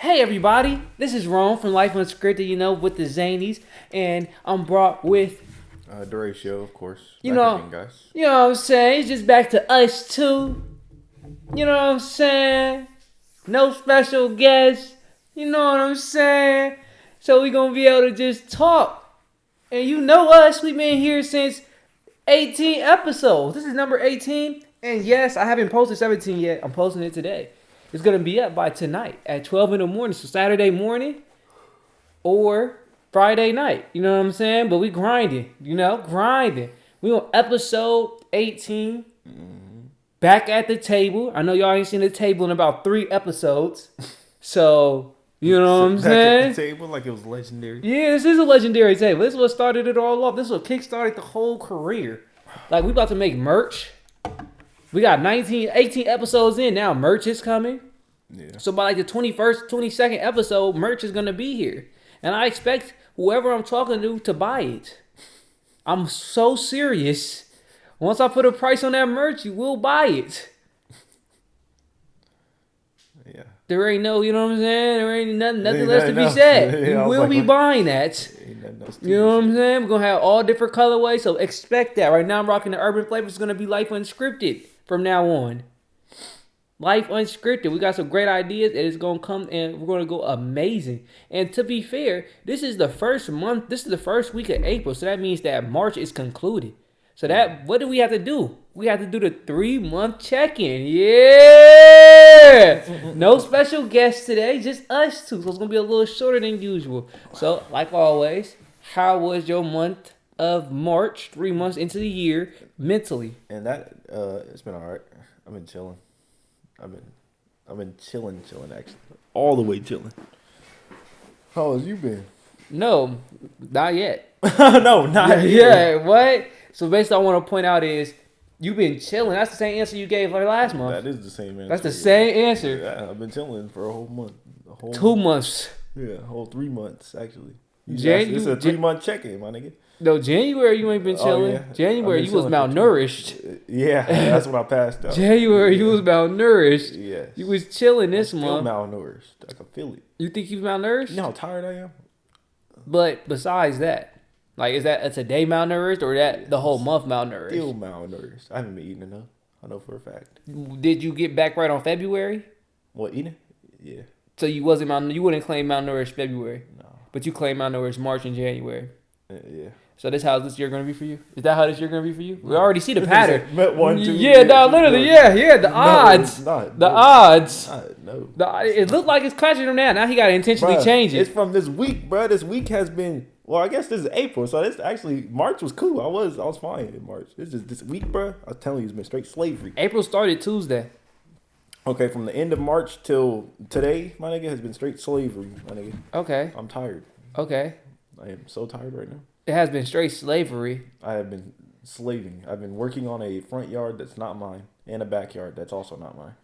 Hey everybody, this is Ron from Life Unscrpted, with the Zanies, and I'm brought with, Duratio, of course. you Back know, again, guys. you know what I'm saying, it's just back to us two, you know what I'm saying, no special guests, you know what I'm saying, so we gonna be able to just talk, and you know us, we've been here since 18 episodes, this is number 18, and yes, I haven't posted 17 yet, I'm posting it today. It's going to be up by tonight at 12 in the morning. So Saturday morning or Friday night. You know what I'm saying? But we grinding. Grinding. We on episode 18. Back at the table. I know y'all ain't seen the table in about 3 episodes. So, you know what I'm saying? Back at the table like it was legendary. Yeah, this is a legendary table. This is what started it all off. This is what kickstarted the whole career. Like, we about to make merch. We got 18 episodes in now. Merch is coming. Yeah. So by like the 21st, 22nd episode, merch is going to be here. And I expect whoever I'm talking to buy it. I'm so serious. Once I put a price on that merch, you will buy it. Yeah. There ain't no, you know what I'm saying? There ain't nothing less to be said. Yeah, you will be buying that. You know what I'm saying? saying? We're going to have all different colorways, so expect that. Right now I'm rocking the urban flavor. It's going to be Life Unscrpted from now on. Life Unscrpted. We got some great ideas and it's going to come and we're going to go amazing. And to be fair, this is the first month. This is the first week of April. So that means that March is concluded. So that, what do we have to do? We have to do the 3-month check-in. Yeah. No special guests today. Just us two. So it's going to be a little shorter than usual. So like always, how was your month of March, 3 months into the year, mentally? And that, it's been all right. I've been chilling. I've been chilling actually. All the way chilling. How has you been? No, not yet. No, not yet. Yeah, what? So basically, I want to point out is you've been chilling. That's the same answer you gave for last month. That is the same answer. That's the same answer. Yeah, I've been chilling for a whole month. 2 months. Yeah, a whole 3 months actually. It's a 3-month check-in, my nigga. No, January you ain't been chilling. Oh, yeah. January you was malnourished. Yeah, that's when I passed out. January you was malnourished. Yes. You was chilling this I'm still month. malnourished. I can feel it. You think you was malnourished? You know how tired I am? But besides that, like, is that a today malnourished or that the whole month malnourished? Still malnourished. I haven't been eating enough. I know for a fact. Did you get back right on February? What, eating? Yeah. So you wasn't you wouldn't claim malnourished February, No. but you claim malnourished March and January. Yeah. So this how this year gonna be for you? Is that how this year gonna be for you? We already see the pattern. Met 1, 2. Yeah, no, literally, yeah. The odds. Odds. No. It looked like it's clutching him now. Now he got to intentionally change it. It's from this week, bro. This week has been. Well, I guess this is April, so this actually March was cool. I was fine in March. This is this week, bro. I'm telling you, it's been straight slavery. April started Tuesday. Okay, from the end of March till today, my nigga, has been straight slavery, my nigga. Okay. I'm tired. Okay. I am so tired right now. It has been straight slavery. I have been slaving. I've been working on a front yard that's not mine and a backyard that's also not mine.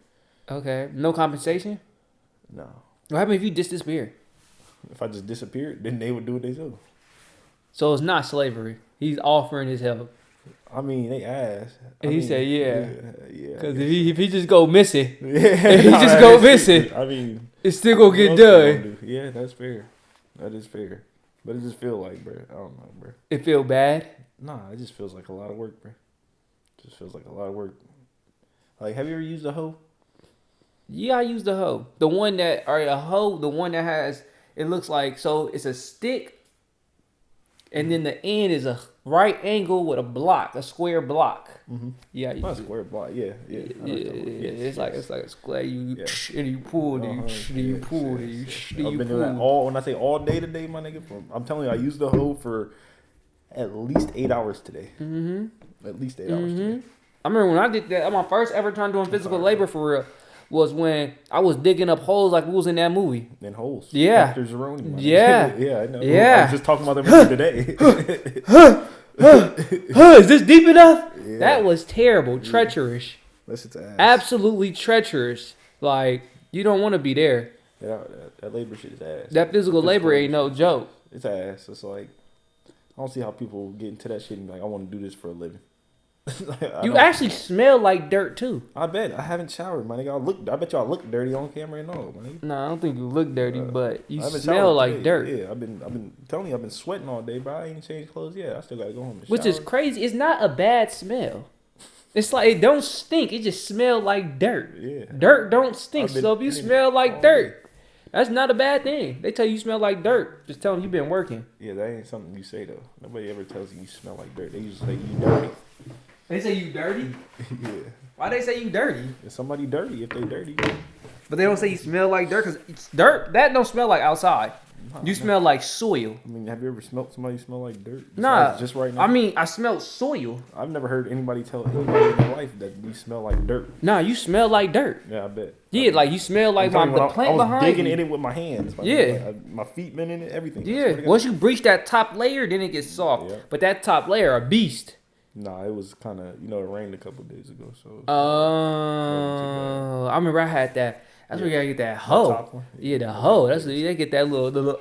Okay. No compensation? No. What happened if you disappear? If I just disappeared, then they would do what they do. So it's not slavery. He's offering his help. I mean, they asked. And he said, yeah. Yeah. Because if he just go missing, Yeah. if he just go missing, I mean, it's still going to get done. Yeah, that's fair. That is fair. But it just feel like, bro. I don't know, bro. It feel bad? Nah, it just feels like a lot of work, bro. It just feels like a lot of work. Like, have you ever used a hoe? Yeah, I use the hoe. The one that, a hoe, the one that has, it looks like, so it's a stick, and then the end is a right angle with a block, a square block. Mm-hmm. Yeah. Not a square block, yeah. It's like a square, and you pull, and you pull, and you pull. I've been doing that all, when I say all day today, my nigga, I'm telling you, I used the hoe for at least 8 hours today. Mm-hmm. At least 8 hours today. I remember when I did that, my first ever time doing physical labor for real was when I was digging up holes like we was in that movie. In holes. Yeah. Dr. Zeroni, yeah. Yeah, I know. Yeah. I was just talking about that movie today. Is this deep enough? Yeah. That was terrible. Treacherous. That's its ass. Absolutely treacherous. Like, you don't want to be there. Yeah, that labor shit is ass. That physical labor ain't no joke. It's ass. It's like, I don't see how people get into that shit and be like, I want to do this for a living. You actually smell like dirt too. I bet. I haven't showered, my nigga. I bet y'all look dirty on camera and all, my nigga. No, I don't think you look dirty, but you I haven't smell showered like today. dirt. Yeah, I've been telling you, I've been sweating all day, but I ain't changed clothes yet. I still gotta go home and shower. Which is crazy. It's not a bad smell. It's like it don't stink. It just smell like dirt. Yeah. Dirt don't stink. So if you smell like dirt, that's not a bad thing. They tell you smell like dirt. Just tell them you've been working. Yeah, that ain't something you say though. Nobody ever tells you smell like dirt. They usually say you dirty. They say you dirty? Yeah. Why they say you dirty? Is somebody dirty if they dirty? But they don't say you smell like dirt because it's dirt. That don't smell like outside. You smell like soil. I mean, have you ever smelled somebody smell like dirt? Nah. Just right now. I mean, I smelled soil. I've never heard anybody tell anybody in their life that we smell like dirt. Nah, you smell like dirt. Yeah, I bet. Yeah, like you smell like the plant I was behind digging you. in it with my hands. Yeah. My feet been in it, everything. Yeah. Once you breach that top layer, then it gets soft. Yeah. But that top layer, a beast. Nah, it was kind of, it rained a couple days ago. So. Oh, I remember I had that. That's where you gotta get that hoe. Yeah, the hoe. That's where you get that little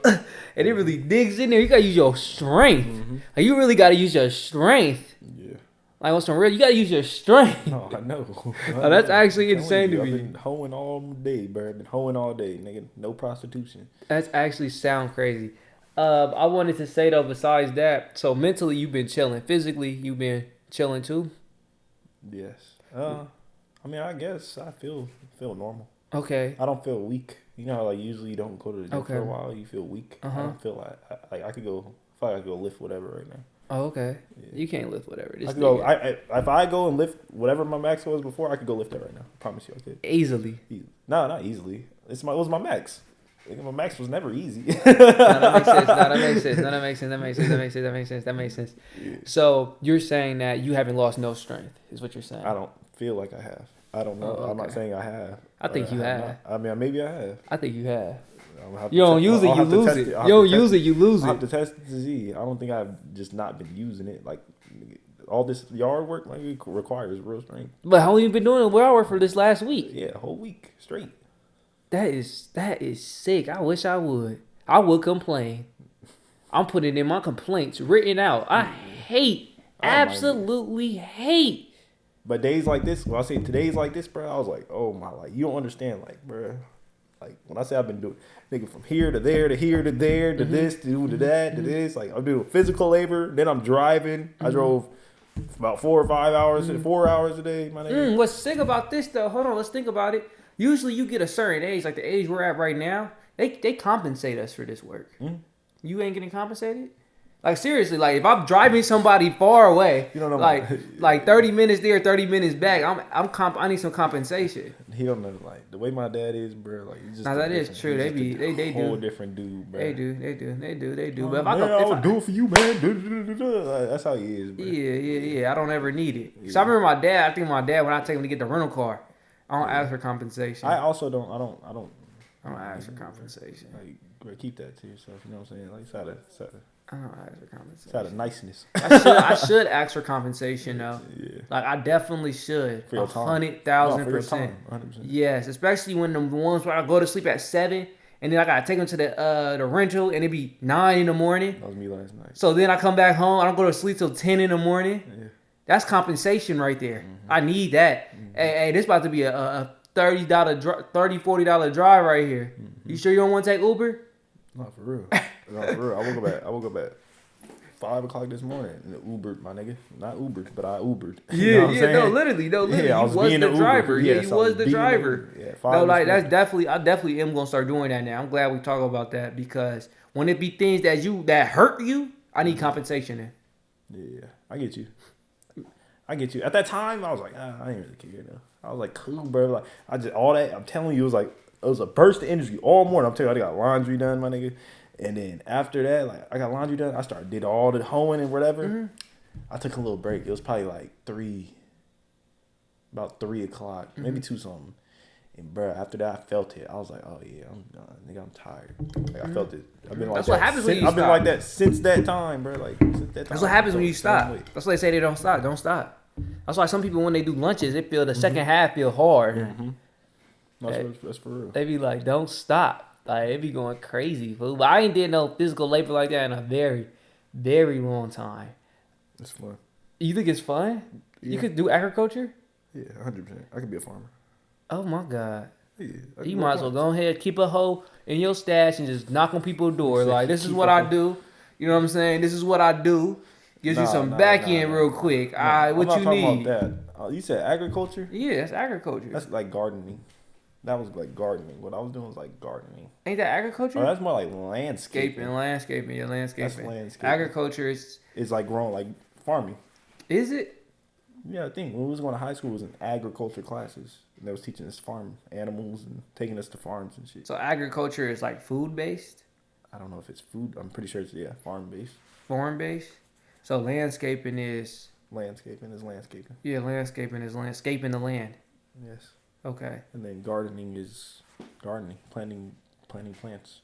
and it really digs in there. You gotta use your strength. Mm-hmm. Like, you really gotta use your strength. Yeah. Like on some real, you gotta use your strength. No, I know. Oh, that's actually insane to me. I've been hoeing all day, bro. I've been hoeing all day, nigga. No prostitution. That's actually sound crazy. I wanted to say though, besides that, so mentally you've been chilling. Physically, you've been chilling too. Yes. I mean, I guess I feel normal. Okay. I don't feel weak. You know how like usually you don't go to the gym for a while, you feel weak. I don't feel like I could go. I feel like I could go lift whatever right now. Oh, okay. Yeah. You can't lift whatever. I could go. If I go and lift whatever my max was before, I could go lift it right now. I promise you, I could. Easily. No, not easily. It was my max. My max was never easy. That makes sense. Yeah. So you're saying that you haven't lost no strength, is what you're saying? I don't feel like I have. I don't know. Oh, okay. I'm not saying I have. I think you have. I mean, maybe I have. I think you have. You don't use it, you lose it. You don't use it, you lose it. I have to test it to see. I don't think I've just not been using it. Like all this yard work, like it requires real strength. But how long you been doing it? Where I work for this last week? Yeah, a whole week straight. That is sick. I wish I would. I would complain. I'm putting in my complaints written out. I hate, absolutely hate. But days like this, when I say today's like this, bro, I was like, oh my, like you don't understand, like, bro. Like when I say I've been doing, nigga, from here to there to here to there to this to that to this, like I'm doing physical labor. Then I'm driving. I drove about 4 or 5 hours, 4 hours a day, my nigga. What's sick about this though? Hold on, let's think about it. Usually you get a certain age, like the age we're at right now, they compensate us for this work. You ain't getting compensated? Like seriously, like if I'm driving somebody far away, you don't know, like 30 minutes there, 30 minutes back, I need some compensation. He don't know, like the way my dad is, bro. Like he's just now that is true. They do whole different dude, bro. They do. Oh, but if man, I would do it for you, man. Like, that's how he is, bro. Yeah. I don't ever need it. Yeah. So I remember my dad. I think my dad when I take him to get the rental car, I don't ask for compensation. I also don't. I don't ask for compensation. Like, bro, keep that to yourself. You know what I'm saying? Like, it's I don't ask for compensation. It's out of niceness. I should ask for compensation though. Yeah. Like I definitely should. For your time. 100,000%. 100%. Yes, especially when the ones where I go to sleep at 7 and then I gotta take them to the rental and it be 9 in the morning. That was me last night. So then I come back home. I don't go to sleep till 10 in the morning. Yeah. That's compensation right there. I need that. Hey, this about to be a $30-$40 drive right here. You sure you don't want to take Uber? Not for real. I woke up at 5 o'clock this morning and Ubered, my nigga. Not Ubered, but I Ubered. Literally. Yeah, I was being the driver. Yeah, you was the driver. Yeah, no, like I definitely am gonna start doing that now. I'm glad we talk about that because when it be things that hurt you, I need compensation in. Yeah, I get you. At that time, I was like, I ain't really care though. I was like, cool, bro. Like I'm telling you, it was a burst of energy all morning. I'm telling you, I got laundry done, my nigga. And then after that, like I got laundry done, I did all the hoeing and whatever. I took a little break. It was probably like about 3 o'clock, maybe 2 something. And bro, after that, I felt it. I was like, oh yeah, I'm done. Nigga, I'm tired. Like I felt it. I've been like That's what happens when you stop. I've been like that since that time, bro. Like since that time. That's what happens when you stop. That's why they say they don't stop. Don't stop. That's why some people when they do lunches, it feel the second half feel hard. That's for real. They be like, don't stop. Like, it be going crazy, fool. But I ain't did no physical labor like that in a very, very long time. It's fun. You think it's fun? Yeah. You could do agriculture? Yeah, 100%. I could be a farmer. Oh my God. Yeah, You might as well go ahead, keep a hoe in your stash and just knock on people's door. Like, this is Keep what a I hoe. do. You know what I'm saying? This is what I do. Gives you some back end real quick. All right, what you need? I'm not talking about that. You said agriculture? Yeah, that's agriculture. That's like gardening. That was like gardening. What I was doing was like gardening. Ain't that agriculture? Oh, that's more like landscaping. Landscaping. Yeah, landscaping. That's landscaping. Agriculture is... It's like growing, like farming. Is it? Yeah, I think when we was going to high school, it was in agriculture classes. And they was teaching us farm animals and taking us to farms and shit. So agriculture is like food based? I don't know if it's food. I'm pretty sure it's, farm based. Farm based? So landscaping is... Landscaping is landscaping. Yeah, landscaping is landscaping the land. Yes. Okay. And then gardening is gardening, planting plants.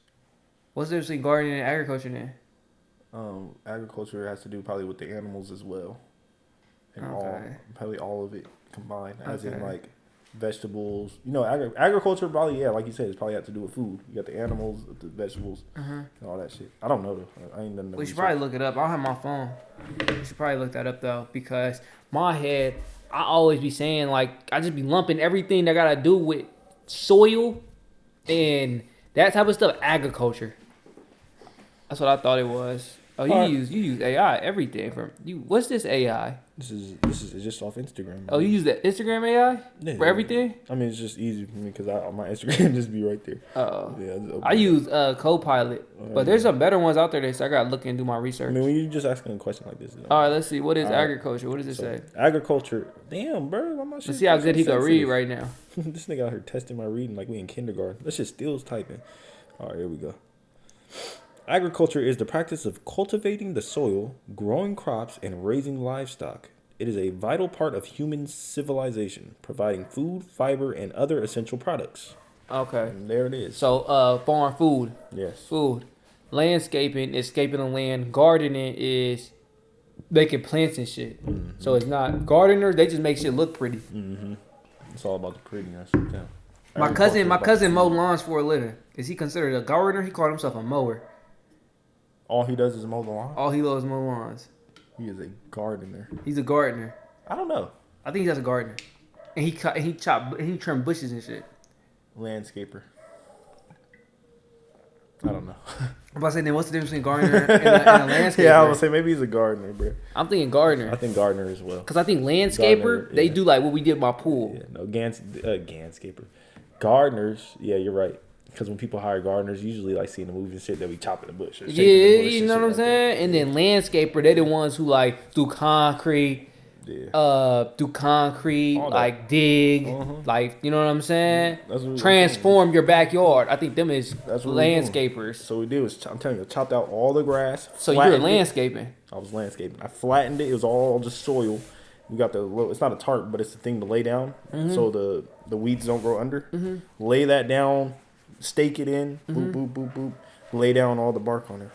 What's the difference between gardening and agriculture then? Agriculture has to do probably with the animals as well. And probably all of it combined, as in like vegetables. You know, agriculture probably, like you said, it's probably have to do with food. You got the animals, the vegetables, and all that shit. I don't know though. I ain't done no We should probably look it up. I don't have my phone. We should probably look that up though, because my head, I always be saying like, I just be lumping everything that gotta do with soil and that type of stuff, agriculture. That's what I thought it was. Oh, you use AI everything from you. What's this AI? This is just off Instagram. Oh, you use that Instagram AI for everything? I mean, it's just easy for me because my Instagram just be right there. I use Copilot, but there's some better ones out there. So I gotta look and do my research. I mean, when you just asking a question like this. All right, let's see. What is agriculture? What does it say? Agriculture. Damn, bro. Let's see how good he can read right now. This nigga out here testing my reading like we in kindergarten. That shit still typing. All right, here we go. Agriculture is the practice of cultivating the soil, growing crops, and raising livestock. It is a vital part of human civilization, providing food, fiber, and other essential products. Okay. And there it is. So, farm food. Yes. Food. Landscaping is scaping the land. Gardening is making plants and shit. Mm-hmm. So it's not gardeners. They just make shit look pretty. Mm-hmm. It's all about the prettiness. Yeah. My cousin mowed lawns for a living. Is he considered a gardener? He called himself a mower. All he does is mow the lawn? All he does is mow lawns. He is a gardener. He's a gardener. I don't know. I think he's a gardener. And he trim bushes and shit. Landscaper. I don't know. I'm about to say, then what's the difference between gardener and a landscaper? Yeah, I was say maybe he's a gardener, bro. I'm thinking gardener. I think gardener as well. Because I think landscaper, they do like what we did with my pool. Yeah, no, Ganscaper. Gardeners, yeah, you're right. Because when people hire gardeners, usually like seeing the movies and shit that we chop in the bush. Yeah, you know what I'm saying? And then landscaper, they're the ones who like do concrete, like dig, like, you know what I'm saying? Transform your backyard. I think them is landscapers. So we did was, I'm telling you, I chopped out all the grass. So you were landscaping? I was landscaping. I flattened it. It was all just soil. We got it's not a tarp, but it's the thing to lay down so the weeds don't grow under. Mm-hmm. Lay that down. Stake it in, boop, boop, boop, boop. Lay down all the bark on it.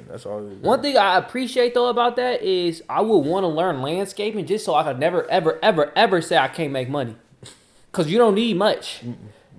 That's all it is. One thing I appreciate though about that is I would want to learn landscaping just so I could never, ever, ever, ever say I can't make money. Cause you don't need much. No,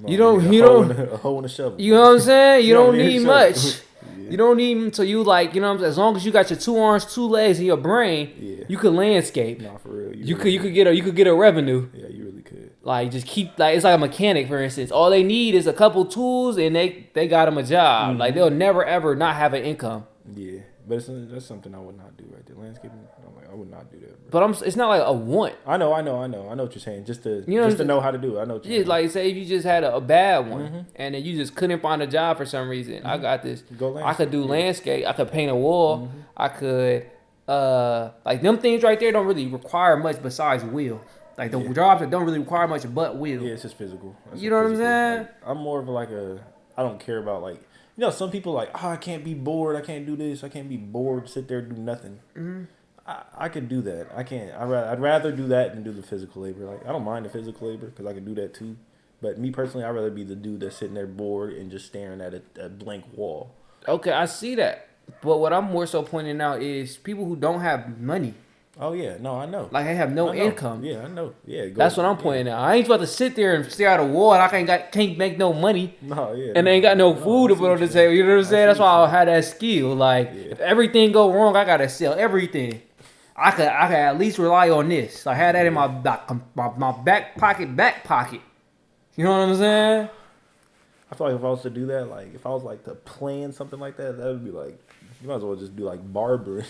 you don't a hoe and a shovel. You know what I'm saying? You don't need much. You don't need, so you like, you know what I'm saying? As long as you got your 2 arms, 2 legs, and your brain, you could landscape. Nah, for real. You could get a revenue. Yeah, you really could. Like, just keep, like, it's like a mechanic, for instance. All they need is a couple tools, and they got them a job. Mm-hmm. Like, they'll never, ever not have an income. Yeah, but that's something I would not do right there. Landscaping, I would not do that, bro. But it's not like a want. I know what you're saying. Just to know how to do it. I know what you're saying. Like, say if you just had a bad one, and then you just couldn't find a job for some reason. I got this. I could do landscape. I could paint a wall. I could, like, them things right there don't really require much besides will. Like, the jobs that don't really require much but will. Yeah, it's just physical. You know what I'm saying? Like, I'm more of I don't care about, like, you know, some people like, I can't be bored. I can't do this. I can't be bored. Sit there and do nothing. Mm-hmm. I could do that. I can't. I'd rather do that than do the physical labor. Like, I don't mind the physical labor because I can do that too. But me personally, I'd rather be the dude that's sitting there bored and just staring at a blank wall. Okay, I see that. But what I'm more so pointing out is people who don't have money. Oh, yeah. No, I know. Like, they have no income. Yeah, I know. Yeah. That's what I'm pointing out. I ain't about to sit there and stare at a wall and I can't make no money. No, yeah. And I ain't got no food to put on the table. You know what I'm saying? That's why I had that skill. Like, if everything go wrong, I got to sell everything. I could at least rely on this. I had that in my back pocket. You know what I'm saying? I feel like if I was to do that, like if I was like to plan something like that, that would be like you might as well just do like barbering.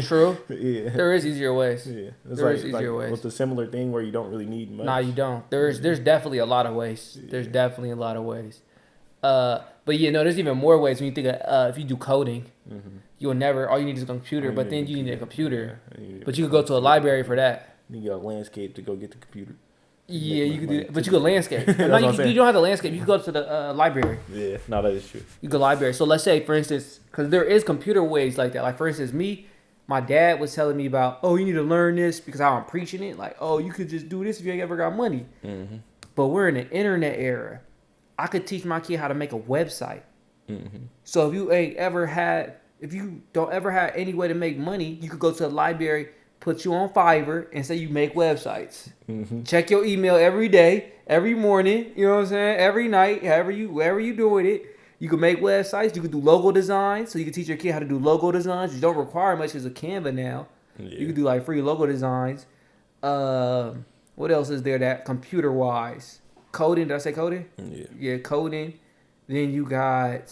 True. Yeah. There is easier ways. Yeah. There is easier ways. With a similar thing where you don't really need much. Nah, you don't. There's definitely a lot of ways. Yeah. There's definitely a lot of ways. But you know, there's even more ways when you think of if you do coding, you'll never. All you need is a computer, but then you need a computer. Yeah. But you could go to a library for that. You get a landscape to go get the computer. Yeah, you could do that. But you could landscape. That's No, what I'm saying. you don't have to landscape. You could go to the library. Yeah, no, that is true. You go library. So let's say, for instance, because there is computer ways like that. Like for instance, my dad was telling me about, oh, you need to learn this because I'm preaching it. Like, oh, you could just do this if you ain't ever got money. Mm-hmm. But we're in the internet era. I could teach my kid how to make a website. Mm-hmm. So if you don't ever have any way to make money, you could go to the library, put you on Fiverr, and say you make websites. Mm-hmm. Check your email every day, every morning. You know what I'm saying? Every night, wherever you doing it, you can make websites. You can do logo design, so you can teach your kid how to do logo designs. You don't require much as a Canva now. Yeah. You can do like free logo designs. What else is there that computer wise? Coding. Did I say coding? Yeah. Yeah, coding. Then you got,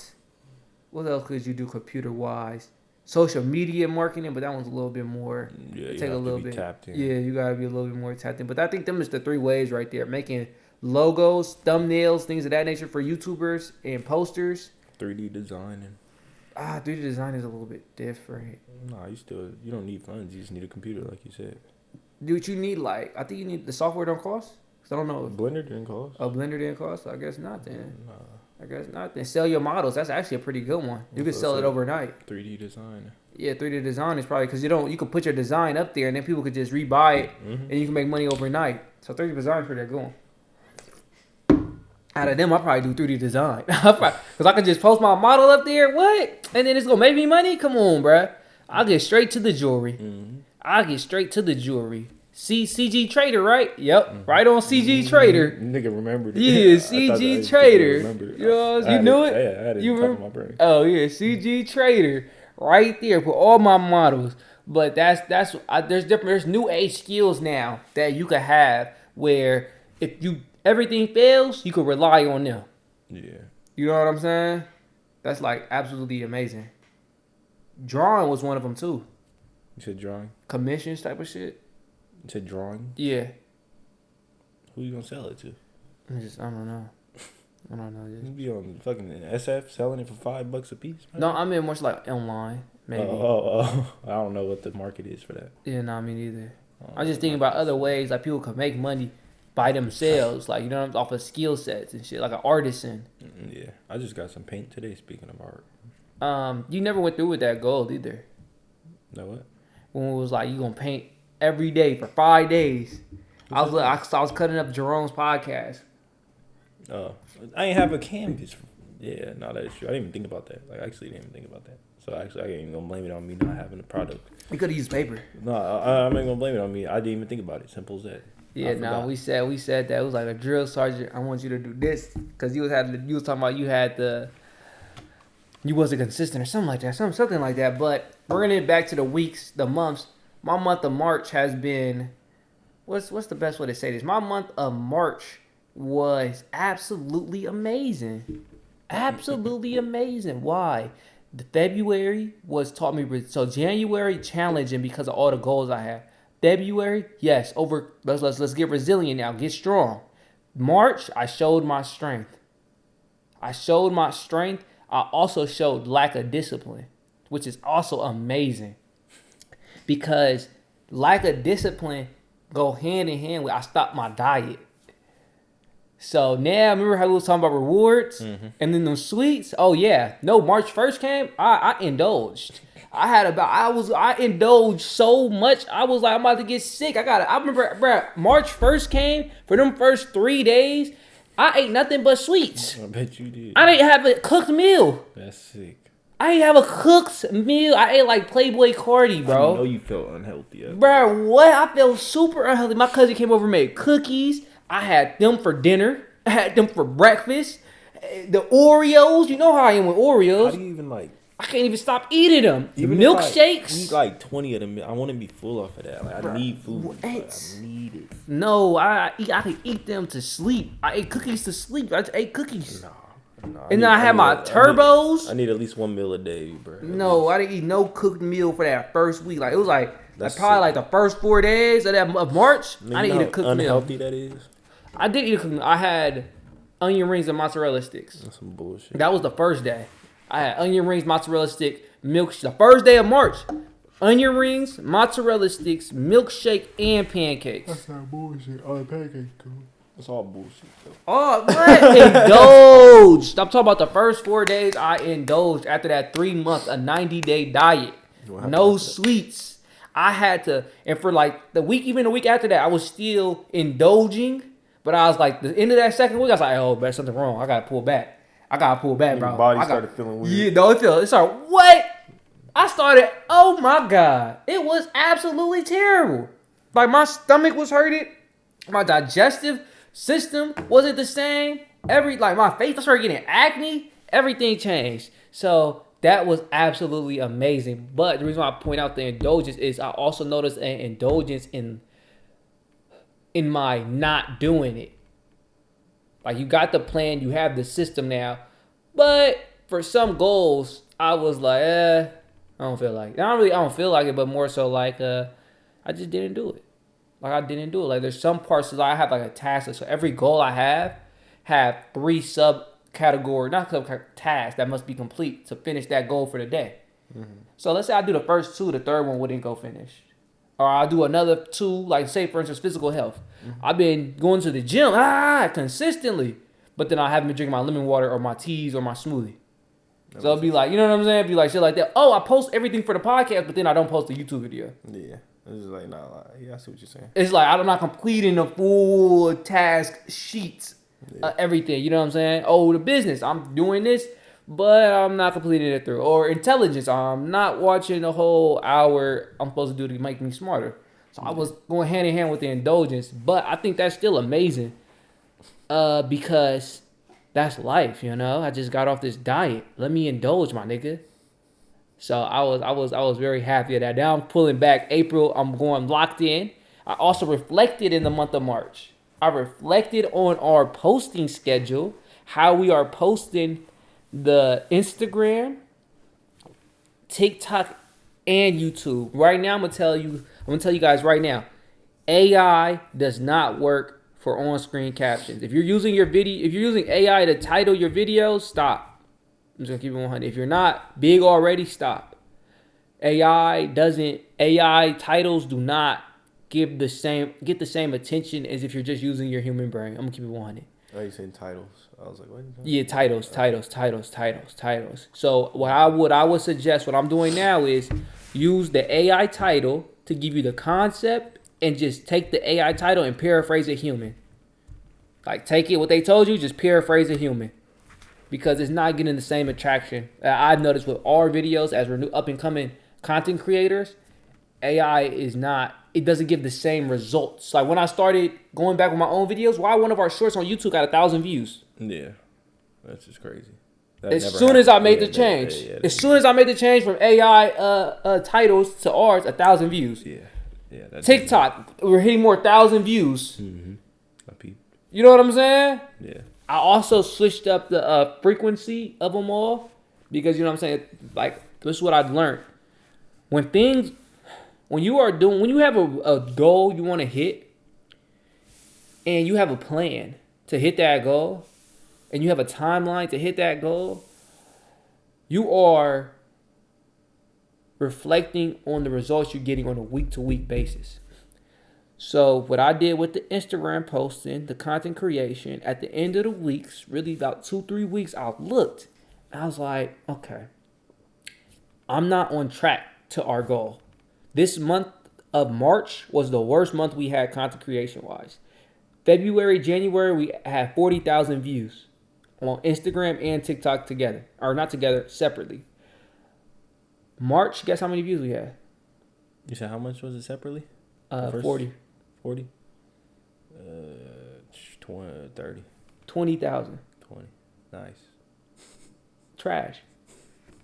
what else could you do computer wise? Social media marketing, but that one's a little bit more. Yeah, you take have a little to be bit. tapped in. Yeah, you gotta be a little bit more tapped in. But I think them is the 3 ways right there: making logos, thumbnails, things of that nature for YouTubers, and posters. 3D designing. 3D design is a little bit different. Nah, you don't need funds. You just need a computer, like you said. Dude, you need I think you need the software don't cost. 'Cause I don't know. Blender didn't cost. A Blender didn't cost. I guess not then. Nah. I guess not then. Sell your models. That's actually a pretty good one. You could sell it overnight. 3D design. Yeah, 3D design is probably because you could put your design up there and then people could just rebuy it and you can make money overnight. So 3D design is pretty good. Out of them, I probably do 3D design because I can just post my model up there. What? And then it's gonna make me money? Come on, bruh. I'll get straight to the jewelry. CG Trader, right? Yep, right on CG Trader. Nigga remembered it. Yeah, CG Trader. You know, you knew it? Yeah, I had it You in the top remember? of my brain. Oh yeah, CG Trader, right there for all my models. But there's new age skills now that you could have where if everything fails, you could rely on them. Yeah. You know what I'm saying? That's like absolutely amazing. Drawing was one of them too. You said drawing? Commissions type of shit. You said drawing? Yeah. Who you gonna sell it to? I don't know. You be on fucking SF selling it for $5 a piece? Man? No, I mean more like online, maybe. I don't know what the market is for that. Yeah, no, me neither. I'm just thinking about other ways like people can make money by themselves, like off of skill sets and shit, like an artisan. Yeah, I just got some paint today. Speaking of art, you never went through with that goal either. Know what? When it was like you gonna paint every day for 5 days. I was cutting up Jerome's podcast. Oh, I ain't have a canvas. Yeah, no, that is true. I didn't even think about that. Like, I actually didn't even think about that. So actually, I ain't even gonna blame it on me not having a product. We could have used paper. No, I'm not gonna blame it on me. I didn't even think about it. Simple as that. Yeah, no, we said that it was like a drill sergeant. I want you to do this because you was talking about you wasn't consistent or something like that, something like that. But bringing it back to the weeks, the months. My month of March has been, what's the best way to say this? My month of March was absolutely amazing, absolutely amazing. Why? The February taught me so January challenging because of all the goals I had. February, yes, let's get resilient now, get strong. March, I showed my strength. I also showed lack of discipline, which is also amazing. Because lack of discipline go hand in hand with I stopped my diet. So now, remember how we was talking about rewards and then them sweets? Oh yeah, no. March 1st came, I indulged. I indulged so much. I was like, I'm about to get sick. I remember, bro. March 1st came for them first 3 days. I ate nothing but sweets. I bet you did. I didn't have a cooked meal. That's sick. I didn't have a cooked meal. I ate like Playboy Cardi, bro. I know you felt unhealthy. Bro, what? I felt super unhealthy. My cousin came over and made cookies. I had them for dinner. I had them for breakfast. The Oreos. You know how I am with Oreos. How do you even like? I can't even stop eating them. Even Milkshakes. If I eat like 20 of them. I want to be full off of that. Like, I need food. What? I need it. No, I can eat them to sleep. I ate cookies to sleep. I ate cookies. Nah, And then I had my turbos. I need at least 1 meal a day, bro. No, I didn't eat no cooked meal for that first week. Like it was like That's probably sick. like the first 4 days of March. I didn't eat a cooked meal. Unhealthy that is. I did eat a cooked meal. I had onion rings and mozzarella sticks. That's some bullshit. That was the first day. I had onion rings, mozzarella stick, milkshake. The first day of March, onion rings, mozzarella sticks, milkshake, and pancakes. That's not bullshit. Oh, the pancakes cool. That's all bullshit, though. Oh, what? Indulged. I'm talking about the first 4 days I indulged after that 3 month, a 90-day diet. No sweets. I had to, and for like the week after that, I was still indulging. But I was like, the end of that second week, I was like, oh, there's something wrong. I gotta pull back, bro. Your body started feeling weird. Yeah, no, it started, what? I started, oh my God. It was absolutely terrible. Like my stomach was hurting. My digestive system wasn't the same. My face, I started getting acne. Everything changed. So that was absolutely amazing. But the reason why I point out the indulgence is I also noticed an indulgence in my not doing it. Like you got the plan, you have the system now. But for some goals, I was like, I don't feel like it. I don't feel like it, but more so like I just didn't do it. Like I didn't do it. Like there's some parts that I have like a task list. So every goal I have 3 tasks that must be complete to finish that goal for the day. Mm-hmm. So let's say I do the first 2, the third one wouldn't go finish. Or I'll do another 2, like say for instance, physical health. Mm-hmm. I've been going to the gym consistently, but then I haven't been drinking my lemon water or my teas or my smoothie. So it'll be like, you know what I'm saying? It'll be like shit like that. Oh, I post everything for the podcast, but then I don't post the YouTube video. Yeah. It's just like, nah, yeah, I see what you're saying. It's like I'm not completing the full task sheets, everything. You know what I'm saying? Oh, the business, I'm doing this, but I'm not completing it through. Or intelligence, I'm not watching the whole hour I'm supposed to do to make me smarter. So I was going hand in hand with the indulgence, but I think that's still amazing because that's life, you know? I just got off this diet. Let me indulge, my nigga. So I was very happy at that. Now I'm pulling back. April, I'm going locked in. I also reflected in the month of March. I reflected on our posting schedule, how we are posting the Instagram, TikTok, and YouTube. Right now, I'm gonna tell you guys right now, AI does not work for on-screen captions. If you're using AI to title your videos, stop. I'm just gonna keep it 100. If you're not big already, stop. AI titles do not get the same attention as if you're just using your human brain. I'm gonna keep it 100. Oh, you saying titles? I was like, what? Yeah, titles. So what I would suggest, what I'm doing now is use the AI title to give you the concept and just take the AI title and paraphrase a human. Like take it what they told you, just paraphrase a human. Because it's not getting the same attraction. I've noticed with our videos as we're new up and coming content creators, AI it doesn't give the same results. Like when I started going back with my own videos, why one of our shorts on YouTube got 1,000 views? Yeah, that's just crazy. As soon as I made the change, as soon as I made the change from AI titles to ours, 1,000 views. Yeah. That's TikTok, we're hitting more 1,000 views. Mm-hmm. I peeped. You know what I'm saying? Yeah. I also switched up the frequency of them all because you know what I'm saying. Like this is what I've learned. When you have a goal you want to hit, and you have a plan to hit that goal, and you have a timeline to hit that goal, you are reflecting on the results you're getting on a week-to-week basis. So what I did with the Instagram posting, the content creation, at the end of the weeks, really about 2-3 weeks, I looked. And I was like, okay, I'm not on track to our goal. This month of March was the worst month we had content creation-wise. February, January, we had 40,000 views on Instagram and TikTok together. Or not together, separately. March, guess how many views we had? You said how much was it separately? 40. 40? 20, 30. 20,000. 20. Nice. Trash.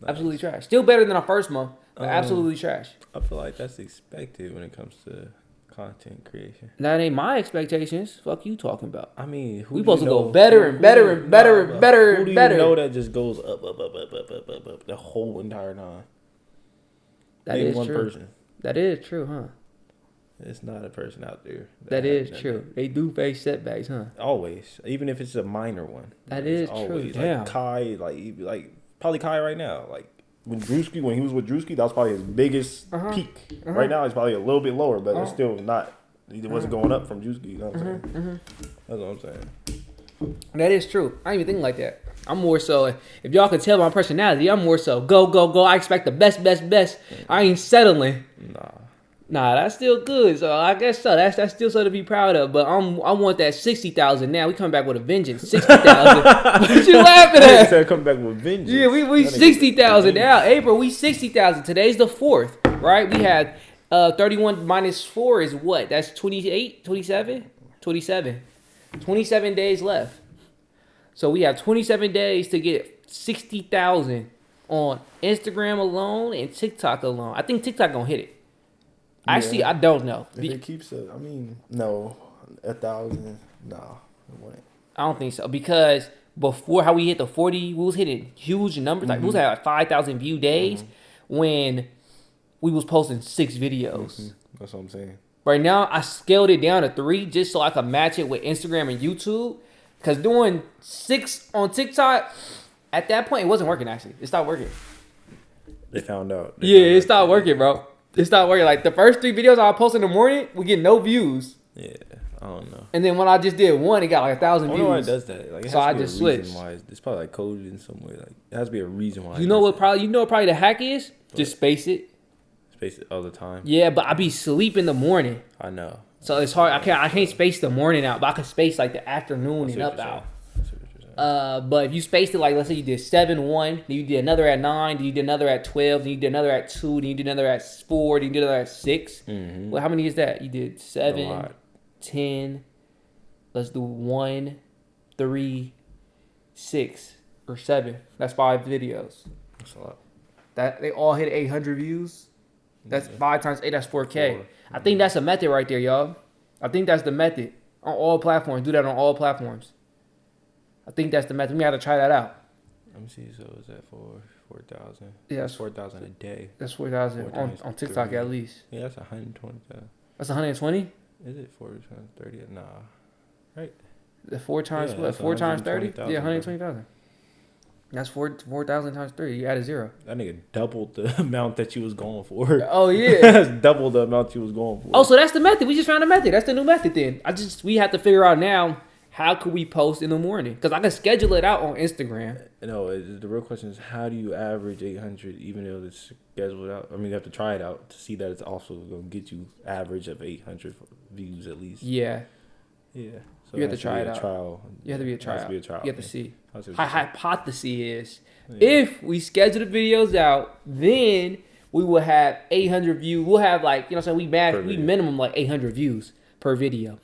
Nice. Absolutely trash. Still better than our first month, but absolutely trash. I feel like that's expected when it comes to content creation. That ain't my expectations. Fuck you talking about. I mean, we supposed to go better and better and better and better and better. Who do you know that just goes up the whole entire time? That is one true. Person. That is true, huh? It's not a person out there. That is true. They do face setbacks, huh? Always, even if it's a minor one. That is true. Damn. Like Kai, like probably Kai right now. Like when he was with Drewski, that was probably his biggest peak. Right now, he's probably a little bit lower, but it's still not. It wasn't going up from Drewski. You know what I'm saying? That's what I'm saying. That is true. I ain't even thinking like that. I'm more so, if y'all can tell my personality, I'm more so go, go, go. I expect the best. I ain't settling. Nah, that's still good. So I guess so. That's still something to be proud of. But I want that 60,000 now. We come back with a vengeance. 60,000. What you laughing at? I said come back with vengeance. Yeah, we 60,000 now. April, we 60,000. Today's the 4th, right? We had 31 minus 4 is what? That's 28, 27? 27. 27 days left. So we have 27 days to get 60,000 on Instagram alone and TikTok alone. I think TikTok gonna hit it. Actually, I don't know. If it keeps it, I mean, no, 1,000, no, it wouldn't. I don't think so because before how we hit the 40, we was hitting huge numbers. Like we was at like 5,000 view days when we was posting 6 videos. That's what I'm saying. Right now, I scaled it down to 3 just so I could match it with Instagram and YouTube. Because doing 6 on TikTok, at that point, it wasn't working, actually. It stopped working. They found out. It stopped working, bro. It stopped working. Like, the first 3 videos I posted in the morning, we get no views. Yeah, I don't know. And then when I just did one, it got like 1,000 views. I don't know why it does that. Like, it so has I to be just a reason switched. why it's probably like coded in some way. Like, it has to be a reason why. You know what probably the hack is? Just space it. Space it all the time. Yeah, but I be sleep in the morning. I know. So it's hard. I can't space the morning out, but I can space like the afternoon and up out. But if you spaced it, like, let's say you did 7-1, then you did another at 9, then you did another at 12, then you did another at 2, then you did another at 4, then you did another at 6. Well, how many is that? You did 7, 10. Let's do 1, 3, 6, or 7. That's 5 videos. That's a lot. That they all hit 800 views. That's 5 times 8. That's 4K. I think that's a method right there, y'all. I think that's the method on all platforms. Do that on all platforms. I think that's the method. We have to try that out. Let me see. So is that for 4,000? Yeah, that's 4,000 a day. That's 4,000 on TikTok at least. Yeah, that's 120,000. That's 120. Is it 4 times 30? Nah, right? The 4 times what? 4 times 30? Yeah, 120,000. That's 4,000 times 3. You add a 0. That nigga doubled the amount that you was going for. Oh yeah, that's double the amount you was going for. Oh, so that's the method. We just found a method. That's the new method. Then we have to figure out now. How could we post in the morning? Because I can schedule it out on Instagram. No, the real question is how do you average 800 even though it's scheduled out? I mean, you have to try it out to see that it's also going to get you average of 800 views at least. Yeah. Yeah. So you have to try it out. Trial. You have to be a trial. It has to be a trial. You have to see. My hypothesis is if we schedule the videos out, then we will have 800 views. We'll have like, you know what I'm saying? We minimum like 800 views per video.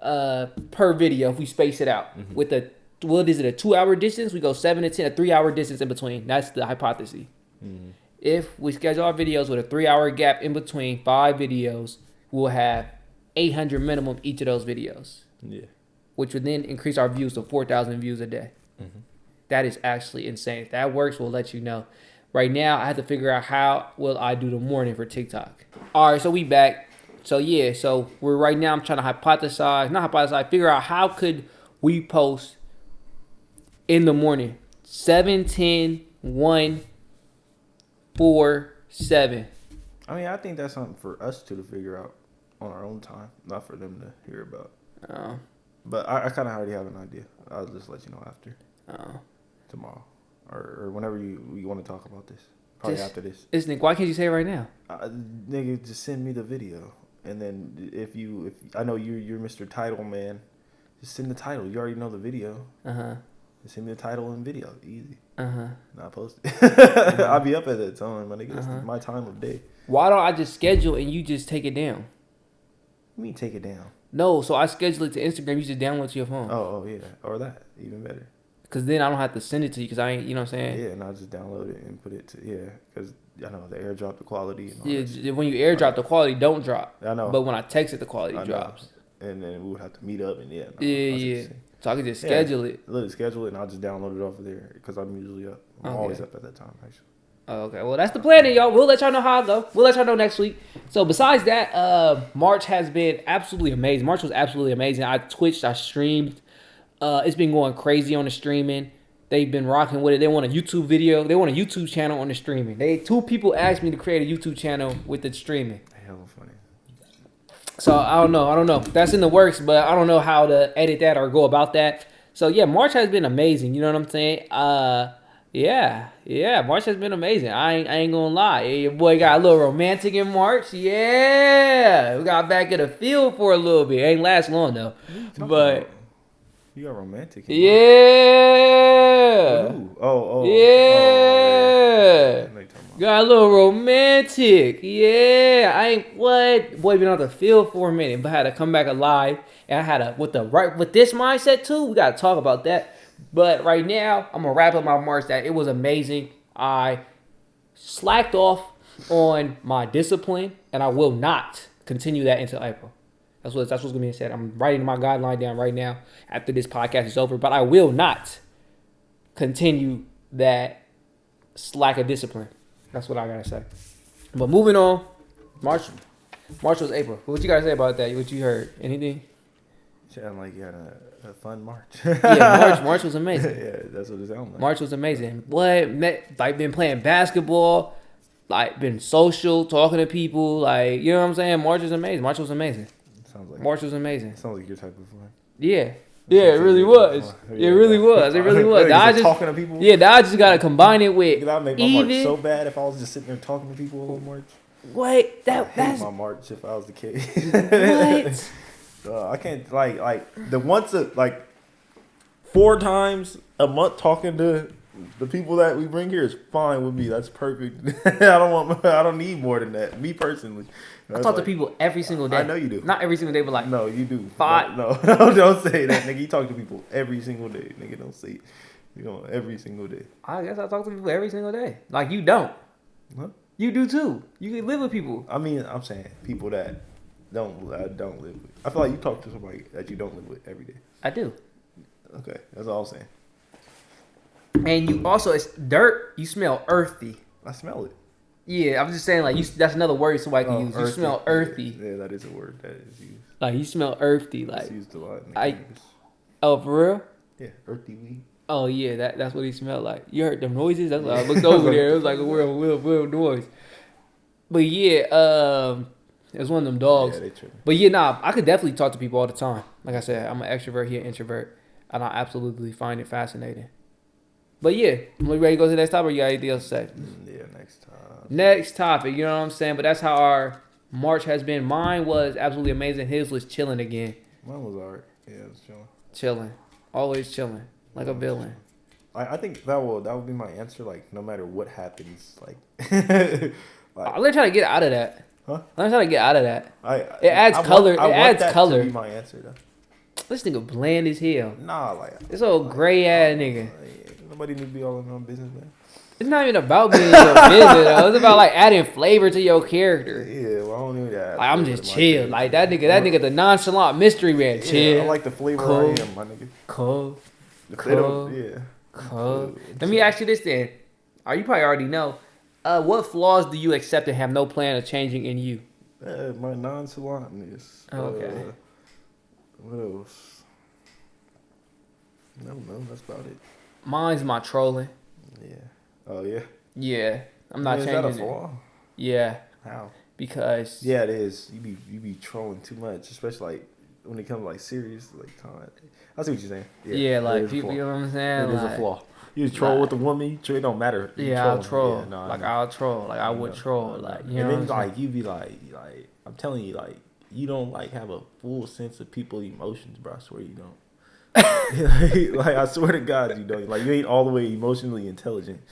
Per video if we space it out with a 2-hour distance, we go 7 to 10, a 3-hour distance in between. That's the hypothesis. If we schedule our videos with a 3-hour gap in between 5 videos, we'll have 800 minimum each of those videos. Yeah, which would then increase our views to 4,000 views a day. That is actually insane. If that works, we'll let you know. Right now, I have to figure out how will I do the morning for TikTok. All right, so we back. So yeah, so we're right now. I'm trying to figure out how could we post in the morning. 7, 10, 1, 4, 7. I mean, I think that's something for us to figure out on our own time, not for them to hear about. Oh. But I kind of already have an idea. I'll just let you know after. Tomorrow, or whenever you want to talk about this. Probably after this. Nick, why can't you say it right now? Nigga, just send me the video. And then if I know you're Mr. Title Man, just send the title. You already know the video. Just send me the title and video. Easy. Not post it. I'll be up at that time, my nigga. It's my time of day. Why don't I just schedule and you just take it down? You mean take it down? No, so I schedule it to Instagram. You just download it to your phone. Oh yeah, or that even better. Cause then I don't have to send it to you. Cause I ain't, you know what I'm saying? Yeah, and I'll just download it and put it to because I know the airdrop, the quality. And all Yeah, that shit. when you airdrop, the quality don't drop. I know. But when I text it, the quality drops. And then we would have to meet up and Yeah. So I could just schedule it. Literally schedule it, and I'll just download it off of there because I'm usually up. I'm always up at that time, actually. Oh, okay, well that's the plan, y'all. We'll let y'all know how I go. We'll let y'all know next week. So besides that, March has been absolutely amazing. March was absolutely amazing. I twitched, I streamed. It's been going crazy on the streaming. They've been rocking with it. They want a YouTube video. They want a YouTube channel on the streaming. Two people asked me to create a YouTube channel with the streaming. Hell funny. So I don't know. That's in the works, but I don't know how to edit that or go about that. So yeah, March has been amazing. You know what I'm saying? Yeah, March has been amazing. I ain't gonna lie. Your boy got a little romantic in March. Yeah, we got back in the field for a little bit. Ain't last long though, but you got romantic. Yeah. Yeah. Got a little romantic. Yeah. I ain't what boy been on the field for a minute, but had to come back alive. And I had to with this mindset too. We gotta talk about that. But right now, I'm gonna wrap up my March. That it was amazing. I slacked off on my discipline, and I will not continue that until April. That's what's gonna be said. I'm writing my guideline down right now after this podcast is over. But I will not continue that slack of discipline. That's what I gotta say. But moving on, March was April. What you gotta say about that? What you heard? Anything? Sound like you had a fun March. Yeah, March was amazing. Yeah, that's what it sounds like. March was amazing. Been playing basketball, like been social, talking to people, like you know what I'm saying. March was amazing. March was amazing. March was amazing. Sounds like your type of fun. Yeah, it really was. It really was. It really was. I just talking to people. Yeah, now I just gotta combine it with. That would make my March so bad if I was just sitting there talking to people all March. Wait, that's my March if I was the kid. What? I can't like the once 4 times a month talking to the people that we bring here is fine with me. That's perfect. I don't need more than that. Me personally. I talk to people every single day. I know you do. Not every single day, but no, you do. 5. No, don't say that, nigga. You talk to people every single day, nigga. Don't say it. Every single day. I guess I talk to people every single day. Like you don't. Huh? You do too. You can live with people. I mean, I'm saying people that I don't live with. I feel like you talk to somebody that you don't live with every day. I do. Okay, that's all I'm saying. And you also, it's dirt. You smell earthy. I smell it. Yeah, I'm just saying, like, that's another word somebody can use. You smell earthy. Yeah, that is a word that is used. Like, you smell earthy. Like, it's used a lot. Oh, for real? Yeah, earthy weed. Oh, yeah, that's what he smelled like. You heard them noises? That's why I looked over there. It was like a real noise. But, yeah, it was one of them dogs. Yeah, they tripping. But, yeah, nah, I could definitely talk to people all the time. Like I said, I'm an extrovert, he an introvert. And I absolutely find it fascinating. But, yeah, we ready to go to the next topic or you got anything else to say? Yeah, next time. Next topic, you know what I'm saying? But that's how our March has been. Mine was absolutely amazing. His was chilling again. Mine was alright. Yeah, it was chilling. Chilling. Always chilling. Like a villain. I think that would be my answer, like, no matter what happens. Like, I'm trying to get out of that. Huh? I'm trying to get out of that. It adds color. It adds color. To be my answer, though. This nigga bland as hell. Nah, like. This old gray ass nigga. Nobody need to be all in my business, man. It's not even about being in your business, though. It's about, like, adding flavor to your character. Yeah, well, I don't need that. Like, I'm just chill. Like, that nigga, the nonchalant mystery man. Chill. Yeah, I like the flavor I am, my nigga. Cool. Yeah. Cool. Let me ask you this then. You probably already know. What flaws do you accept and have no plan of changing in you? My nonchalantness. Okay. What else? I don't know. That's about it. Mine's my trolling. Yeah. Oh, yeah? Yeah. I'm not changing it. Is that a flaw? Yeah. How? Because... Yeah, it is. You be trolling too much, especially, like, when it comes to, like, serious, like, time. I see what you're saying. Yeah, like, people, you know what I'm saying? It is a flaw. You troll with a woman, it don't matter. I'll troll. Yeah, no, like, I'll troll. Like, I would troll. Like, you know what I'm saying? Like, you be like, I'm telling you, like, you don't, like, have a full sense of people's emotions, bro. I swear you don't. Like, I swear to God, you don't. Like, you ain't all the way emotionally intelligent.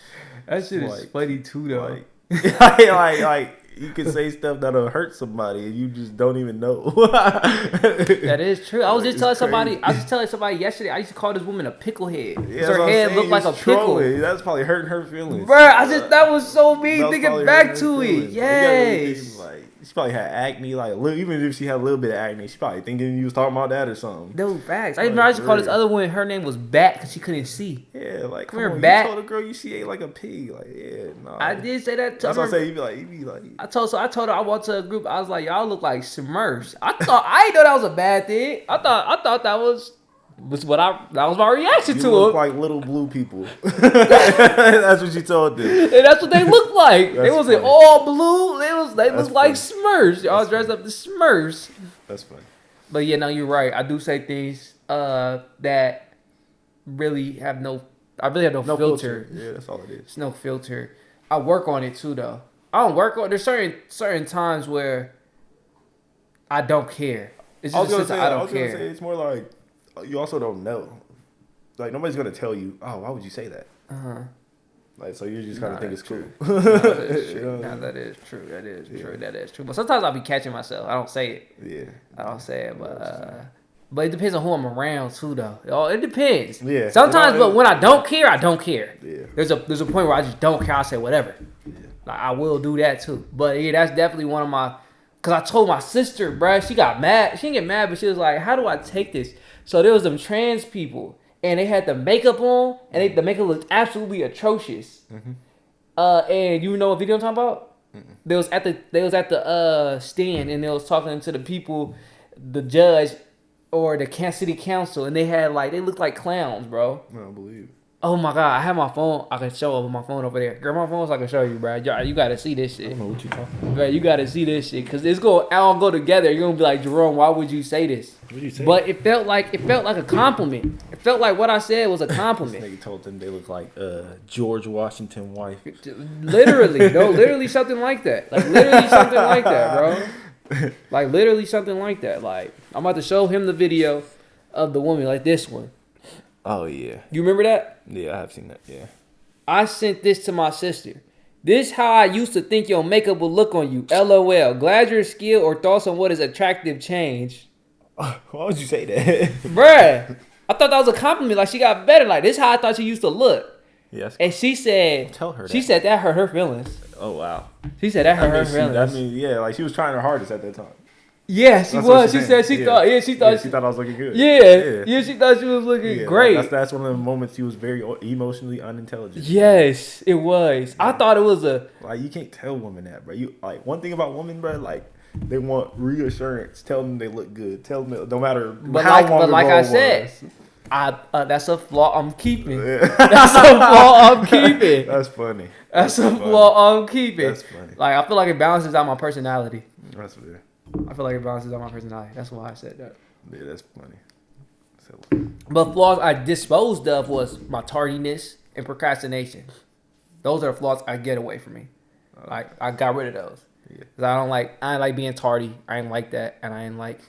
That shit is funny, too, though. Like, you can say stuff that'll hurt somebody and you just don't even know. That is true. I was just telling somebody. crazy. I was just telling somebody yesterday. I used to call this woman a pickle head. Yeah, Her head looked like a pickle. That's probably hurting her feelings. Bruh, that was so mean That's thinking probably back hurting to her it. feelings. You gotta really Yes. think, like, she probably had acne. Like, even if she had a little bit of acne, she probably thinking you was talking about that or something. No facts. I used to call this other one. Her name was Bat because she couldn't see. Yeah, like Come here, on, Bat. you told a girl she ate like a pig. Like, yeah, no. I did say that. That's what I say. You be like. I told her I walked to a group. I was like, y'all look like Smurfs. I didn't know that was a bad thing. I thought that was that was my reaction You to look it. like little blue people. That's what you told them. And that's what they looked like. They wasn't funny. all blue. They looked like funny. Smurfs. Y'all dressed up the Smurfs. That's funny. But yeah, no, you're right. I do say things that really have no. I really have no filter. Yeah, that's all it is. It's no filter. I work on it too, though. I don't work on. There's certain times where I don't care. It's just a sense of I don't care. Say it's more like you also don't know. Like nobody's gonna tell you. Oh, why would you say that? Like so, you just kind of think it's cool. That is true. That is true. That is true. That is true. But sometimes I'll be catching myself. I don't say it. Yeah. I don't say it, but it depends on who I'm around too, though. It depends. Yeah. Sometimes, but when I don't care, I don't care. Yeah. There's a point where I just don't care. I say whatever. Yeah. Like I will do that too. But yeah, that's definitely one of my. Cause I told my sister, bruh, she got mad. She didn't get mad, but she was like, "How do I take this?" So there was them trans people, and they had the makeup on, and the makeup looked absolutely atrocious. And you know what video I'm talking about? They was at the stand, and they was talking to the people, the judge, or the city council, and they looked like clowns, bro. I don't believe it. Oh my god, I have my phone. I can show my phone over there. Grab my phone so I can show you, bro. You gotta see this shit. I don't know what you talking about. Bro, you gotta see this shit, cause it's gonna all go together. You're gonna be like, Jerome, why would you say this? What did you say? But it felt like a compliment. It felt like what I said was a compliment. This nigga told them they look like George Washington wife. Literally something like that. Like literally something like that, bro. Like literally something like that. Like I'm about to show him the video of the woman, like this one. Oh yeah. You remember that? Yeah, I have seen that. Yeah. I sent this to my sister. This how I used to think your makeup would look on you. LOL. Glad your skill or thoughts on what is attractive changed. Why would you say that? Bruh. I thought that was a compliment. Like she got better. Like this how I thought she used to look. Yes. And she said, Tell her that. She said that hurt her feelings. Oh wow. She said that hurt her feelings. That means yeah, like she was trying her hardest at that time. Yeah, she That's was. what She said she thought. Yeah, she thought. she thought I was looking good. Yeah, she thought she was looking great. That's one of the moments she was very emotionally unintelligent. Yes, it was. I thought it was like you can't tell women that, bro. You like one thing about women, bro. Like they want reassurance. Tell them they look good. Tell them no matter how long. But like ago I it said, was. that's a flaw I'm keeping. Yeah. That's a flaw I'm keeping. That's funny. That's a flaw I'm keeping. That's funny. Like I feel like it balances out my personality. That's weird. I feel like it balances out my personality. That's why I said that. Yeah, that's funny. But flaws I disposed of was my tardiness and procrastination. Those are the flaws I get away from me. Like I got rid of those. Yeah. Cause I ain't like being tardy. I ain't like that, and I ain't like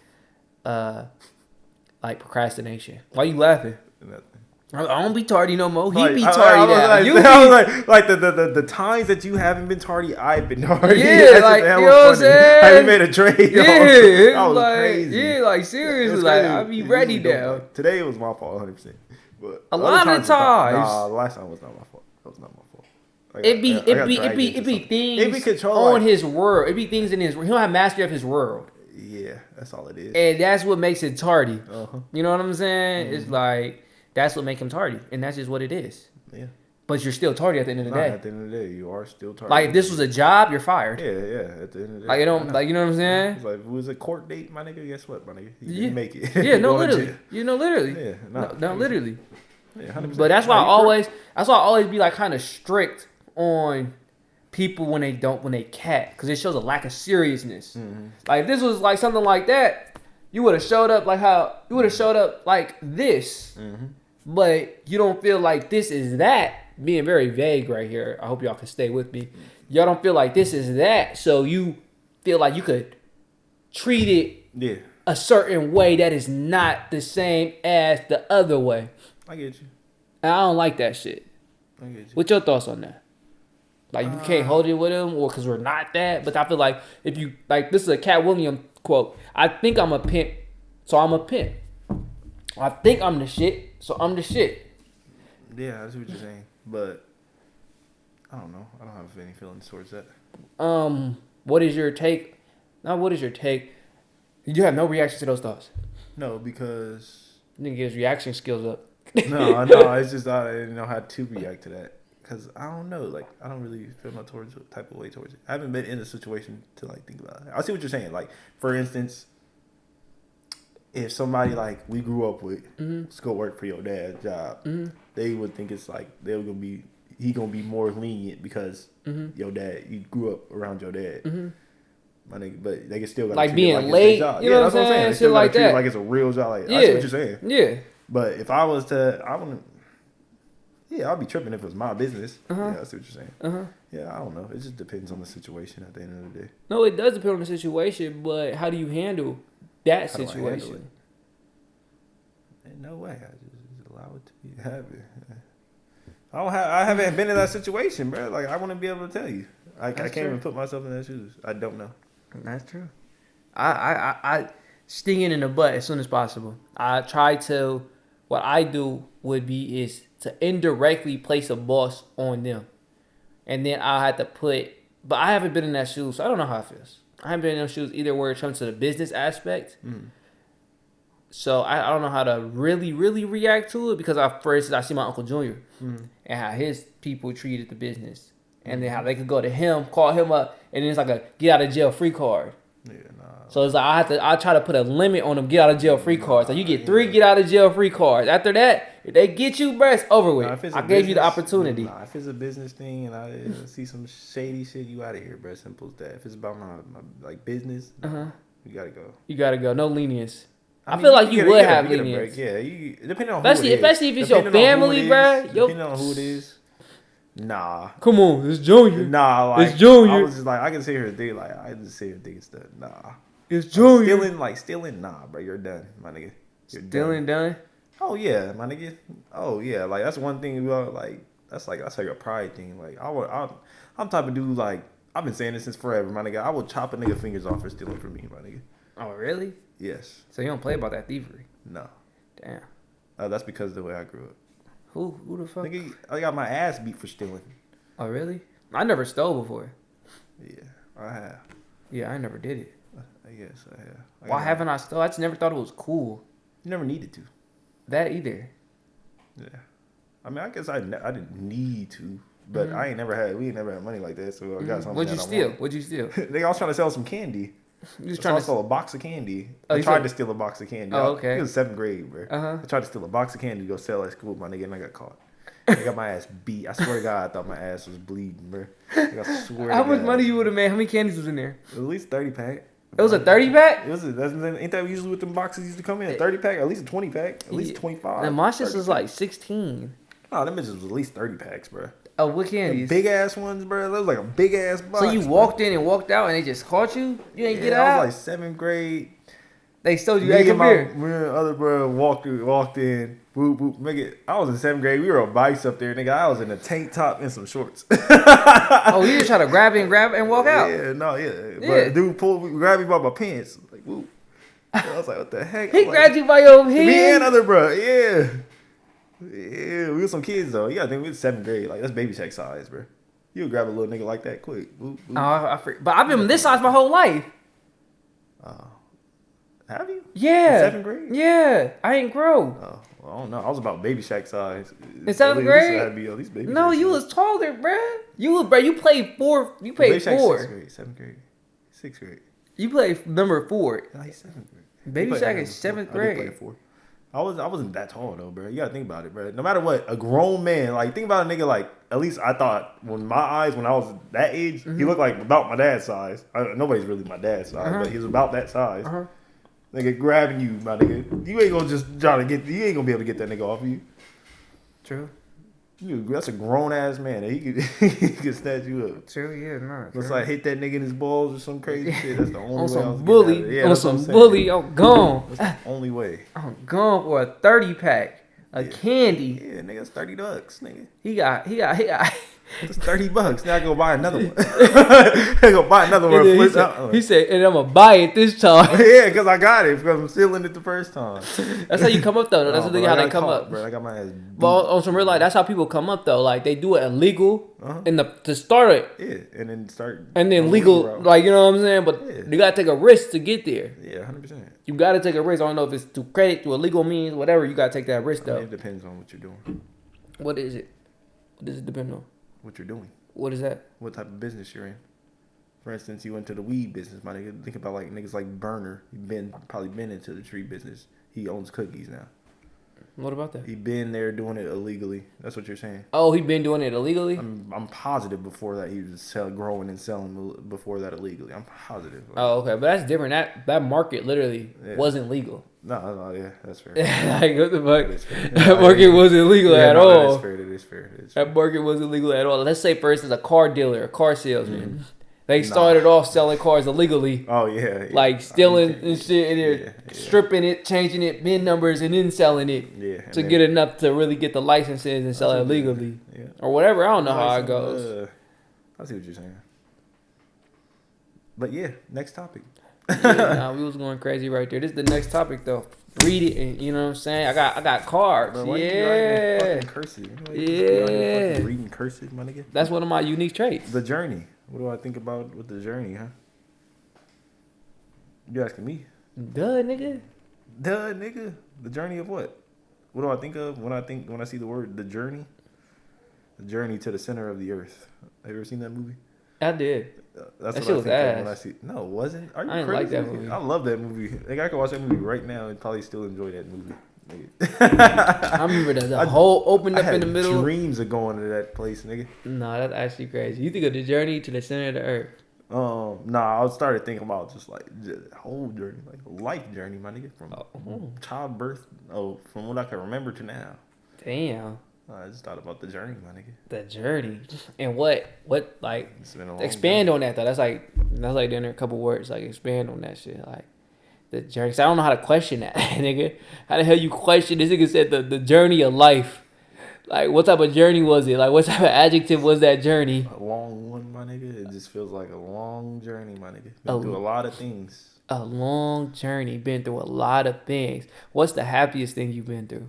procrastination. Why you laughing? Nothing. I don't be tardy no more. He Like, be tardy now. I was like the times that you haven't been tardy, I've been tardy. Yeah, like, you know what I'm saying? How you made a trade. Yeah, that was like, crazy. yeah, like seriously, It was like crazy. I be It ready usually now. don't, like, today was my fault, 100%. But A lot of times. Nah, the last time was not my fault. That was not my fault. It be things control, on like, his world. It be things in his. He don't have mastery of his world. Yeah, that's all it is. And that's what makes it tardy. Uh-huh. You know what I'm saying? Mm-hmm. It's like that's what makes him tardy, and that's just what it is. Yeah. But you're still tardy at the end of the day. At the end of the day, you are still tardy. Like if this was a job, you're fired. Yeah. At the end of the day, Like it don't. Like you know what I'm saying? It's like if it was a court date, my nigga. Guess what, my nigga? You Yeah. didn't make it. Yeah, no, Going to literally. jail. You know, literally. Yeah, no, literally. Yeah, 100%. But that's why Nah, I always. That's why I always be like kind of strict on people when they cat, because it shows a lack of seriousness. Mm-hmm. Like if this was like something like that, you would have showed up like how you would have showed up like this. Mm-hmm. But you don't feel like this is that. Being very vague right here. I hope y'all can stay with me. Y'all don't feel like this is that, so you feel like you could treat it a certain way that is not the same as the other way. I get you. And I don't like that shit. I get you. What's your thoughts on that? Like you can't hold it with him, or because we're not that. But I feel like if you like, this is a Cat Williams quote. I think I'm a pimp, so I'm a pimp. I think I'm the shit, so I'm the shit. Yeah, I see what you're saying, but I don't know. I don't have any feelings towards that. What is your take? Now, what is your take? You have no reaction to those thoughts. No, because Nigga get his reaction skills up. no, it's just I didn't know how to react to that. Cause I don't know, like I don't really feel no type of way towards it. I haven't been in a situation to like think about it. I see what you're saying. Like for instance, if somebody like we grew up with, let's go work for your dad's job, they would think it's like he gonna be more lenient because your dad, you grew up around your dad. My nigga, but they can still like being like late. You know what I'm saying? They still like treat that. it like it's a real job. Like, I see what you're saying. Yeah. But if I was to, I wouldn't. Yeah, I'd be tripping if it was my business. Yeah, I see what you're saying. Yeah, I don't know. It just depends on the situation at the end of the day. No, it does depend on the situation, but how do you handle that situation? In no way. I just allow it to be happen. I haven't been in that situation, bro. Like I wouldn't be able to tell you. I can't even put myself in their shoes. I don't know. That's true. I sting it in the butt as soon as possible. I try to. What I do is to indirectly place a boss on them, and then I had to put. But I haven't been in that shoes, so I don't know how it feels. I haven't been in those shoes either, where it comes to the business aspect. So I don't know how to really react to it because for instance, I see my Uncle Junior and how his people treated the business, and then how they could go to him, call him up, and then it's like a get out of jail free card. Yeah, nah. So it's like I try to put a limit on them get out of jail free cards. Like you get 3 get out of jail free cards. After that, if they get you, bruh, it's over with. I gave you the opportunity. Nah, if it's a business thing and I see some shady shit, you out of here, bruh. Simple as that. If it's about my like business, you gotta go. You gotta go. No lenience. I feel like you would have lenience. Yeah, depending on especially if it's your family, bruh. Depending on who it is. Nah. Come on, it's Junior. Nah, like it's Junior. I was just like I can sit here and think like I just sit here and think stuff. Nah. It's Junior. Stealing, nah, bro. You're done, my nigga. You're stealing done. Oh yeah, my nigga. Oh yeah, like that's one thing about like that's like a pride thing. Like I'm type of dude like I've been saying this since forever, my nigga. I will chop a nigga fingers off for stealing from me, my nigga. Oh really? Yes. So you don't play about that thievery? No. Damn. That's because of the way I grew up. Who the fuck? Nigga, I got my ass beat for stealing. Oh really? I never stole before. Yeah, I have. Yeah, I never did it. I guess I have. Why haven't I stole? I just never thought it was cool. You never needed to. That either. Yeah. I mean, I guess I didn't need to, but we ain't never had money like that, so I got something. What'd you steal? Nigga, I was trying to sell some candy. You was trying to sell a box of candy. I tried to steal a box of candy. Oh, okay. It was 7th grade, bro. I tried to steal a box of candy to go sell at school, my nigga, and I got caught. I got my ass beat. I swear to God, I thought my ass was bleeding, bro. I swear How much money you would have made? How many candies was in there? At least 30 pack. It was a 30 pack? Ain't that usually what them boxes used to come in? A 30 pack? At least a 20 pack? At least 25. And my shit was like 16. Oh, them bitches was at least 30 packs, bro. Oh, what candies? Big ass ones, bro. That was like a big ass box. So you walked in and walked out and they just caught you? You ain't get out? I was like 7th grade. They stole you. Hey, come here. Me and other bro walked in. Boop, boop. Nigga, I was in 7th grade. We were on bikes up there, nigga. I was in a tank top and some shorts. Oh, you just try to grab and walk out? Yeah, no, yeah. But dude grabbed me by my pants. Like, whoop. I was like, what the heck? He grabbed you by your head? Me and other bro, yeah. Yeah, we were some kids, though. You gotta think we was 7th grade. Like, that's baby Shaq size, bro. You would grab a little nigga like that quick. Boop, boop. Oh, but I've been this size my whole life. Have you? Yeah. In 7th grade? Yeah. I ain't grow. Oh, well, I don't know. I was about baby Shaq size. In 7th grade? Had to be at least baby no, Shaq you size. was taller, bruh. You played 4. You played baby 4. Shaq 6th grade, 7th grade, 6th grade. You played number 4. No, he's 7th grade. Baby Shaq is 7th grade. I did play 4. I wasn't that tall though, bro. You gotta think about it, bro. No matter what, a grown man, like think about a nigga like at least I thought when I was that age, he looked like about my dad's size. Nobody's really my dad's size, but he was about that size. Nigga grabbing you, my nigga. You ain't gonna just try to get. You ain't gonna be able to get that nigga off of you. True. That's a grown ass man. He could snatch you up. True, yeah, no. Looks like hit that nigga in his balls or some crazy shit. That's the only way. On some bully. Yeah, on some bully. I'm gone. That's the only way. I'm gone for a 30 pack of candy. Yeah, nigga, it's $30, nigga. He got It's $30. Now I go buy another one. I go buy another one. He said, and I'm gonna buy it this time. Yeah, because I got it because I'm stealing it the first time. That's how you come up though. That's how they come up. Bro, I got my ass beat. Well, on some real life, that's how people come up though. Like they do it illegal to start it. Yeah, and then start. And then legal, like you know what I'm saying. But you gotta take a risk to get there. Yeah, 100%. You gotta take a risk. I don't know if it's through credit, through illegal means, whatever. You gotta take that risk though. It depends on what you're doing. What is it? What does it depend on? What you're doing. What is that? What type of business you're in. For instance, you went to the weed business, my nigga. Think about like niggas like Burner. He probably been into the tree business. He owns cookies now. What about that? He been there doing it illegally. That's what you're saying. Oh, he been doing it illegally? I'm positive before that he was growing and selling before that illegally. I'm positive. Oh, okay, but that's different. That market literally wasn't legal. No, yeah, that's fair. Like what the fuck? That market wasn't legal at all. That is fair. That market wasn't legal at all. Let's say, for instance, a car dealer, a car salesman. They started off selling cars illegally. Oh yeah. Like stealing and shit, and they're stripping it, changing it, VIN numbers, and then selling it. Yeah. To get enough to really get the licenses and sell it legally. Yeah. Or whatever. I don't know how it goes. I see what you're saying. But yeah, next topic. We was going crazy right there. This is the next topic though. Read it, and you know what I'm saying. I got cards. Bro, why you fucking cursive? Yeah. Reading cursive, my nigga. That's one of my unique traits. The journey. What do I think about with the journey, huh? You asking me? Duh, nigga. The journey of what? What do I think of when I see the word the journey? The journey to the center of the earth. Have you ever seen that movie? I did. That's that what shit I was think ass. of when I see. No, it wasn't. Are you I didn't crazy? like that movie. I love that movie. Like I could watch that movie right now and probably still enjoy that movie. I remember the whole opened up in the middle. Dreams of going to that place, nigga. No, that's actually crazy. You think of the journey to the center of the earth? I started thinking about just the whole journey, like a life journey, my nigga, from childbirth, from what I can remember to now. Damn. I just thought about the journey, my nigga. The journey, and what like journey. expand on that though. That's like in a couple words, like expand on that shit, like. The journey. Cause I don't know how to question that, nigga. How the hell you question? This nigga said the journey of life. Like, what type of journey was it? Like, what type of adjective was that journey? A long one, my nigga. It just feels like a long journey, my nigga. Been through a lot of things. A long journey. Been through a lot of things. What's the happiest thing you've been through?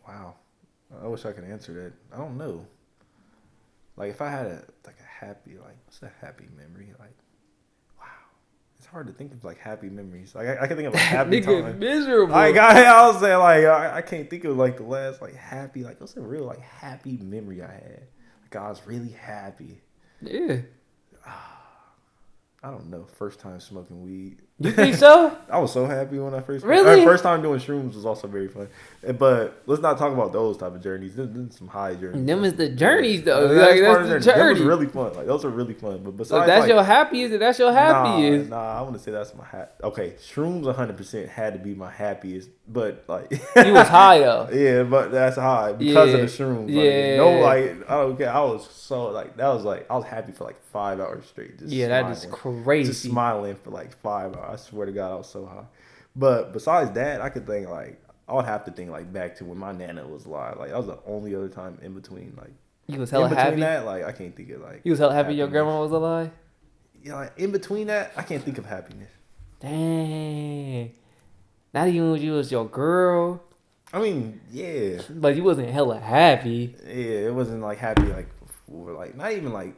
Wow. I wish I could answer that. I don't know. Like, if I had a happy, like, what's a happy memory? Like, wow. It's hard to think of, like, happy memories. Like, I can think of a happy time. Miserable. Like, I was saying, like, I can't think of, like, the last, like, happy, like, what's a real, like, happy memory I had? Like, I was really happy. Yeah. I don't know. First time smoking weed. You think so? I was so happy when I first. Really? First time doing shrooms was also very fun. But let's not talk about those type of journeys. Them some high journeys. Them is the journeys though. That's the journey. That was really fun. Like those are really fun. But besides, so that's your happiest. That's your happiest. Nah, I want to say that's my Okay, shrooms 100% had to be my happiest. But like, you was high though. Yeah, but that's high because of the shrooms. Yeah. No, like I don't care. I was so like that was like I was happy for like 5 hours straight. Just that is crazy. Just smiling for like 5 hours. I swear to God, I was so high. But besides that, I could think like I would have to think like back to when my nana was alive. Like that was the only other time in between. Like you was hella in between happy. That, like I can't think of like. You was hella happy your grandma was alive. Yeah, like, in between that, I can't think of happiness. Dang. Not even when you was your girl. I mean, yeah. But you wasn't hella happy. Yeah, it wasn't like happy like before. Like not even like.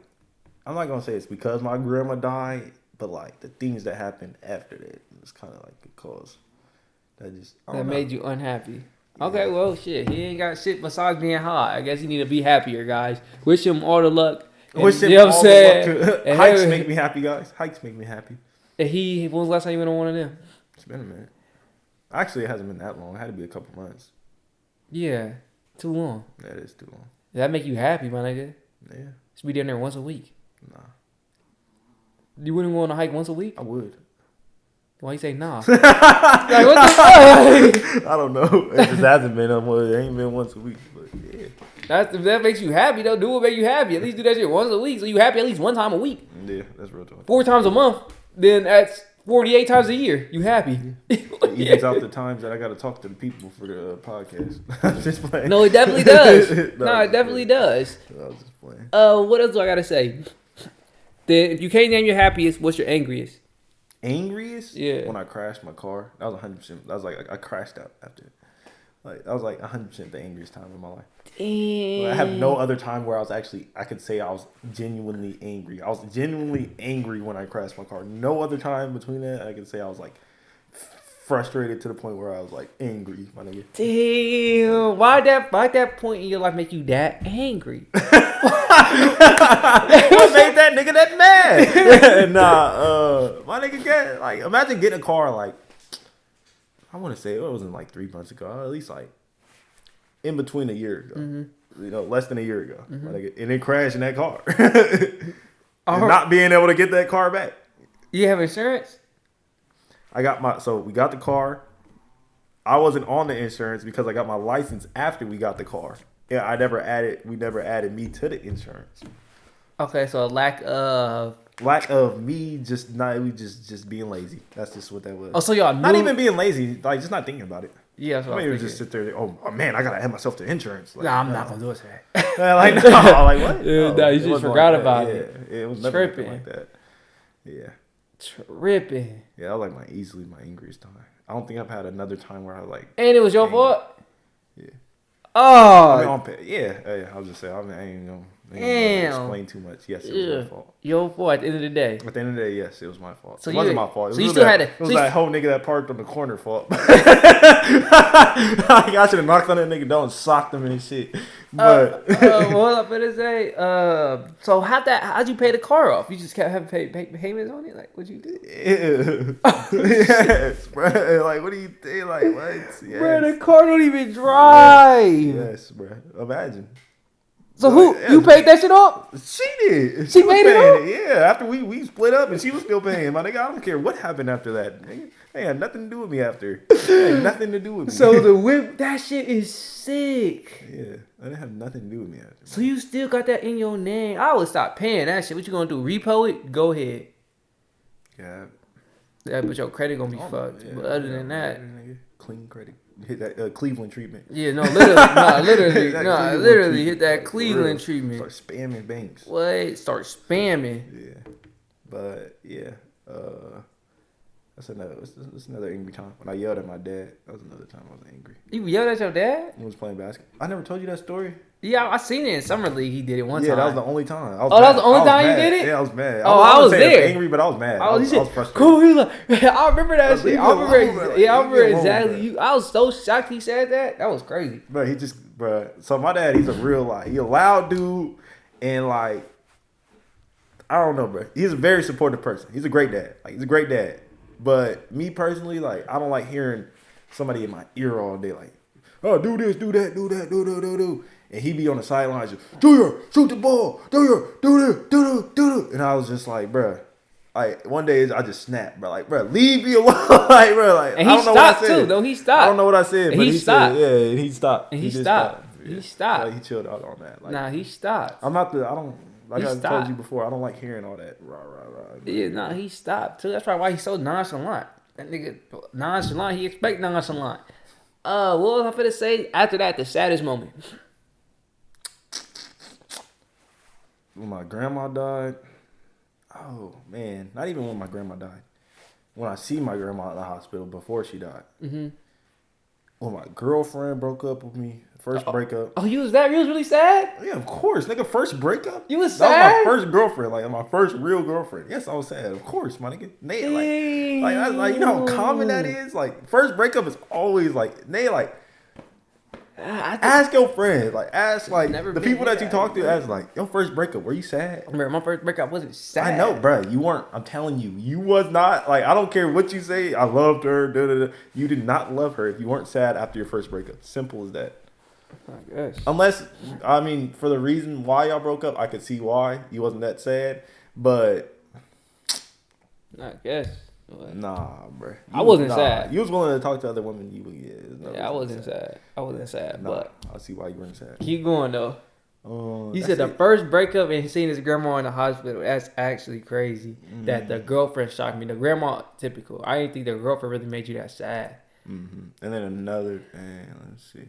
I'm not gonna say it's because my grandma died, but like the things that happened after that was kind of like a cause that made you unhappy. Yeah. Okay, well, shit, he ain't got shit besides being high. I guess he need to be happier, guys. Wish him all the luck. Wish him all the luck. Hikes make me happy, guys. Hikes make me happy. And when was the last time you went on one of them? It's been a minute. Actually, it hasn't been that long. It had to be a couple months. Yeah, too long. That is too long. Does that make you happy, my nigga? Yeah. Should be down there once a week. Nah. You wouldn't go on a hike once a week? I would. Why you say nah? Like, what the fuck? I don't know. It just hasn't been. It ain't been once a week, but yeah. That makes you happy though. Do what make you happy. At least do that shit once a week, so you happy at least one time a week. Yeah, that's real talk. 4 times a month, then that's 48 times a year. You happy? It evens out the times that I got to talk to the people for the podcast. I'm just playing. No, it definitely does. No, it definitely does. I was just playing. What else do I gotta say? Then, if you can't name your happiest, what's your angriest? Angriest? Yeah. When I crashed my car. That was 100%. That was like I crashed out after it. Like that was like 100% the angriest time in my life. Damn. Like, I have no other time where I could say I was genuinely angry. I was genuinely angry when I crashed my car. No other time between that I could say I was like frustrated to the point where I was like angry, my nigga. Damn. Why that point in your life make you that angry? What made that nigga that mad? My nigga get like imagine getting a car like I want to say it wasn't like 3 months ago, at least like in between a year ago. Mm-hmm. You know, less than a year ago. Mm-hmm. And then crashing that car. And not being able to get that car back. You have insurance? We got the car. I wasn't on the insurance because I got my license after we got the car. Yeah, we never added me to the insurance. Okay, so lack of me just being lazy. That's just what that was. Oh, so y'all not even being lazy, like just not thinking about it. Yeah, that's what I mean, just sit there. Oh man, I gotta add myself to insurance. Like, I'm not gonna do it today. Like no, like what? No, you just forgot about it. Yeah, it was never like that. Yeah, tripping. Yeah, that was like easily my angriest time. I don't think I've had another time where I was like. And it was your fault. Yeah. Oh. I mean, yeah. I was just saying. I ain't gonna explain too much. Yes, it was my fault. Your fault at the end of the day. At the end of the day, yes, it was my fault. So it wasn't my fault. So you still had it. It was that whole nigga that parked on the corner fault. I should have knocked on that nigga door and socked him and shit. But what I'm gonna say? So how'd you pay the car off? You just kept having payments on it? Like what'd you do? Yes, bro. Like what do you think? Like what? Yes. Bro, the car don't even drive. Yes, bro. Imagine. So you paid that shit off? She did. She paid it off? Yeah, after we split up and she was still paying. My nigga, I don't care what happened after that. Nigga, they had nothing to do with me after. They had nothing to do with me. So the whip, that shit is sick. Yeah, that didn't have nothing to do with me after. So you still got that in your name? I would stop paying that shit. What you gonna do? Repo it? Go ahead. Yeah. Yeah, but your credit gonna be fucked. Yeah, but other than that, clean credit. Hit that Cleveland treatment. Yeah, literally hit that Cleveland treatment. Start spamming banks. What? Start spamming. Yeah, but yeah, that's another angry time. When I yelled at my dad, that was another time I was angry. You yelled at your dad? He was playing basketball. I never told you that story. Yeah, I seen it in Summer League. He did it one time. Yeah, that was the only time. That was the only time you did it? Yeah, I was mad. I was there. Angry, but I was mad. I was frustrated. Cool. He was like, I remember that shit. I remember exactly. I was so shocked he said that. That was crazy. But so my dad, he's a real he a loud dude, and like, I don't know, bro. He's a very supportive person. He's a great dad. Like, he's a great dad. But me personally, like, I don't like hearing somebody in my ear all day, like, oh, do this, do that, do that, do. And he be on the sidelines, Junior, shoot the ball. Junior, do this, do. And I was just like, bruh. Like, one day I just snapped, bro. Like, bruh, leave me alone. Like, bruh, like, and he stopped too, though. He stopped. I don't know what I said, but he stopped. Said, yeah, and he stopped. And he stopped. Yeah. He stopped. Like, he chilled out on that. Like, nah, he stopped. Like I told you before, I don't like hearing all that rah. Yeah, nah, he stopped too. That's probably why he's so nonchalant. That nigga nonchalant. He expect nonchalant. What was I finna say after that? The saddest moment. When my grandma died. Oh man, not even when my grandma died. When I see my grandma in the hospital before she died. Mm-hmm. When my girlfriend broke up with me, first breakup. Oh, you was really sad? Yeah, of course, nigga. First breakup. You was sad. That was my first girlfriend, like my first real girlfriend. Yes, I was sad. Of course, my nigga. Like you know how common that is. Like first breakup is always like ask your friends, like ask like the people that you talk to. Ask like your first breakup. Were you sad? Remember, my first breakup wasn't sad. I know, bro. You weren't. I'm telling you, you was not. Like I don't care what you say. I loved her. You did not love her if you weren't sad after your first breakup. Simple as that. I guess. Unless, I mean, for the reason why y'all broke up, I could see why you wasn't that sad. But I guess. Nah, bro. I wasn't sad. You was willing to talk to other women. I wasn't sad. I wasn't sad. Nah, but I see why you weren't sad. Keep going though. He said the first breakup and seeing his grandma in the hospital. That's actually crazy. That the girlfriend shocked me. The grandma, typical. I didn't think the girlfriend really made you that sad. And then another, let's see.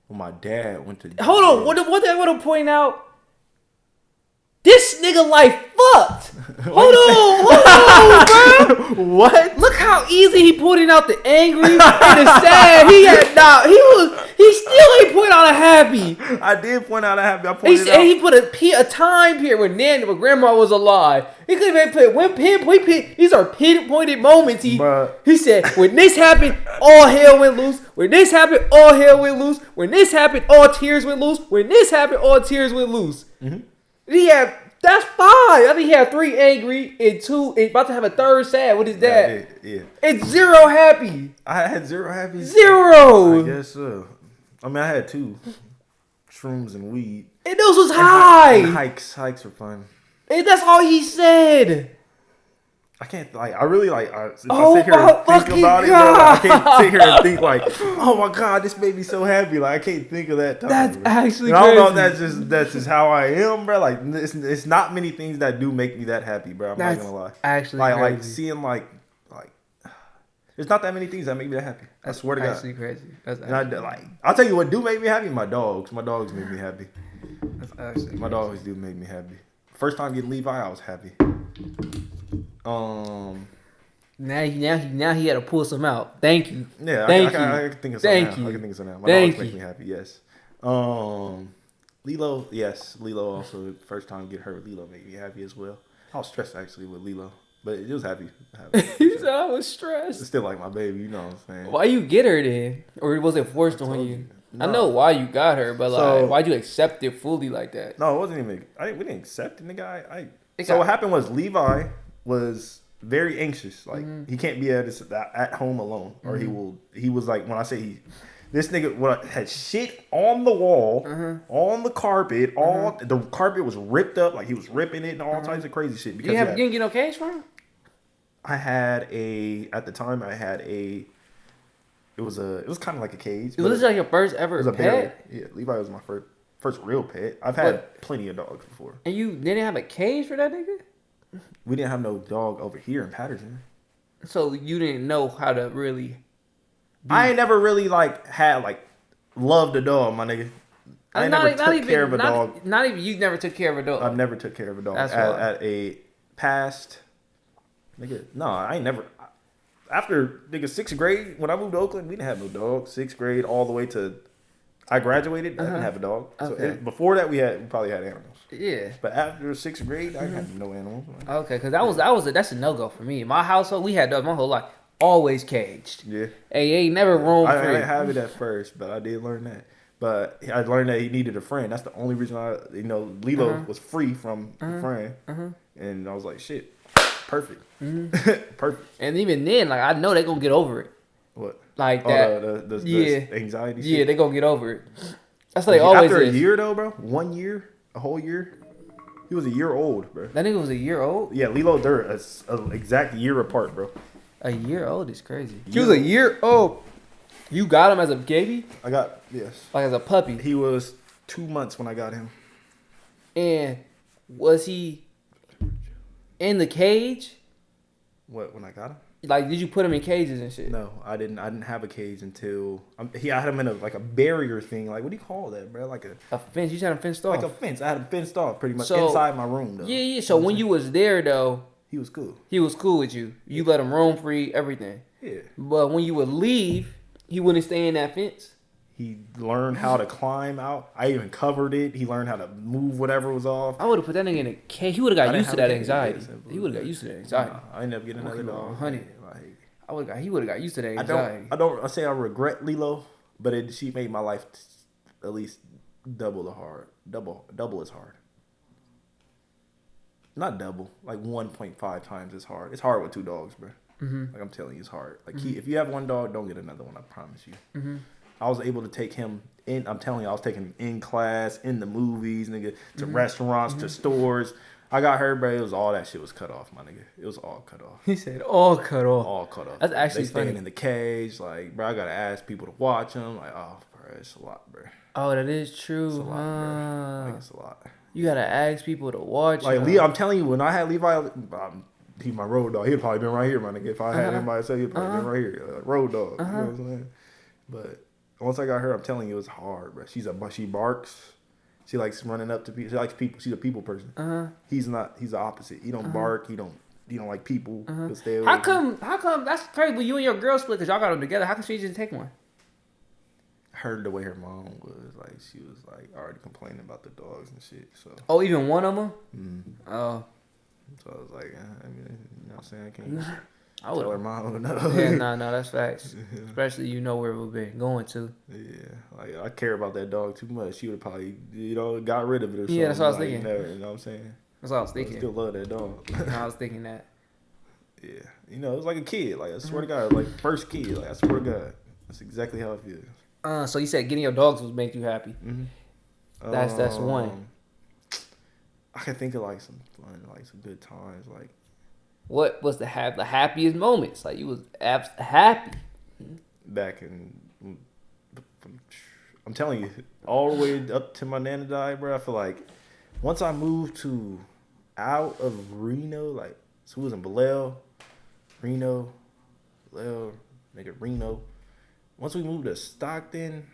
When my dad went to jail. Hold on. What I want to point out? This nigga life fucked. Hold on, bro. What? Look how easy he pointed out the angry and the sad. He still ain't point out a happy. I did point out a happy. I He said he put a time period when grandma was alive. He could have put these are pinpointed moments. He said when this happened, all hell went loose. When this happened, all hell went loose. When this happened, all tears went loose. When this happened, all tears went loose. That's 5. I think he had 3 angry and 2 about to have a third sad with his dad. Yeah. It's 0 happy. I had 0 happy. 0. I guess so. I mean, I had 2 shrooms and weed. And those was high. And hikes are fun. And that's all he said. I can't I really if I sit here my and think fucking about it, God. bro, I can't sit here and think oh my God, this made me so happy. Like I can't think of that time. That's bro. actually And I don't know crazy. if that's just how I am, bro. Like it's not many things that do make me that happy, bro. I'm not gonna lie. Actually like crazy. seeing there's not that many things that make me that happy. I swear to God. Actually crazy. That's And I'll tell you what do make me happy. My dogs. My dogs make me happy. That's actually My dogs do make me happy. First time getting Levi, I was happy. Now he had to pull some out. Thank you. Yeah, I can think of something now. I can think of something now. My dogs make me happy, yes. Lilo, yes. Lilo also, first time get hurt with Lilo made me happy as well. I was stressed actually with Lilo, but it was happy. He said I was stressed. It's still like my baby, you know what I'm saying? Why you get her then? Or was it forced on you? No. I know why you got her, but why'd you accept it fully like that? No, it wasn't even. We didn't accept it, nigga. So what happened was Levi was very anxious. Like he can't be at home alone, or he was like when I say this nigga had shit on the wall, on the carpet. The carpet was ripped up, like he was ripping it and all types of crazy shit. Because you didn't get no cage from him? At the time I had a. It was kind of like a cage. Was this like your first ever pet? Bear. Yeah, Levi was my first real pet. I've had plenty of dogs before. And you didn't have a cage for that nigga? We didn't have no dog over here in Patterson. So you didn't know how to really. I ain't never really had loved a dog, my nigga. I never took care of a dog. Not even you never took care of a dog. I've never took care of a dog. That's at a past. Nigga, no, I ain't never. After nigga 6th grade, when I moved to Oakland, we didn't have no dog. 6th grade all the way to I graduated. I didn't have a dog. Okay. So before that, we probably had animals. Yeah. But after 6th grade, I had no animals. Okay, because that's a no go for me. In my household, we had dogs my whole life. Always caged. Yeah. Hey, ain't never roamed free. I didn't have it at first, but I did learn that. But I learned that he needed a friend. That's the only reason Lilo was free from a friend. And I was like, shit, perfect. Perfect. And even then, I know they gonna get over it. What? Like that. The anxiety shit? Yeah, they gonna get over it. That's what they always After is. a year though, bro? 1 year? A whole year? He was a year old, bro. That nigga was a year old? Yeah, Lilo, they're an exact year apart, bro. A year old is crazy. He was a year old. You got him as a baby? Yes. Like as a puppy? He was 2 months when I got him. And was he in the cage? What, when I got him? Did you put him in cages and shit? No, I didn't have a cage until I had him in a barrier thing. What do you call that, bro? A fence. You had him fenced off. Like a fence. I had him fenced off pretty much inside my room though. Yeah. So when you was there though, he was cool. He was cool with you. You let him roam free, everything. Yeah. But when you would leave, he wouldn't stay in that fence. He learned how to climb out. I even covered it. He learned how to move whatever was off. I would have put that nigga in a cage. He would have got used to that anxiety. He would have got used to that anxiety. I ain't never get another dog. Honey. He would have got used to that anxiety. I say I regret Lilo, but she made my life at least double as hard. Not double, 1.5 times as hard. It's hard with 2 dogs, bro. I'm telling you, it's hard. If you have 1 dog, don't get another one. I promise you. I was able to take him in. I'm telling you, I was taking him in class, in the movies, nigga, to restaurants, to stores. I got her, bro. It was all that shit was cut off, my nigga. It was all cut off. He said all cut off. All cut off. That's actually they funny. staying in the cage, bro. I gotta ask people to watch them. Oh, bro, it's a lot, bro. Oh, that is It's true. a lot, bro. Like, it's a lot. You gotta ask people to watch. Like Lee, I'm telling you, when I had Levi, he's my road dog. He'd probably been right here, my nigga. If I had him by himself, he'd probably been right here, road dog. You know what I'm saying? But once I got her, I'm telling you, it was hard, bro. She barks. She likes running up to people. She likes people. She's a people person. He's not. He's the opposite. He don't bark. He don't like people. He'll stay away. How come? That's crazy. But you and your girl split because y'all got them together. How come she just take one? Heard the way her mom was like, she was like already complaining about the dogs and shit. So. Oh, even one of them? Oh. So I was like, I mean, you know what I'm saying? I can't tell her mom no. Yeah, no, that's facts. Especially you know where we've been going to. Yeah, like I care about that dog too much. She would probably, got rid of it or something. Yeah, that's what I was thinking. Never, you know what I'm saying? That's what I was thinking. I still love that dog. I was thinking that. Yeah, it was like a kid. Like I swear to God, like first kid. Like I swear to God, that's exactly how it feels. So you said getting your dogs would make you happy. That's one. I can think of like some fun, like some good times. Like what was the happiest moments? Like you was happy. Back in, I'm telling you, all the way up to my nana died, bro. I feel like once I moved out of Reno, like so it was in Reno. Once we moved to Stockton,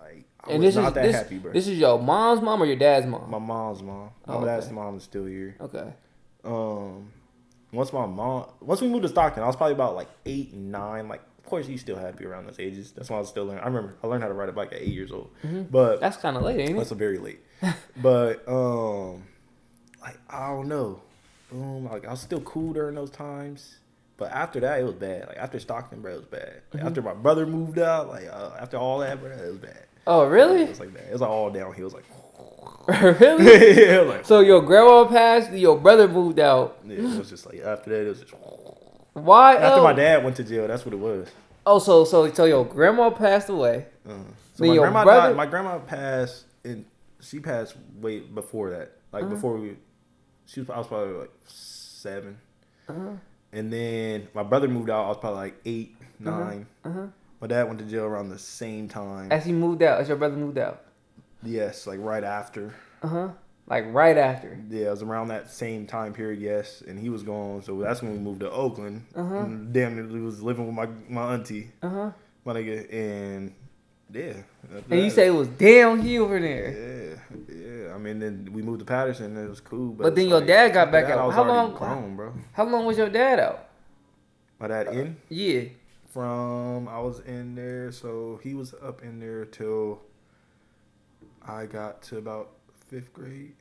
like I was not that happy, bro. This is your mom's mom or your dad's mom? My mom's mom. My dad's mom is still here. Okay. Once we moved to Stockton, I was probably about like 8, 9. Like, of course, you still happy around those ages. That's why I was still learning. I remember I learned how to ride a bike at 8 years old. But that's kind of late, ain't it? That's very late. But like I don't know. Like I was still cool during those times. But after that, it was bad. Like, after Stockton, bro, it was bad. Like, after my brother moved out, like, after all that, bro, it was bad. Oh, really? It was like that. It was like all downhill. It was like... Really? Yeah, like... So, your grandma passed, your brother moved out. Yeah, it was just like, after that, it was just... Why? After my dad went to jail, that's what it was. Oh, so your grandma passed away. So my grandma died. My grandma passed, and she passed way before that. Like, before I was probably like 7. And then my brother moved out. I was probably like 8, 9. My dad went to jail around the same time. As he moved out, as your brother moved out. Yes, like right after. Like right after. Yeah, it was around that same time period. Yes, and he was gone. So that's when we moved to Oakland. And damn, we was living with my auntie. My nigga, and yeah. And you say it was downhill over there. Yeah. I mean, then we moved to Patterson, and it was cool. But then your dad got back out. How long? Grown, bro. How long was your dad out? My dad in? Yeah. I was in there, so he was up in there till I got to about 5th grade.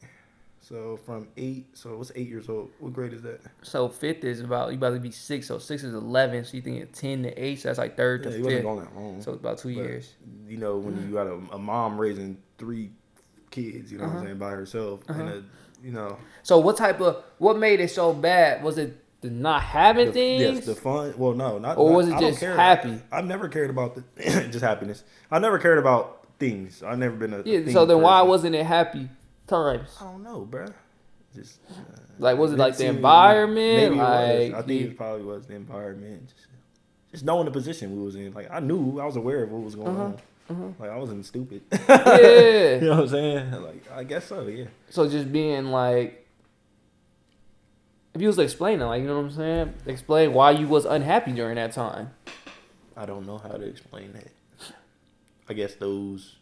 So from 8, so what's 8 years old? What grade is that? So 5th is you about to be 6, so 6 is 11, so you think it's 10 to 8, so that's like 3rd to 5th. He wasn't going that long. So it's about 2 years. You know, when you got a mom raising 3 kids, you know what I'm saying, by herself, and So what made it so bad? Was it the not having things? Yes, the fun. Well, no, not. Or was it just happy? I've never cared about just happiness. I never cared about things. I've never been a So then why wasn't it happy times? I don't know, bro. Just like was it like the environment? Maybe like it was. I think it probably was the environment. Just knowing the position we was in. Like I was aware of what was going on. Like I wasn't stupid. Yeah. You know what I'm saying? Like I guess so. Yeah. So just being like, if you was explaining, like, you know what I'm saying? Explain why you was unhappy during that time. I don't know how to explain that. I guess those.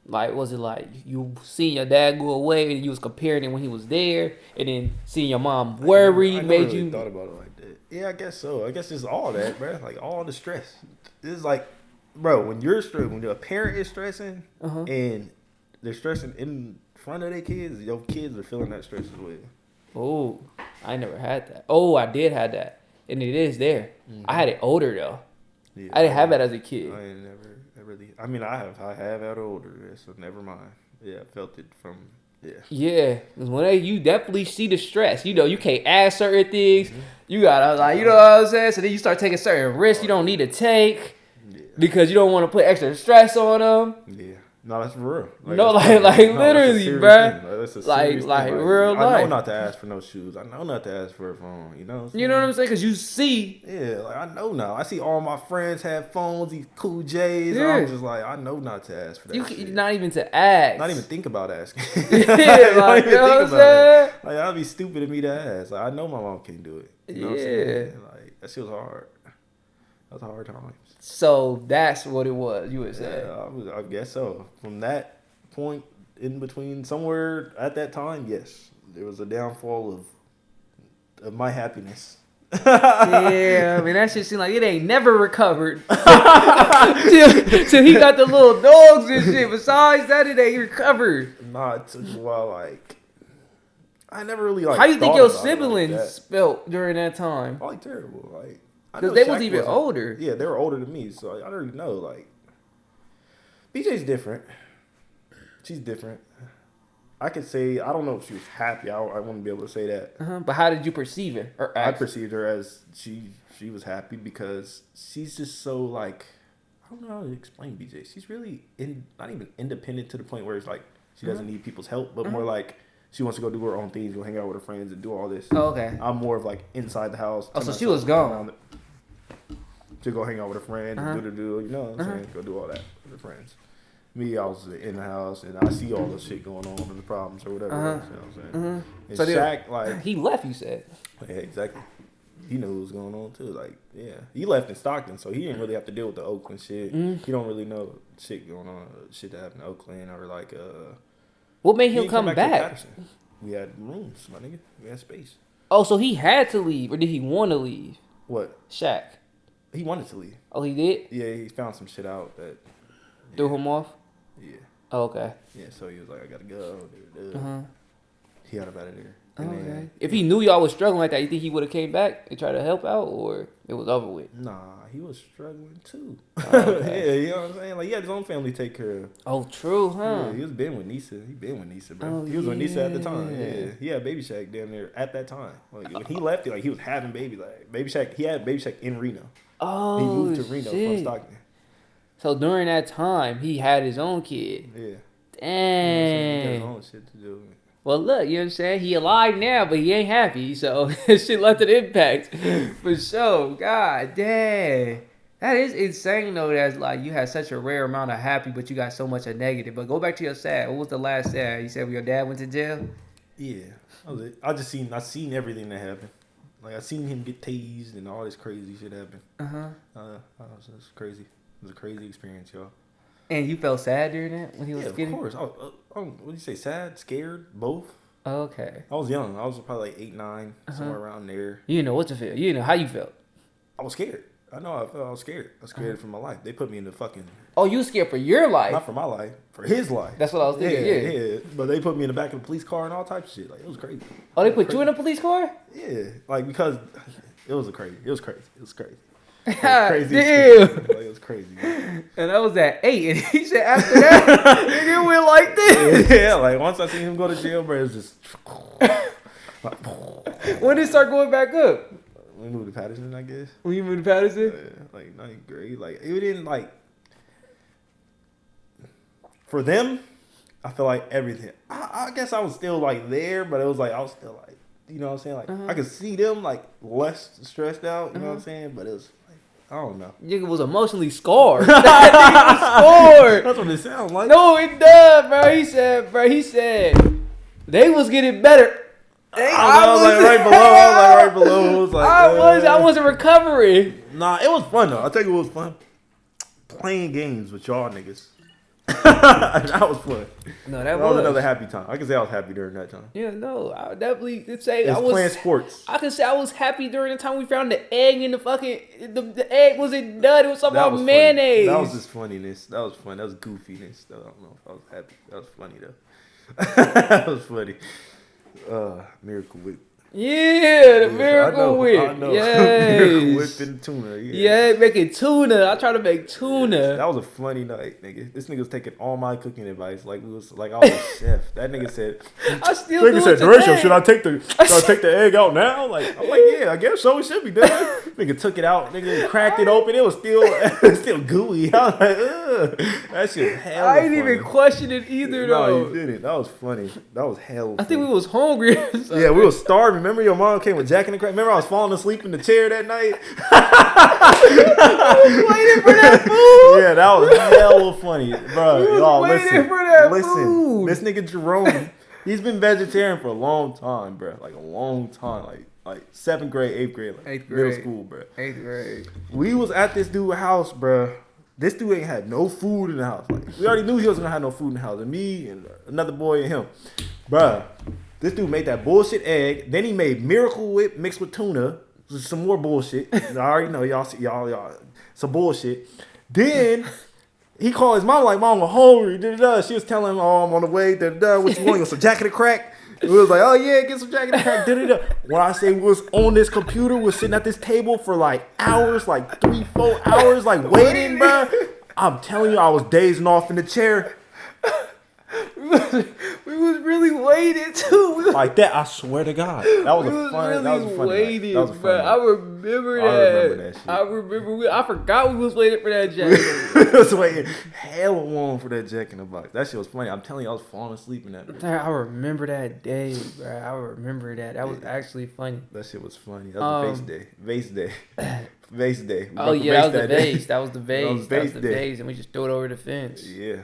Like, was it like you seen your dad go away and you was comparing it when he was there, and then seeing your mom worried I made really you thought about it like that? Yeah, I guess so. I guess it's all that, bro. Like all the stress. It's like, bro, when you're stressed, when your parent is stressing and they're stressing in front of their kids, your kids are feeling that stress as well. Oh, I never had that. Oh, I did have that, and it is there. I had it older though. Yeah, I didn't have that as a kid. I ain't never really. I mean, I have had it older, so never mind. Yeah, I felt it from. Yeah. Yeah, because when you definitely see the stress. You know, you can't ask certain things. You gotta like, you know what I'm saying. So then you start taking certain risks you don't need to take because you don't want to put extra stress on them. Yeah. No, that's for real. Like, like literally, bro. it's a like serious thing. real life. I know not to ask for no shoes. I know not to ask for a phone. You know what I'm saying? You know what I'm saying? Because you see. Yeah, like I know now. I see all my friends have phones, these cool J's. Yeah. And I'm just like, I know not to ask for that shit. Not even to ask. Not even think about asking. Yeah, like, you know what I'm saying? Like, that'd be stupid of me to ask. Like, I know my mom can't do it. You know what I'm saying? Like, that shit was hard. That was hard times. So that's what it was, you would say. Yeah, I guess so. From that point in between, somewhere at that time, yes. There was a downfall of my happiness. Yeah, I mean, that shit seemed like it ain't never recovered. till he got the little dogs and shit. Besides that, it ain't recovered. Nah, it took a while, like... I never really, like, how you think your thought about siblings it like that. felt during that time? Probably terrible, like... Because they was even older. Yeah, they were older than me, so I already know, like... BJ's different. She's different. I could say, I don't know if she was happy. I wouldn't be able to say that. But how did you perceive it? Or I perceived her as she was happy because she's just so, like... I don't know how to explain BJ. She's really not even independent to the point where it's like she doesn't need people's help, but more like... She wants to go do her own things, go hang out with her friends and do all this. Oh, okay. I'm more of like inside the house. Oh, so she was gone. To go hang out with her friends and do, you know what I'm saying? Go do all that with her friends. Me, I was in the house and I see all the shit going on and the problems or whatever. You know what I'm saying? And So Shaq, like... He left, you said. Yeah, exactly. He knew what was going on too. Like, yeah. He left in Stockton, so he didn't really have to deal with the Oakland shit. He don't really know shit going on, shit that happened in Oakland or like... What made him come back? We had rooms, my nigga. We had space. Oh, so he had to leave, or did he want to leave? What? Shaq. He wanted to leave. Oh, he did? Yeah, he found some shit out that... Threw him off? Yeah. Oh, okay. Yeah, so he was like, I gotta go. He got up out of there. Okay. Then, if he knew y'all was struggling like that, you think he would have came back and tried to help out, or it was over with? Nah, he was struggling too. Oh, okay. Yeah, you know what I'm saying? Like, he had his own family to take care of. Oh, true, huh? Yeah, he was been with Nisa. He been with Nisa, bro. Oh, he was with Nisa at the time. yeah. Yeah, he had Baby Shack down there at that time. Like, when he left, like, he was having baby. Like, Baby Shack, he had Baby Shack in Reno. Oh, he moved to Reno shit. from Stockton. So during that time, he had his own kid. Yeah. Dang. He got his own shit to do. Well, look, you know what I'm saying? He alive now, but he ain't happy. So shit left an impact for sure. God dang. That is insane, though. That's like you had such a rare amount of happy, but you got so much of negative. But go back to your sad. What was the last sad? You said when your dad went to jail? Yeah. That was it. I seen everything that happened. Like, I seen him get tased and all this crazy shit happen. It was crazy. It was a crazy experience, y'all. And you felt sad during that when he was getting? Of course. What do you say? Sad, scared, both. Okay. I was young. I was probably like 8, 9, somewhere around there. You didn't know what to feel. You didn't know how you felt. I was scared. I know I felt. I was scared. I was scared for my life. They put me in the fucking... Oh, you were scared for your life? Not for my life. For his life. That's what I was thinking, yeah. But they put me in the back of the police car and all types of shit. Like, it was crazy. Oh, they put you in a police car? Yeah. Like, because it was crazy. It was crazy. Like, crazy. Damn. Like, it was crazy. Man. And I was at 8, and he said after that, nigga went like this. Yeah, like once I seen him go to jail, bro, it was just... When did it start going back up? We moved to Patterson, I guess. When you moved to Patterson? Yeah, like 9th grade. Like, it didn't, like... For them, I feel like everything... I guess I was still, like, there, but it was like, I was still, like... You know what I'm saying? Like, I could see them, like, less stressed out, you know what I'm saying? But it was... I don't know. Nigga was emotionally scarred. That nigga was scarred. That's what it sounds like. No, it does, bro. He said, they was getting better. I was like right below. It was like, I wasn't recovering. Nah, it was fun though. I'll tell you what was fun. Playing games with y'all niggas. That was fun. No, that was another happy time. I can say I was happy during that time. Yeah, no, I would definitely could say I was playing sports. I could say I was happy during the time we found the egg in the fucking the egg wasn't done. It was something about mayonnaise. That was just funniness. That was fun. That was goofiness. Though. I don't know if I was happy. That was funny though. That was funny. Miracle Whip. Yeah, the Miracle Whip. Yes. Miracle Whip and tuna. Yeah, making tuna. I try to make tuna. That was a funny night, nigga. This nigga was taking all my cooking advice. Like we was like I was a chef. That nigga said. I still do it today. Horatio, should I take the egg out now? Like I'm like, yeah, I guess so. It should be done. Nigga took it out. Nigga cracked it open. It was still gooey. I was like, ugh. That shit was hella I didn't funny. even question it either, No, though. you didn't. That was funny. That was hella I think we funny. was hungry. Yeah, we was starving. Remember your mom came with Jack in the Crack? Remember I was falling asleep in the chair that night? I was waiting for that food. Yeah, that was hella funny. Bro, We was y'all waiting for that listen. food. This nigga Jerome, he's been vegetarian for a long time, bro. Like a long time. Like 7th grade, 8th grade, like 8th middle grade. school, bro. 8th grade. We was at this dude's house, bro. This dude ain't had no food in the house. Like we already knew he wasn't gonna have no food in the house. And me and another boy and him, bruh. This dude made that bullshit egg. Then he made Miracle Whip mixed with tuna. Some more bullshit. I already know y'all. Some bullshit. Then he called his mom like, "Mom, I'm hungry." Da-da-da. She was telling him, "Oh, I'm on the way." Da-da-da. What you want? You want some Jack in the Crack? We was like, "Oh yeah, get some Jack in the Crack." Da-da-da. When I say we was on this computer, we was sitting at this table for like hours, like 3-4 hours, like waiting, bro. I'm telling you, I was dazing off in the chair. We was really waiting too. Like that, I swear to God. That was We a was funny. really that was a funny. waiting, That was a bro. funny. I remember that. I remember that shit. I forgot we was waiting for that Jack. I was waiting hell long for that Jack in the Box. That shit was funny. I'm telling you, I was falling asleep in that. bitch. I remember that day, bro. I remember that. That was actually funny. That shit was funny. That was vase day. Vase day. Vase day. We Oh broke the yeah, that was the day. vase. That was the vase. That was the day. vase, and we just threw it over the fence. Yeah.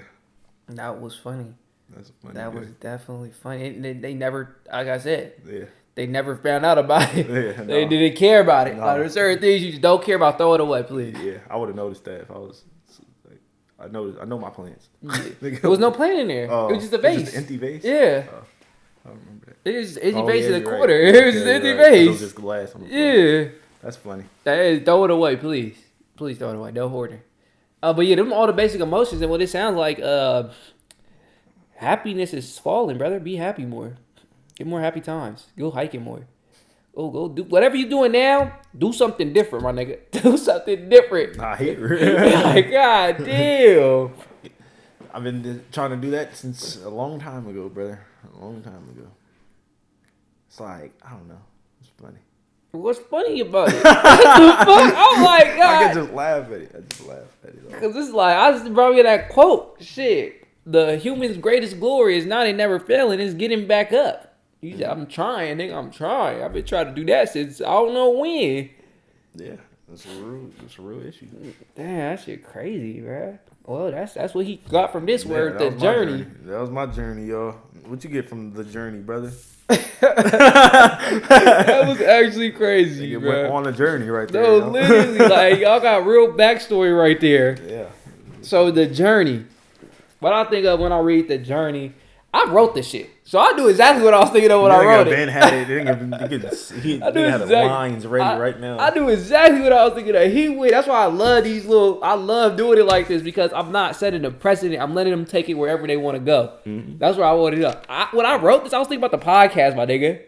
That was funny. That's a funny. That day. was definitely funny. They never, like I said, Yeah. they never found out about it. Yeah, They nah. didn't care about it. Nah. Like, there's certain things you just don't care about. Throw it away, please. Yeah. I would have noticed that if I was. Like, I know my plans. There was no plan in there. It was just a vase. Just an empty vase. Yeah. I remember that. It was just empty Oh, vase yeah, in the you're corner. right. It was just Yeah, empty you're right. It was vase. just glass on the floor. Yeah. That's funny. That is, throw it away, please. Please throw it away. No hoarding. But yeah, them all the basic emotions and what it sounds like. Happiness is falling, brother. Be happy more. Get more happy times. Go hiking more. Oh, go do whatever you're doing now. Do something different, my nigga. Do something different. I hate it. Like, god damn. I've been trying to do that since a long time ago, brother. A long time ago. It's like, I don't know. It's funny. What's funny about it? What the fuck? I'm like, I God. can just laugh at it. I just laugh at it. Because it's like, I just brought me that quote. Shit. The human's greatest glory is not in never failing, it's getting back up. You said, I'm trying, nigga. I'm trying. I've been trying to do that since I don't know when. Yeah, that's a real issue. Damn, that shit crazy, bro. Well, that's what he got from this word, that the was my journey. That was my journey, y'all. What you get from the journey, brother? That was actually crazy, You bro. went on a journey right there. No, you know? literally, like, y'all got real backstory right there. Yeah. So, the journey. What I think of when I read the journey, I wrote this shit. So, I knew exactly what I was thinking of when I wrote Ben it. had it. He had the lines ready right now. I knew exactly what I was thinking of. He went. That's why I love I love doing it like this because I'm not setting a precedent. I'm letting them take it wherever they want to go. Mm-hmm. That's where I wanted to go. When I wrote this, I was thinking about the podcast, my nigga.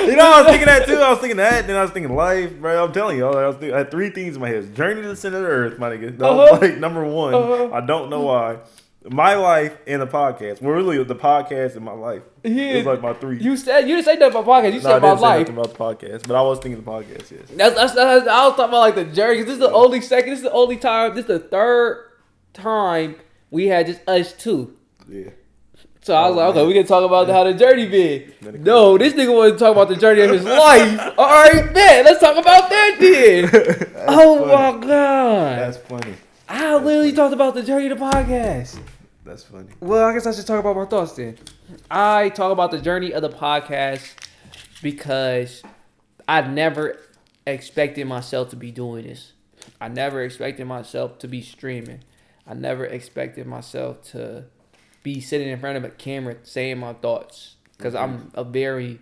You know, I was thinking that too. I was thinking that, then I was thinking life, bro. I'm telling you, I had 3 things in my head: journey to the center of the earth, my nigga. That was like number 1. I don't know why. My life and the podcast. Well, really, the podcast and my life. It was like my 3. You didn't say nothing about podcast. You said I about didn't say life. nothing about the podcast, but I was thinking the podcast. Yes. That's I was talking about like the journey. 'Cause this is the only second. This is the only time. This is the 3rd time we had just us 2. Yeah. So I was like, okay, we can talk about how the journey been. No, this nigga wanted to talk about the journey of his life. All right, man, let's talk about that then. Oh funny. my god, That's funny. I literally talked about the journey of the podcast. That's funny. Well, I guess I should talk about my thoughts then. I talk about the journey of the podcast because I never expected myself to be doing this. I never expected myself to be streaming. I never expected myself to be sitting in front of a camera saying my thoughts. Because I'm a very,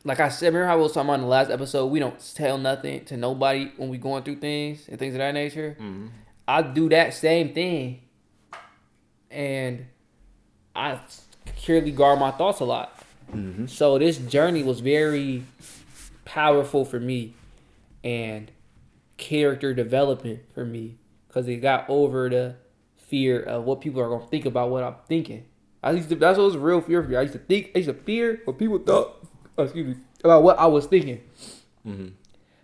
like I said, remember how we was talking about in the last episode, we don't tell nothing to nobody when we going through things and things of that nature. Mm-hmm. I do that same thing. And I securely guard my thoughts a lot. Mm-hmm. So this journey was very powerful for me and character development for me because it got over the fear of what people are going to think about what I'm thinking. That's what was real fear for me. I used to fear what people thought, about what I was thinking. Mm-hmm.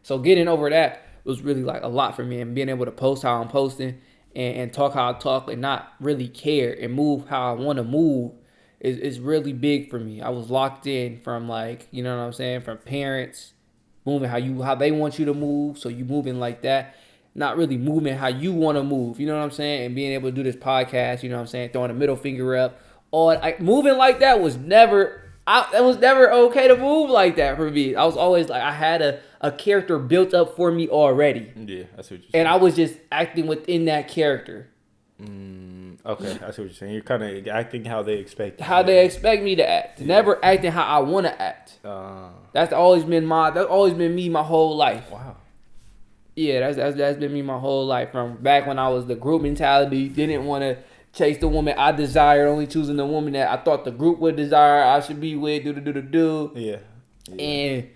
So getting over that was really like a lot for me, and being able to post how I'm posting and talk how I talk and not really care and move how I want to move is really big for me. I was locked in from like, you know what I'm saying, from parents moving how they want you to move, so you moving like that, not really moving how you want to move, you know what I'm saying, and being able to do this podcast, you know what I'm saying, throwing a middle finger up, or like moving like that was never. It was never okay to move like that for me. I was always like, I had a character built up for me already. Yeah, I see what you're saying. And I was just acting within that character. Okay, I see what you're saying. You're kind of acting how they expect you. How they expect me to act. Yeah. Never acting how I want to act. That's always been me my whole life. Wow. Yeah, that's been me my whole life. From back when I was the group mentality, didn't want to chase the woman I desired, only choosing the woman that I thought the group would desire I should be with, do. Yeah. And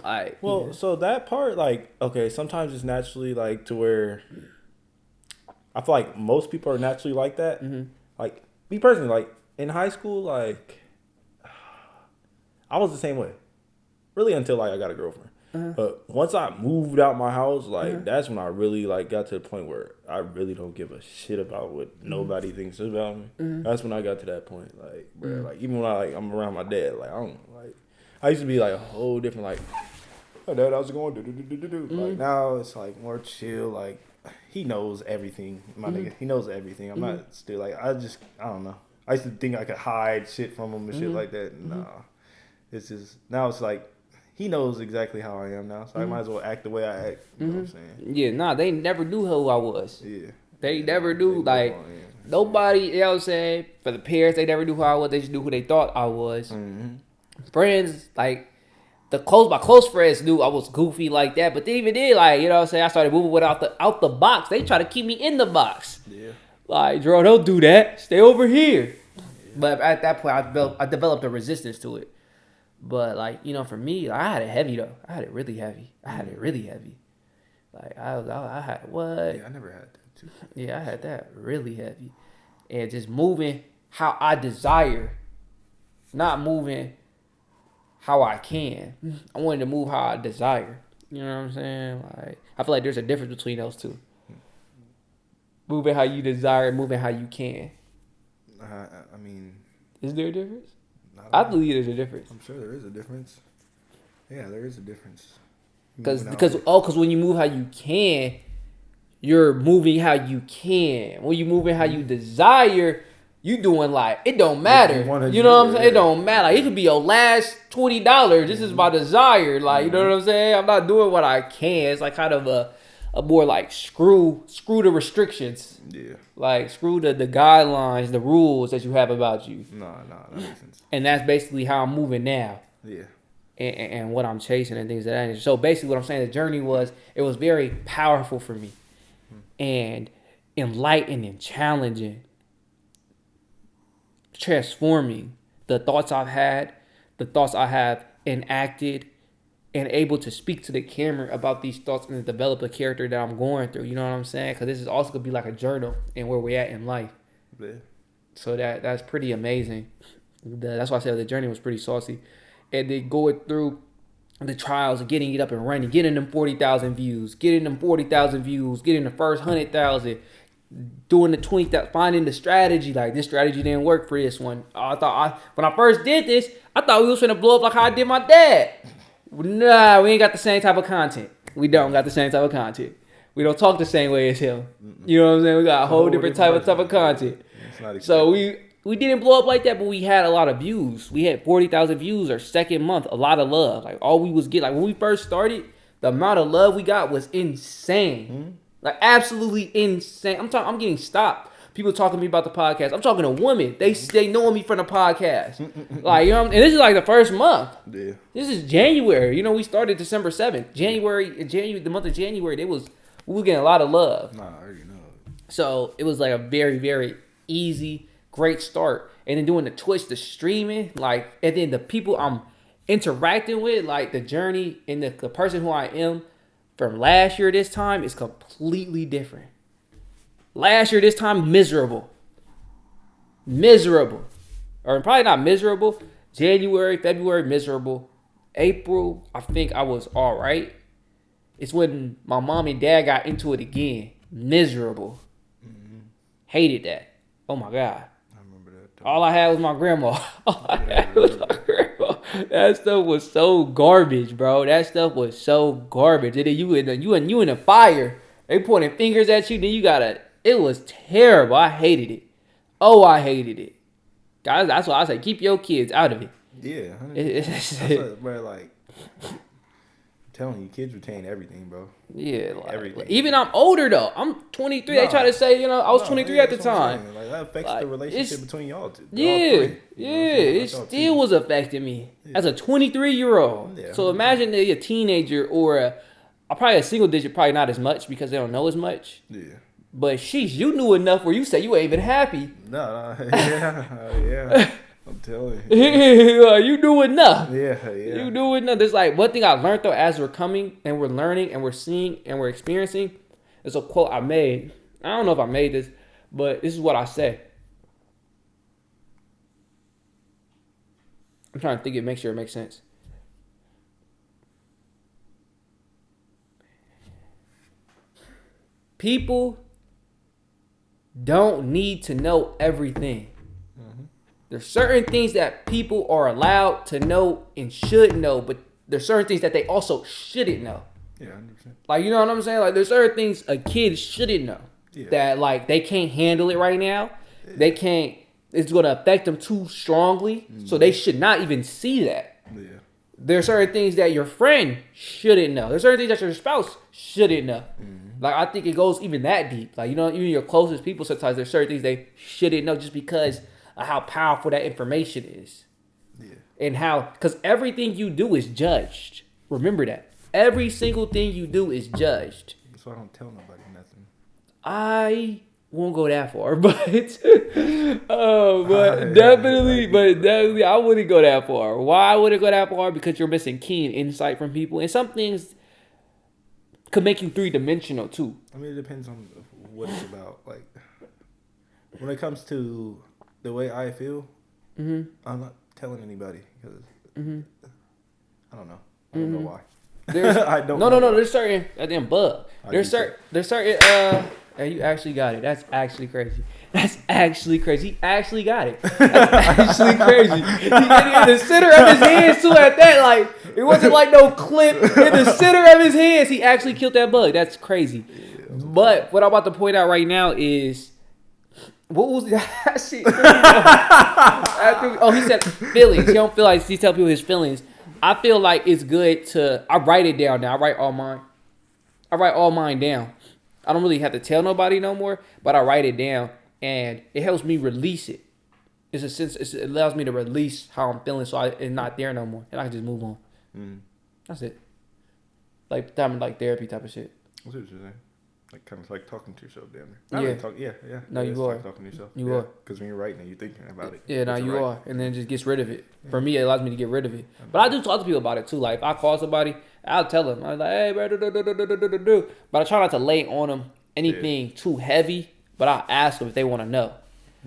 like, well, so that part, like, okay, sometimes it's naturally like to where I feel like most people are naturally like that. Mm-hmm. Like me personally, like in high school, like I was the same way, really, until like I got a girlfriend. Uh-huh. But once I moved out my house, like that's when I really like got to the point where I really don't give a shit about what nobody thinks about me. That's when I got to that point, like, bro, like even when I'm around my dad, like I used to be like a whole different, like, oh, Dad, how's it going? Like now it's like more chill, like he knows everything, my nigga. He knows everything. I'm not still like I don't know. I used to think I could hide shit from him and shit like that. Nah, it's just now it's like. He knows exactly how I am now, so I might as well act the way I act. You know what I'm saying? Yeah, nah, they never knew who I was. Yeah. They never knew, like, nobody, you know what I'm saying? For the parents, they never knew who I was. They just knew who they thought I was. Friends, like, my close friends knew I was goofy like that, but they even did, like, you know what I'm saying? I started moving out the box. They try to keep me in the box. Yeah. Like, Jerome, don't do that. Stay over here. Yeah. But at that point, I developed a resistance to it. But, like, you know, for me, I had it heavy, though. I had it really heavy. Like, I had what? Yeah, I never had that, too. Yeah, I had that really heavy. And just moving how I desire, not moving how I can. I wanted to move how I desire. You know what I'm saying? Like, I feel like there's a difference between those two. Moving how you desire, moving how you can. I mean... Is there a difference? I believe there's a difference. I'm sure there is a difference. Yeah, there is a difference. Because when you move how you can, you're moving how you can. When you moving how you desire, you doing like it don't matter. You know what I'm saying? It don't matter. Like, it could be your last $20. This is my desire. Like, you know what I'm saying? I'm not doing what I can. It's like kind of a more like screw the restrictions. Yeah. Like screw the guidelines, the rules that you have about you. No, that makes sense. And that's basically how I'm moving now. Yeah. And what I'm chasing and things of that nature. So basically what I'm saying, the journey was very powerful for me. And enlightening and challenging. Transforming the thoughts I've had, the thoughts I have enacted, and able to speak to the camera about these thoughts and develop a character that I'm going through. You know what I'm saying? Because this is also going to be like a journal in where we're at in life. Yeah. So that's pretty amazing. That's why I said the journey was pretty saucy. And then going through the trials of getting it up and running, getting them 40,000 views, getting the first 100,000, doing the 20,000, finding the strategy. Like, this strategy didn't work for this one. When I first did this, I thought we was going to blow up like how I did my dad. Nah, we ain't got the same type of content. We don't got the same type of content. We don't talk the same way as him. You know what I'm saying? We got a whole different type of content. So we didn't blow up like that, but we had a lot of views. We had 40,000 views our second month. A lot of love. Like, all we was getting, like when we first started, the amount of love we got was insane. Like, absolutely insane. I'm getting stopped. People talking to me about the podcast. I'm talking to women. They know me from the podcast. Like, you know, and this is like the first month. Yeah. This is January. You know, we started December 7th. The month of January, we were getting a lot of love. Nah, I already know. So it was like a very, very easy, great start. And then doing the Twitch, the streaming, like, and then the people I'm interacting with, like the journey and the person who I am from last year this time is completely different. Last year this time, miserable. Or probably not miserable. January, February, miserable. April, I think I was all right. It's when my mom and dad got into it again. Miserable. Hated that. Oh my God. I remember that. Too. All I had was my grandma. All I had was my grandma. That stuff was so garbage, bro. That stuff was so garbage. And then you in the fire. They pointing fingers at you. Then you gotta. It was terrible. I hated it. Oh, I hated it. Guys, that's why I say keep your kids out of it. Yeah, that's what, bro. Like, I'm telling you, kids retain everything, bro. Yeah, like, everything. Even I'm older though. I'm 23. They try to say, I was 23 at the time. Like that affects the relationship between y'all two. Yeah, it still was affecting me as a 23-year-old. Yeah, so imagine a teenager or probably a single digit, probably not as much because they don't know as much. Yeah. But sheesh, you knew enough where you say you ain't even happy. No, yeah. I'm telling you. You knew enough. Yeah. You knew enough. There's like one thing I learned though as we're coming and we're learning and we're seeing and we're experiencing. There's a quote I made. I don't know if I made this, but this is what I say. I'm trying to think make sure it makes sense. People don't need to know everything. There's certain things that people are allowed to know and should know, but there's certain things that they also shouldn't know. Yeah, 100%. Like, you know what I'm saying? Like, there's certain things a kid shouldn't know. Yeah. That, like, they can't handle it right now. Yeah. They can't, it's going to affect them too strongly. So they should not even see that. Yeah. There's certain things that your friend shouldn't know. There's certain things that your spouse shouldn't know. Like, I think it goes even that deep. Like, even your closest people, sometimes there's certain things they shouldn't know just because of how powerful that information is. Yeah. And how, because everything you do is judged. Remember that. Every single thing you do is judged. So I don't tell nobody nothing. I won't go that far, but definitely, I wouldn't go that far. Why would it go that far? Because you're missing keen insight from people, and some things could make you three-dimensional too. I mean, it depends on what it's about. Like, when it comes to the way I feel, I'm not telling anybody because I don't know. I don't know why. I don't. No. There's certain goddamn bug. There's certain. You actually got it. That's actually crazy. He actually got it. That's actually crazy. He in the center of his hands too. At that, like it wasn't like no clip in the center of his hands. He actually killed that bug. That's crazy. Yeah, but what I'm about to point out right now is. What was that shit? He said feelings. He don't feel like he tell people his feelings. I feel like it's good to. I write it down now. I write all mine down. I don't really have to tell nobody no more, but I write it down, and it helps me release it. It's a sense. It allows me to release how I'm feeling, so it's not there no more, and I can just move on. That's it. Like therapy type of shit. What's what you're saying? Like kind of like talking to yourself down there. Yeah. No, you are. Like talking to yourself. You are. Because when you're writing, you're thinking about it. Yeah, you are. And then it just gets rid of it. Yeah. For me, it allows me to get rid of it. But I do talk to people about it too. Like if I call somebody, I'll tell them. I'm like, hey, bro, do. But I try not to lay on them anything too heavy. But I'll ask them if they want to know.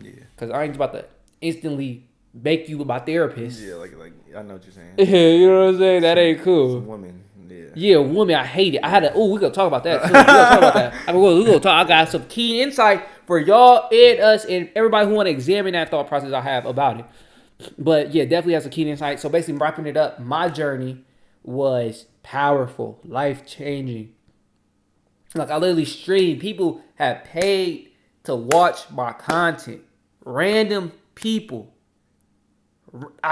Yeah. Because I ain't about to instantly make you my therapist. Yeah, like I know what you're saying. Yeah, you know what I'm saying? That ain't cool. Some women. Yeah, woman, I hate it. We're going to talk about that, too. We're going to talk about that. We're going to talk. I got some key insight for y'all and us and everybody who want to examine that thought process I have about it. But, yeah, definitely has a key insight. So, basically, wrapping it up, my journey was powerful, life-changing. Like, I literally streamed. People have paid to watch my content. Random people.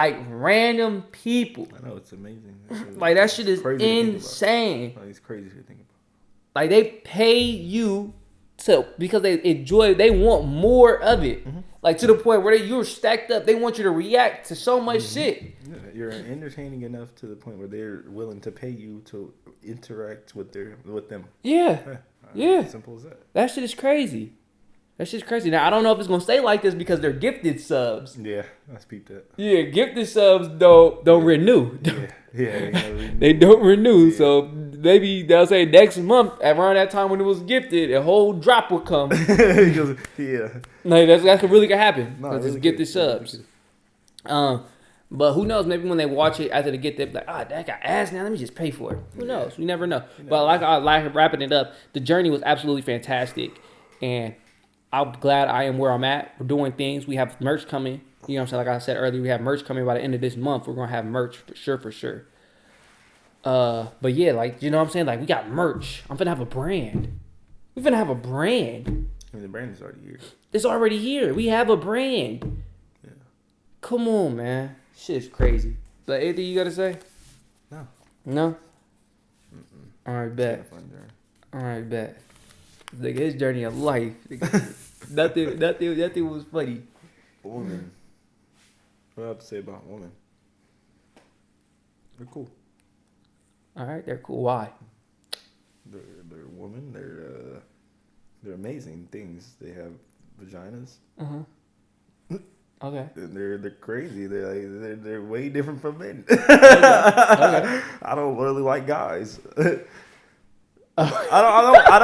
Random people. I know, it's amazing. Like that shit is insane. Like, it's crazy to think about. Like they pay you because they enjoy. They want more of it. Like to the point where you're stacked up. They want you to react to so much shit. Yeah, you're entertaining enough to the point where they're willing to pay you to interact with them. Yeah. Simple as that. That shit is crazy. That's just crazy. Now, I don't know if it's going to stay like this because they're gifted subs. Yeah, let's peep that. Yeah, gifted subs don't renew. They don't renew. Yeah. So maybe they'll say next month, around that time when it was gifted, a whole drop will come. Yeah. No, that's really going to happen. Because it's gifted subs. But who knows? Maybe when they watch it after they get there, like, that got ass now. Let me just pay for it. Who knows? We never know. But like wrapping it up, the journey was absolutely fantastic, and I'm glad I am where I'm at. We're doing things. We have merch coming. You know what I'm saying? Like I said earlier, we have merch coming by the end of this month. We're gonna have merch for sure. But yeah, like you know what I'm saying? Like we got merch. I'm finna have a brand. We finna have a brand. I mean, the brand is already here. It's already here. We have a brand. Yeah. Come on, man. Shit's crazy. But anything you gotta say? No. No? Mm-mm. All right, bet. Fun journey. All right, bet. Nigga, his journey of life. Nothing was funny. Woman. What do I have to say about women? They're cool. All right, they're cool. Why? They're women. They're amazing things. They have vaginas. Okay. They're crazy. They're way different from men. Okay. I don't really like guys. I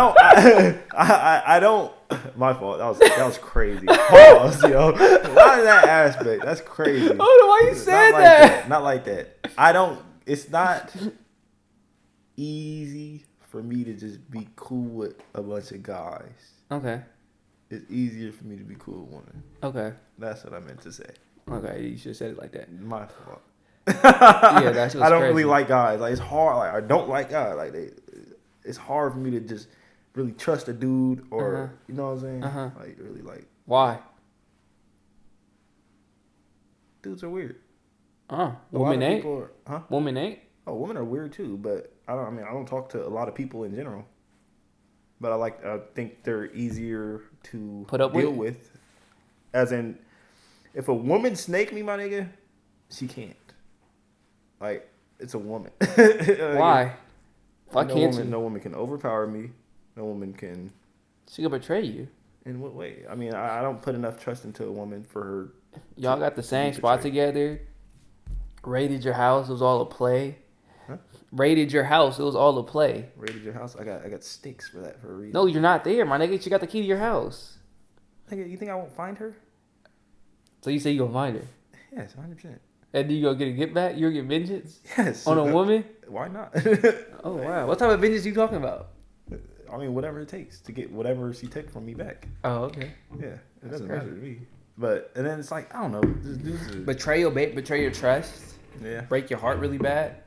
don't. My fault. That was crazy. Pause, yo. Not in that aspect. That's crazy. Oh, why you said Not like that? Not like that. I don't. It's not easy for me to just be cool with a bunch of guys. Okay. It's easier for me to be cool with women. Okay. That's what I meant to say. Okay, you should have said it like that. My fault. Yeah, that's what's I don't crazy. really like guys. Like it's hard. Like I don't like guys. Like it's hard for me to just really trust a dude or you know what I'm saying. Like really like. Why? Dudes are weird. Women ain't. Huh? Women ain't. Oh, women are weird too. But I don't talk to a lot of people in general. But I think they're easier to Put up deal with. As in, if a woman snake me, my nigga, she can't. Like, it's a woman. Why? Why can't you? No woman can overpower me. No woman can. She could betray you. In what way? I mean, I don't put enough trust into a woman for her. Y'all got the same spot together. Raided your house. It was all a play. Huh? Raided your house. It was all a play. Raided your house. I got sticks for that for a reason. No, you're not there, my nigga. She got the key to your house. Nigga, you think I won't find her? So you say you gonna find her? Yes, 100%. And you gonna get back? You gonna get vengeance? Yes. On a woman? Why not? Oh wow. What type of vengeance you talking about? I mean, whatever it takes to get whatever she took from me back. Oh, okay. Yeah, it doesn't matter to me. But and then it's like I don't know. Betray your trust. Yeah. Break your heart really bad.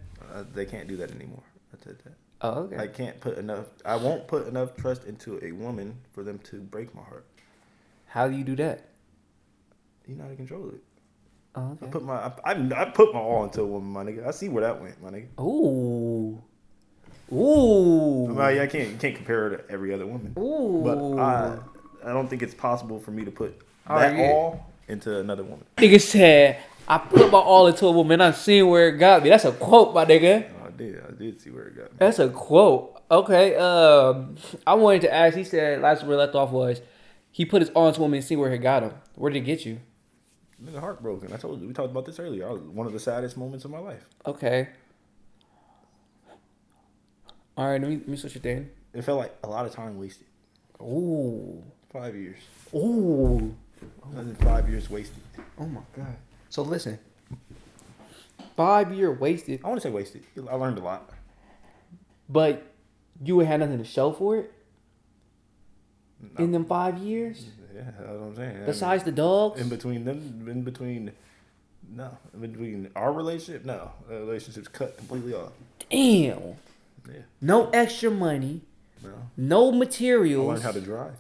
They can't do that anymore. I said that. Oh, okay. I can't put enough. I won't put enough trust into a woman for them to break my heart. How do you do that? You know how to control it. Oh, okay. I put my all into a woman, my nigga. I see where that went, my nigga. Ooh. Well, yeah, you can't compare her to every other woman. Ooh. But I don't think it's possible for me to put all into another woman. Nigga said, I put my all into a woman. I seen where it got me. That's a quote, my nigga. Oh, I did see where it got me. That's a quote. Okay. I wanted to ask. He said last where we left off was he put his all into a woman and see where it got him. Where did it get you? Nigga, heartbroken. I told you. We talked about this earlier. I was one of the saddest moments of my life. Okay. All right. Let me switch your thing. It felt like a lot of time wasted. Ooh. 5 years. Ooh. 5 years wasted. Oh my god. So listen. 5 year wasted. I want to say wasted. I learned a lot. But you had nothing to show for it? No. In them 5 years? Yeah, that's what I'm saying. Besides the dogs? In between our relationship, no. The relationship's cut completely off. Damn. Yeah. No extra money. No. No materials. I learned how to drive.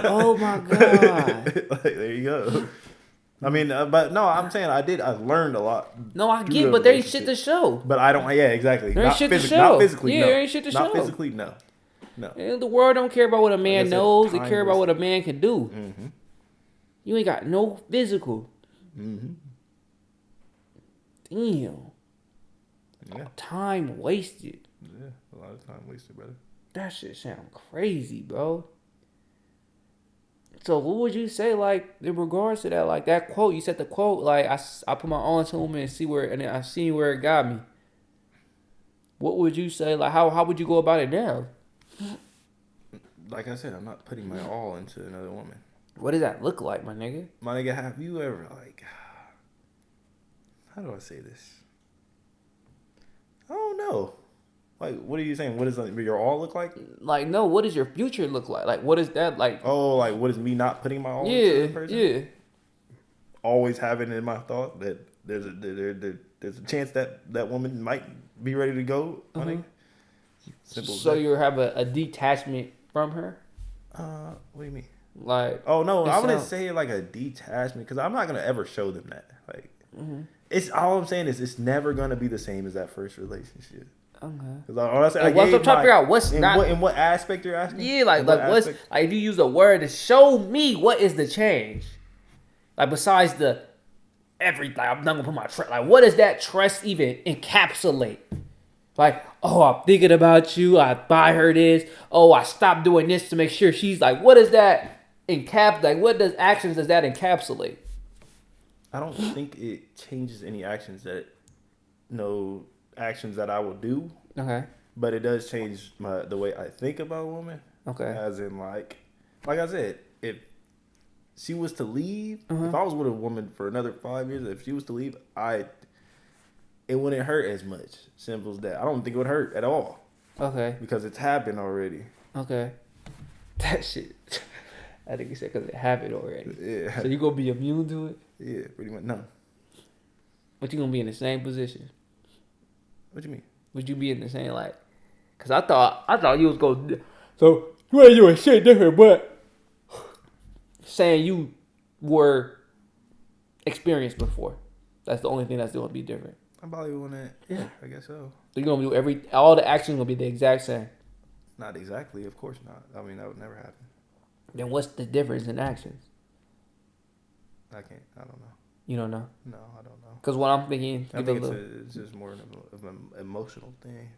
Oh my god. Like, there you go. I mean, but no, I'm saying I learned a lot. No, I get, but there ain't shit to show. But I don't. Yeah, exactly. There ain't shit to show. Not physically. Yeah, no. there ain't shit to show. Not physically. No. And the world don't care about what a man knows. They time care about was- what a man can do. Mm-hmm. You ain't got no physical. Mm-hmm. Damn. Yeah. Time wasted. Yeah. A lot of time wasted, brother. That shit sound crazy, bro. So what would you say, like, in regards to that? Like, that quote, you said the quote, like, I put my all into him and see where, and then I seen where it got me. What would you say? Like, how would you go about it now? Like I said, I'm not putting my all into another woman. What does that look like, my nigga? My nigga, have you ever, How do I say this? I don't know. Like, what are you saying? What does your all look like? Like, no, what does your future look like? Like, what is that like? Oh, like, what is me not putting my all into the person? Yeah. Always having in my thought that there's a chance that woman might be ready to go. Simple So you have a detachment from her? What do you mean? Like, oh no, I wouldn't say like a detachment because I'm not gonna ever show them that. Like, it's all I'm saying is it's never gonna be the same as that first relationship. Okay. Because all I said, I'm trying to figure out what's in what aspect you're asking. Yeah, like what's like if you use a word to show me what is the change, like besides the everything. I'm not gonna put my trust. Like, what does that trust even encapsulate? Like, oh, I'm thinking about you. I buy her this. Oh, I stopped doing this to make sure she's like. What does that like? What actions does that encapsulate? I don't think it changes any actions actions that I will do. Okay. But it does change the way I think about women. Okay. As in like I said, if she was to leave, if I was with a woman for another 5 years, if she was to leave, it wouldn't hurt as much. Simple as that. I don't think it would hurt at all. Okay. Because it's happened already. Okay. That shit. I think you said because it happened already. Yeah. So you gonna be immune to it? Yeah, pretty much. No. But you gonna be in the same position? What you mean? Would you be in the same like? Cause I thought you was going. So you ain't shit different, but saying you were experienced before. That's the only thing that's gonna be different. I'm probably doing that. Yeah, I guess so. So you're gonna do all the actions gonna be the exact same. Not exactly, of course not. I mean, that would never happen. Then what's the difference in actions? I don't know. You don't know? No, I don't know. Because what I'm thinking... I think it's just more of an emotional thing.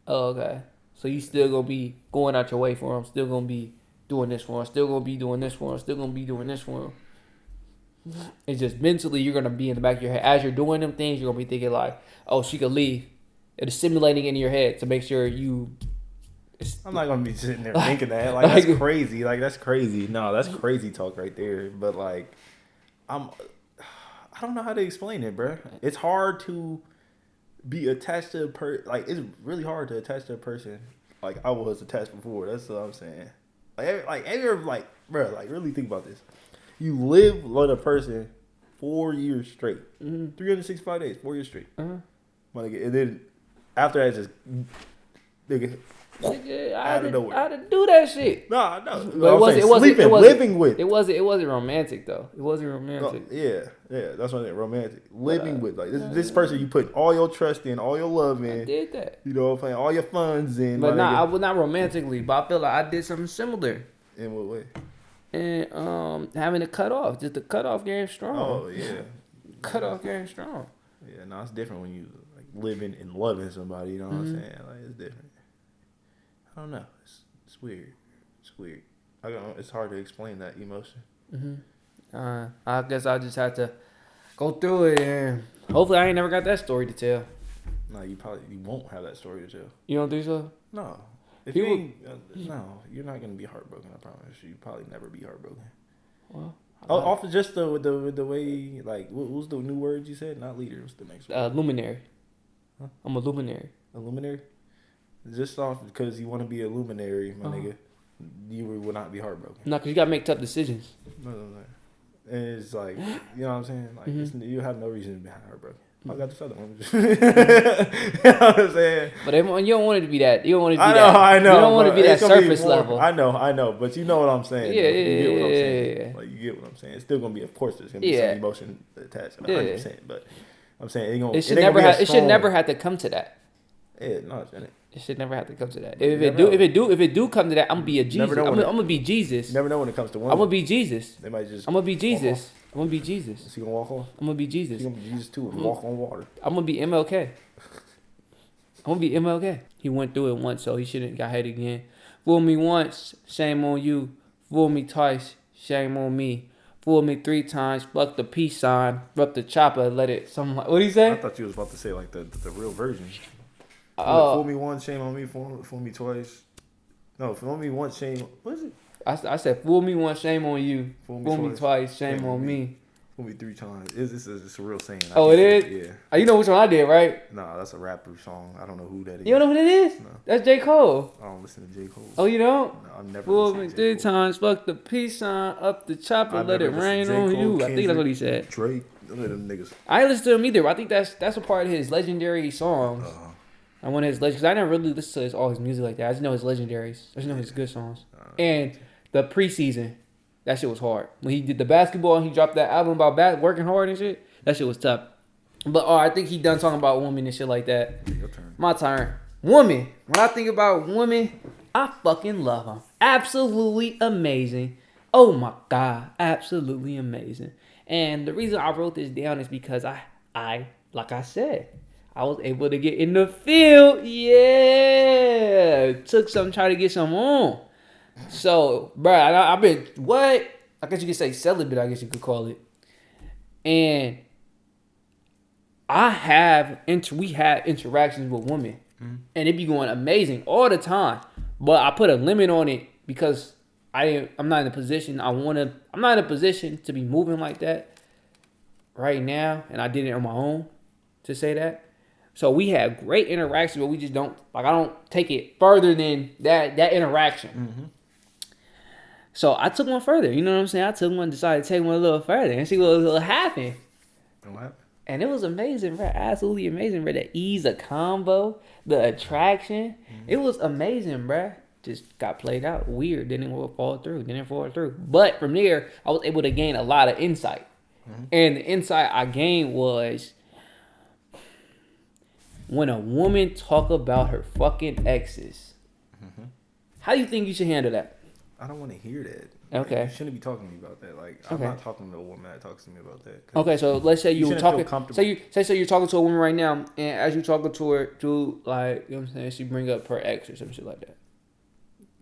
Oh, okay. So you still going to be going out your way for him, still going to be doing this for him, still going to be doing this for him, still going to be doing this for him. It's just mentally you're going to be in the back of your head. As you're doing them things, you're going to be thinking like, oh, she could leave. It's simulating in your head to make sure you... I'm not going to be sitting there thinking that. Like, that's crazy. Like, that's crazy. No, that's crazy talk right there. But, like, I don't know how to explain it, bro. It's hard to be attached to a person. Like, it's really hard to attach to a person like I was attached before. That's what I'm saying. Bro, like, really think about this. You live with a person 4 years straight. 365 days, 4 years straight. And then after that, just... Nigga, I had to do that shit. No. But it wasn't living with. It wasn't romantic though. It wasn't romantic. Yeah. That's what I mean. Romantic. Living with this person you put all your trust in, all your love in. I did that. You know what I'm saying? All your funds in. But I was not romantically. But I feel like I did something similar. In what way? And having to cut off. Just the cutoff game strong. Oh yeah. Cutoff game strong. Yeah, no, it's different when you like living and loving somebody. You know what I'm saying? Like it's different. I don't know. It's weird. It's weird. I don't know. It's hard to explain that emotion. I guess I just had to go through it, and hopefully I ain't never got that story to tell. No, you won't have that story to tell. You don't think so? No. If you ain't, no, you're not gonna be heartbroken. I promise you. You probably never be heartbroken. Well, off of just the way like what was the new word you said? Not leader. What's the next word? Luminary. Huh? I'm a luminary. A luminary? Just off because you want to be a luminary, my nigga, you will not be heartbroken. No, because you got to make tough decisions. No. And it's like, you know what I'm saying? Like, you have no reason to be heartbroken. I got this other one. You know what I'm saying? But you don't want it to be that. You don't want it to be I know. You don't want it to be that surface level. I know. But you know what I'm saying. Yeah, you get what I'm saying. Like, you get what I'm saying. It's still going to be, of course, there's going to be some emotion attached. 100%. But I'm saying it should never have to come to that. Yeah, no, it shouldn't. It should never have to come to that. If it do come to that, I'm gonna be a Jesus. I'm gonna be Jesus. You never know when it comes to women. I'm gonna be Jesus. They might just. I'm gonna be Jesus. I'm gonna be Jesus. Is he gonna walk off? I'm gonna be Jesus. He's gonna be Jesus too and walk on water. I'm gonna be MLK. I'm gonna be MLK. He went through it once, so he shouldn't got hit again. Fool me once, shame on you. Fool me twice, shame on me. Fool me 3 times, fuck the peace sign, fuck the chopper, let it. Something like, what did he say? I thought you was about to say like the real version. Fool me once, shame on me. Fool me twice. No, fool me once, shame. What is it? I said, fool me once, shame on you. Fool me twice, shame on me. Told me 3 times. It's a real saying. Oh, it is? Yeah. Oh, you know which one I did, right? Nah, that's a rapper song. I don't know who that is. You don't know who that is? No. That's J. Cole. I don't listen to J. Cole. Oh, you don't? No, I've never Fool listened me to 3 J. Cole. times, fuck the peace sign, up the chopper, I've let it never listened rain to J. on Cole, you. I think that's what he said. Drake, none of them niggas. I ain't listen to him either, but I think that's a part of his legendary songs. I want his legend, because I never really listened to all his music like that. I just know his legendaries. I just know his good songs. And the preseason, that shit was hard. When he did the basketball and he dropped that album about working hard and shit, that shit was tough. But I think he done talking about women and shit like that. Your turn. My turn. Woman. When I think about women, I fucking love them. Absolutely amazing. Oh my God. Absolutely amazing. And the reason I wrote this down is because I like I said, I was able to get in the field. Yeah. Took some, try to get some on. So, bro, I've been, what? I guess you could say celibate, I guess you could call it. And we have interactions with women. And it be going amazing all the time. But I put a limit on it because I'm not in a position to be moving like that right now. And I did it on my own to say that. So we have great interactions, but we just don't, like, I don't take it further than that interaction. Mm-hmm. So I took one further. You know what I'm saying? I took one, decided to take one a little further and see what will happen. What happened? And it was amazing, bro. Absolutely amazing, bro. The ease of combo, the attraction. Mm-hmm. It was amazing, bro. Just got played out. Weird. Didn't fall through. But from there, I was able to gain a lot of insight. Mm-hmm. And the insight I gained was when a woman talk about her fucking exes, how do you think you should handle that? I don't want to hear that. Okay. Like, you shouldn't be talking to me about that. Like, I'm not talking to a woman that talks to me about that. Okay, so let's say you were talking. Say you're talking to a woman right now, and as you're talking to her, like, you know what I'm saying, she bring up her ex or some shit like that.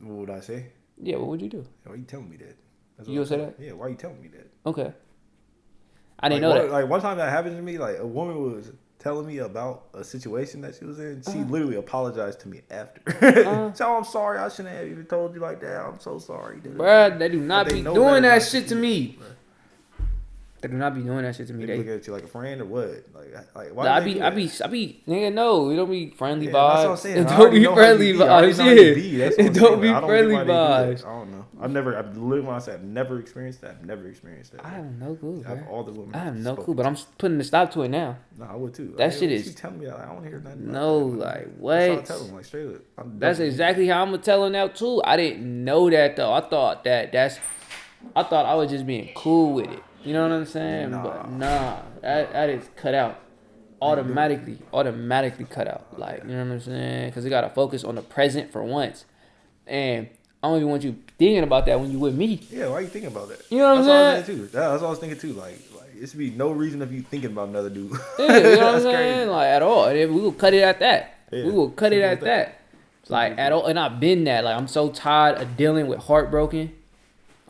What would I say? Yeah, what would you do? Why are you telling me that? You gonna say that? Yeah, why are you telling me that? Okay. I didn't know that. Like, one time that happened to me, like, a woman was telling me about a situation that she was in. She literally apologized to me after. So I'm sorry, I shouldn't have even told you like that. I'm so sorry, dude. Bruh, they do not be doing that shit to me. They do not be doing that shit to me. They look at you like a friend or what? Like why? I be nigga, no, it don't be friendly vibes. That's what I'm saying. It don't be friendly vibes. Yeah, it don't be friendly vibes. I don't know. I've literally when I said I've never experienced that. I have no clue. I have all the women. I have no clue, but I'm putting a stop to it now. No, I would too. That shit is. She telling me like, I don't want to hear nothing. No, like what? That's what I tell them, like straight up. That's exactly how I'm gonna tell them now too. I didn't know that though. I thought I was just being cool with it. You know what I'm saying? Nah. But nah, that is cut out. Automatically cut out. Like, you know what I'm saying? Because you gotta focus on the present for once. And I don't even want you thinking about that when you with me. Yeah, why are you thinking about that? You know what I'm saying? That's what I was thinking too. Like it should be no reason of you thinking about another dude. Yeah, you know what I'm saying? Crazy. Like at all. And we will cut it at that. Yeah, we will cut it at that. Like at all. And I've been that. Like I'm so tired of dealing with heartbroken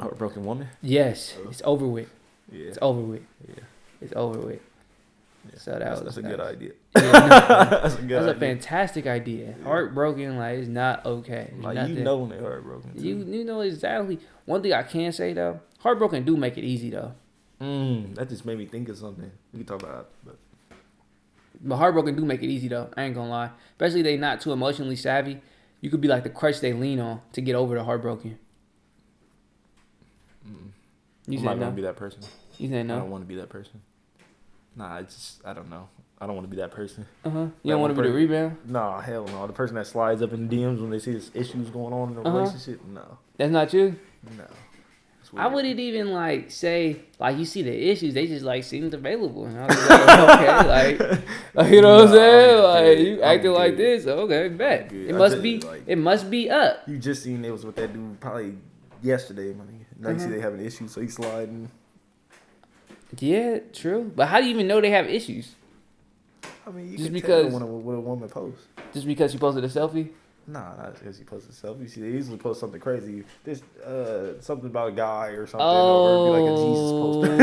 woman? Yes. It's over with. Yeah. It's over with. Yeah. It's over with. Yeah. So that's a good idea. Yeah, that's a fantastic idea. Yeah. Heartbroken, like, it's not okay. Like, nothing. You know when they're heartbroken. Too. You know exactly. One thing I can say, though, heartbroken do make it easy, though. That just made me think of something. We can talk about it. But heartbroken do make it easy, though. I ain't gonna lie. Especially if they not too emotionally savvy. You could be like the crutch they lean on to get over the heartbroken. I'm not gonna be that person. You said no? I don't want to be that person. Nah, I don't know. I don't want to be that person. You don't want to be the rebound? Nah, hell no. The person that slides up in DMs when they see there's issues going on in the relationship? No. That's not you? No. I wouldn't even, like, say, like, you see the issues, they just, like, seemed available. And I was like, okay, like you know what I'm saying? Like, you acting like this, okay, bet. It must be up. You just seen it was with that dude probably yesterday, man. Now you see they having issues, so he's sliding. Yeah, true. But how do you even know they have issues? I mean, you can tell when a woman posts. Just because she posted a selfie? Nah, not because she posted a selfie. She usually posts something crazy. There's something about a guy or something, or it'd be like a Jesus poster,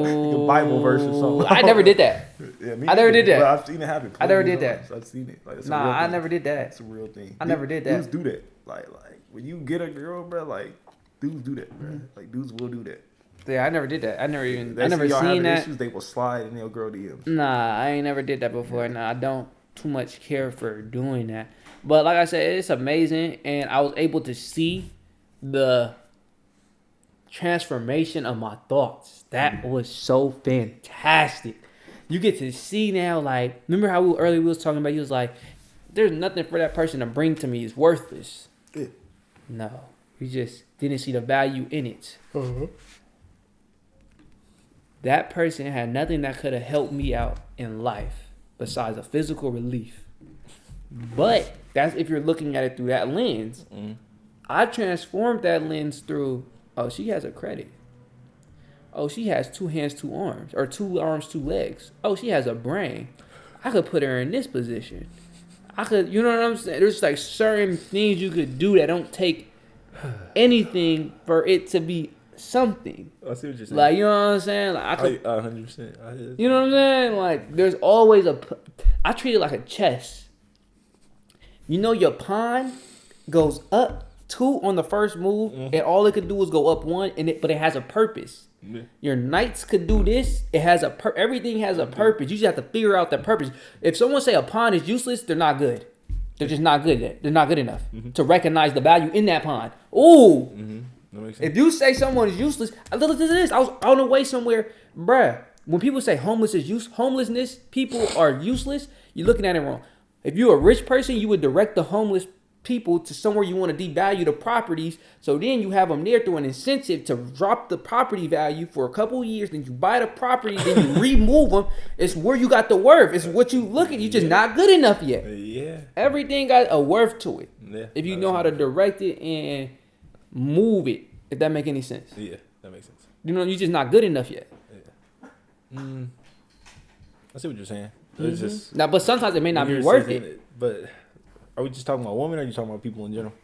like a Bible verse or something. I never did that. Yeah, I never did that. But I've seen it happen. I never did that. I've seen it. Like, I never did that. It's a real thing. I never did that. Dudes do that. Like when you get a girl, bro. Like dudes do that, bro. Like dudes will do that. Yeah, I never did that. I never Y'all seen having that. issues, they will slide in your girl DMs. Nah, I ain't never did that before. Nah, I don't too much care for doing that. But like I said, it's amazing, and I was able to see the transformation of my thoughts. That was so fantastic. You get to see now, like, remember how earlier we was talking about, you was like, there's nothing for that person to bring to me. It's worthless. Yeah. No, you just didn't see the value in it. Uh-huh. That person had nothing that could have helped me out in life besides a physical relief. But that's if you're looking at it through that lens. Mm-hmm. I transformed that lens through, oh, she has a credit. Oh, she has 2 hands, 2 arms, or 2 arms, 2 legs. Oh, she has a brain. I could put her in this position. I could, you know what I'm saying? There's like certain things you could do that don't take anything for it to be something. I see what you're saying. Like, you know what I'm saying? Like, I could, 100%. you know what I'm saying? Like, there's always I treat it like a chess. You know, your pawn goes up 2 on the first move, and all it could do is go up 1, but it has a purpose. Yeah. Your knights could do this. It has everything has a purpose. You just have to figure out the purpose. If someone say a pawn is useless, they're not good. They're just not good at it. They're not good enough to recognize the value in that pawn. Ooh. That makes sense. If you say someone is useless, listen to this. I was on the way somewhere, bruh. When people say homelessness, people are useless, you're looking at it wrong. If you're a rich person, you would direct the homeless people to somewhere you want to devalue the properties. So then you have them there through an incentive to drop the property value for a couple of years. Then you buy the property, then you remove them. It's where you got the worth. It's what you look at. You just not good enough yet. Yeah. Everything got a worth to it. Yeah. If you know how to direct it and move it, if that make any sense. Yeah, that makes sense. You know, you're just not good enough yet. Yeah. I see what you're saying. It's just now, but sometimes it may not be worth it. But are we just talking about women, or are you talking about people in general?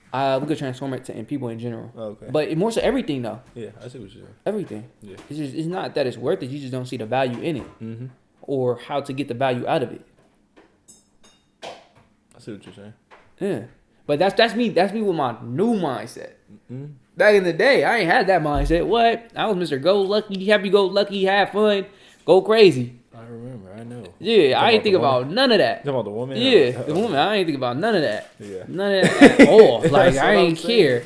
We could transform it to in people in general. Oh, okay. But more so everything though. Yeah, I see what you're saying. Everything. Yeah. It's not that it's worth it. You just don't see the value in it, or how to get the value out of it. I see what you're saying. Yeah. But that's me. That's me with my new mindset. Back in the day, I ain't had that mindset. What? I was Mr. Go Lucky, happy go lucky, have fun, go crazy. I remember. I know. Yeah, I ain't think about none of that. You talking about the woman? Yeah, the woman. I ain't think about none of that. Yeah. None of that at all. Like I ain't care.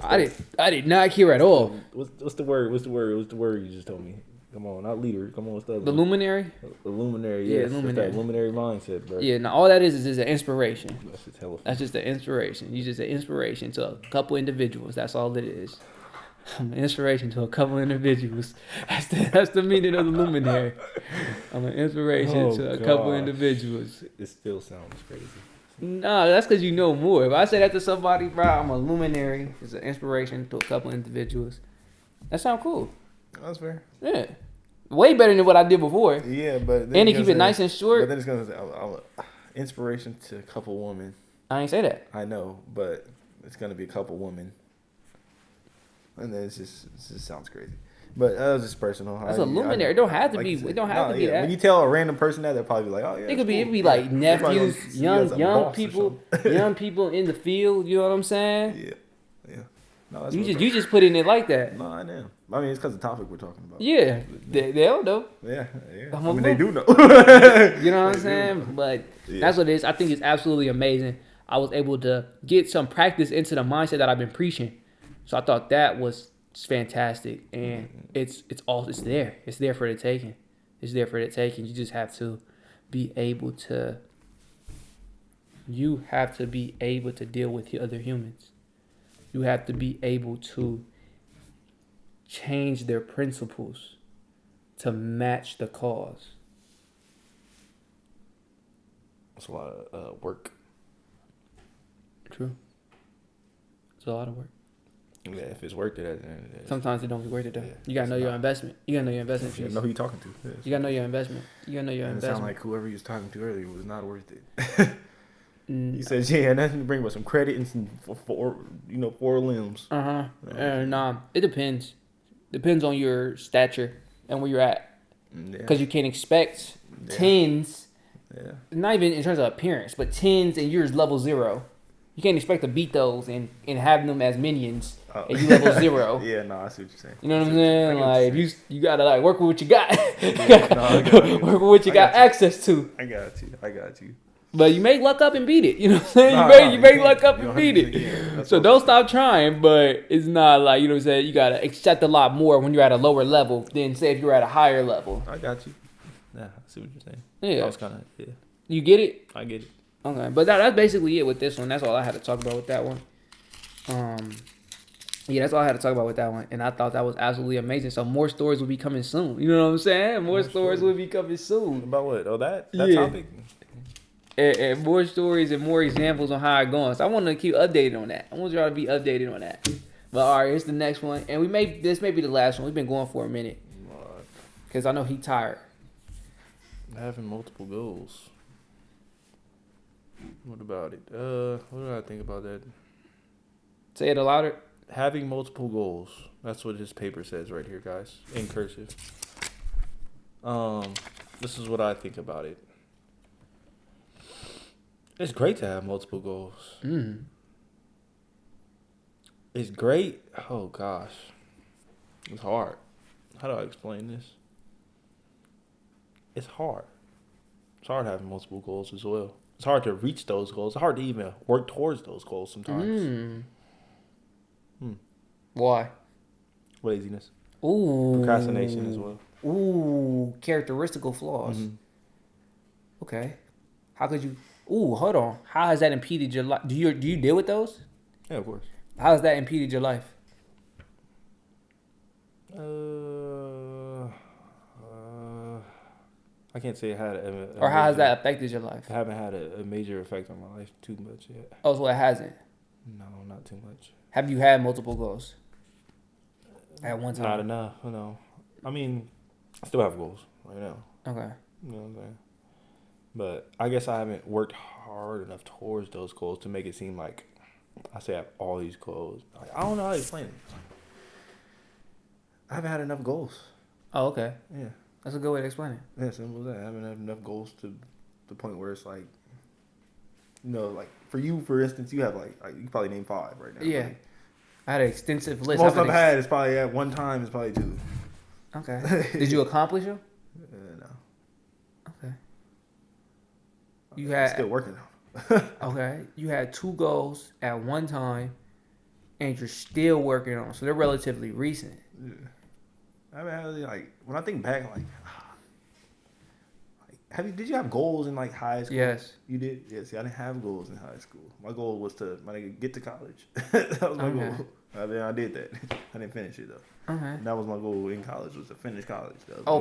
I did not care at all. What's the word? What's the word you just told me? Come on, not leader. Come on, what's the other The luminary? The luminary, yes. Yeah, luminary. That luminary mindset, bro. Yeah, now all that is an inspiration. That's just hella fun. That's just an inspiration. You just an inspiration to a couple individuals. That's all it is. I'm an inspiration to a couple individuals. That's the meaning of the luminary. I'm an inspiration to a couple individuals. It still sounds crazy. No, that's because you know more. If I say that to somebody, bro, I'm a luminary. It's an inspiration to a couple individuals. That sounds cool. That's fair. Yeah. Way better than what I did before. Yeah, but and to keep it nice and short. But then it's gonna say inspiration to a couple women. I ain't say that. I know, but it's gonna be a couple women. And then it just sounds crazy. But that was just personal. That's a luminary. It don't have to be. It don't have to be that. When you tell a random person that, they'll probably be like, "Oh yeah." It could be. It'd be like nephews, young people, young people in the field. You know what I'm saying? Yeah. No, that's you just put it in it like that. No, I know. I mean, it's because of the topic we're talking about. Yeah, they don't know. Yeah. I mean, they do know. You know what I'm saying? But that's what it is. I think it's absolutely amazing. I was able to get some practice into the mindset that I've been preaching. So I thought that was fantastic, and it's there. It's there for the taking. It's there for the taking. You just have to be able to. You have to be able to deal with the other humans. You have to be able to change their principles to match the cause. It's a lot of work. True. It's a lot of work. Yeah, if it's worth it, sometimes it don't be worth it though. Yeah, you gotta know your investment. You gotta know your investment. You gotta know who you're talking to. Yes. You gotta know your investment. You gotta know your investment. It sounds like whoever you was talking to earlier was not worth it. He says, "Yeah, nothing to bring but some credit and some four limbs." It depends. Depends on your stature and where you're at. Because you can't expect tens. Yeah. Not even in terms of appearance, but tens and yours level 0. You can't expect to beat those and have them as minions and you level 0. Yeah, no, I see what you're saying. You know what I'm saying? Like you gotta like work with what you got. Yeah, work with what you got access to. I got you. But you make luck up and beat it. You know what I'm saying? You make luck up and beat it. Yeah, so don't stop trying, but it's not like, you know what I'm saying, you gotta accept a lot more when you're at a lower level than say if you're at a higher level. I got you. Yeah, I see what you're saying. Yeah. I was kinda You get it? I get it. Okay. But that's basically it with this one. That's all I had to talk about with that one. Yeah, that's all I had to talk about with that one. And I thought that was absolutely amazing. So more stories will be coming soon. You know what I'm saying? More stories will be coming soon. About what? Oh, that topic? And more stories and more examples on how it's going. So I want to keep updated on that. I want y'all to be updated on that. But all right, here's the next one. And this may be the last one. We've been going for a minute. Because I know he tired. Having multiple goals. What about it? What do I think about that? Say it louder. Having multiple goals. That's what his paper says right here, guys. In cursive. This is what I think about it. It's great to have multiple goals. It's great. Oh, gosh. It's hard. How do I explain this? It's hard. It's hard having multiple goals as well. It's hard to reach those goals. It's hard to even work towards those goals sometimes. Why? Laziness. Ooh. Procrastination as well. Ooh. Characteristical flaws. Okay. How could you... Ooh, hold on. How has that impeded your life? Do you deal with those? Yeah, of course. How has that impeded your life? I can't say it had or how has that affected your life? I haven't had a major effect on my life too much yet. Oh, so it hasn't? No, not too much. Have you had multiple goals at one time? Not enough, no. I mean, I still have goals right now. Okay. You know what I'm saying? But I guess I haven't worked hard enough towards those goals to make it seem like I say I have all these goals. Like, I don't know how to explain it. I haven't had enough goals. Oh, okay. Yeah. That's a good way to explain it. Yeah, simple as that. I haven't had enough goals to the point where it's like, you know, like for you, for instance, you have like you can probably name 5 right now. Yeah. Like, I had an extensive list. Most I've had is probably at one time is probably 2. Okay. Did you accomplish them? No. Okay. You had still working on. Okay. You had 2 goals at one time, and you're still working on them. So they're relatively recent. Yeah. I mean, like when I think back, like did you have goals in like high school? Yes. You did? Yeah, see, I didn't have goals in high school. My goal was to get to college. That was my goal. I did that. I didn't finish it though. Okay. And that was my goal in college, was to finish college.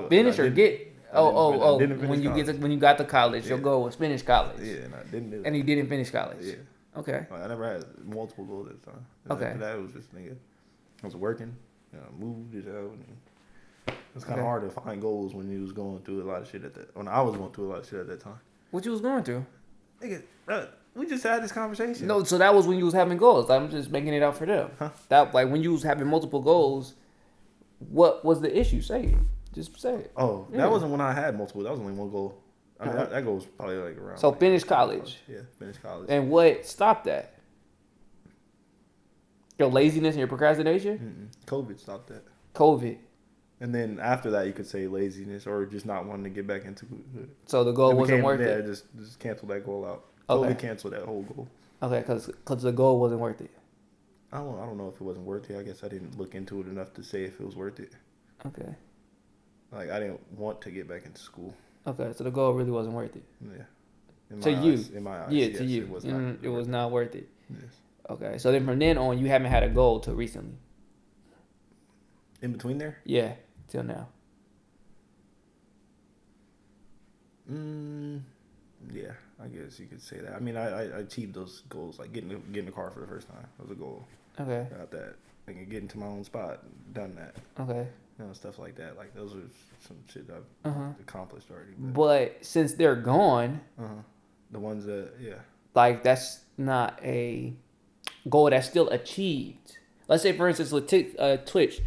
Finish or get? When you got to college, yeah. Your goal was finish college. Yeah, and I didn't do that. And you didn't finish college. Yeah. Okay. Like, I never had multiple goals at the time. Okay. After that, it was just I was working, moved it out. It's kind of hard to find goals when you was going through a lot of shit when I was going through a lot of shit at that time. What you was going through? Nigga, we just had this conversation. No, so that was when you was having goals. I'm just making it out for them. Huh? That like when you was having multiple goals, what was the issue? Say it. Just say it. Oh, that wasn't when I had multiple. That was only one goal. I mean, that goal was probably like around. So finish college. Yeah, finish college. And what stopped that? Your laziness and your procrastination? COVID stopped that. COVID. And then after that, you could say laziness or just not wanting to get back into it. So the goal wasn't worth it? Yeah, just cancel that goal out. Okay. COVID canceled that whole goal. Okay, because the goal wasn't worth it. I don't know if it wasn't worth it. I guess I didn't look into it enough to say if it was worth it. Okay. Like, I didn't want to get back into school. Okay, so the goal really wasn't worth it. Yeah. In my eyes, yeah, yes, to you. It was not worth it. Yes. Okay, so then from then on, you haven't had a goal till recently. In between there? Yeah, till now. Yeah, I guess you could say that. I mean, I achieved those goals, like getting the car for the first time. That was a goal. Okay. Got that. Like getting to my own spot, done that. Okay. Stuff like that. Like those are some shit I've accomplished already. But since they're gone, the ones that like that's not a goal that's still achieved. Let's say, for instance, Twitch.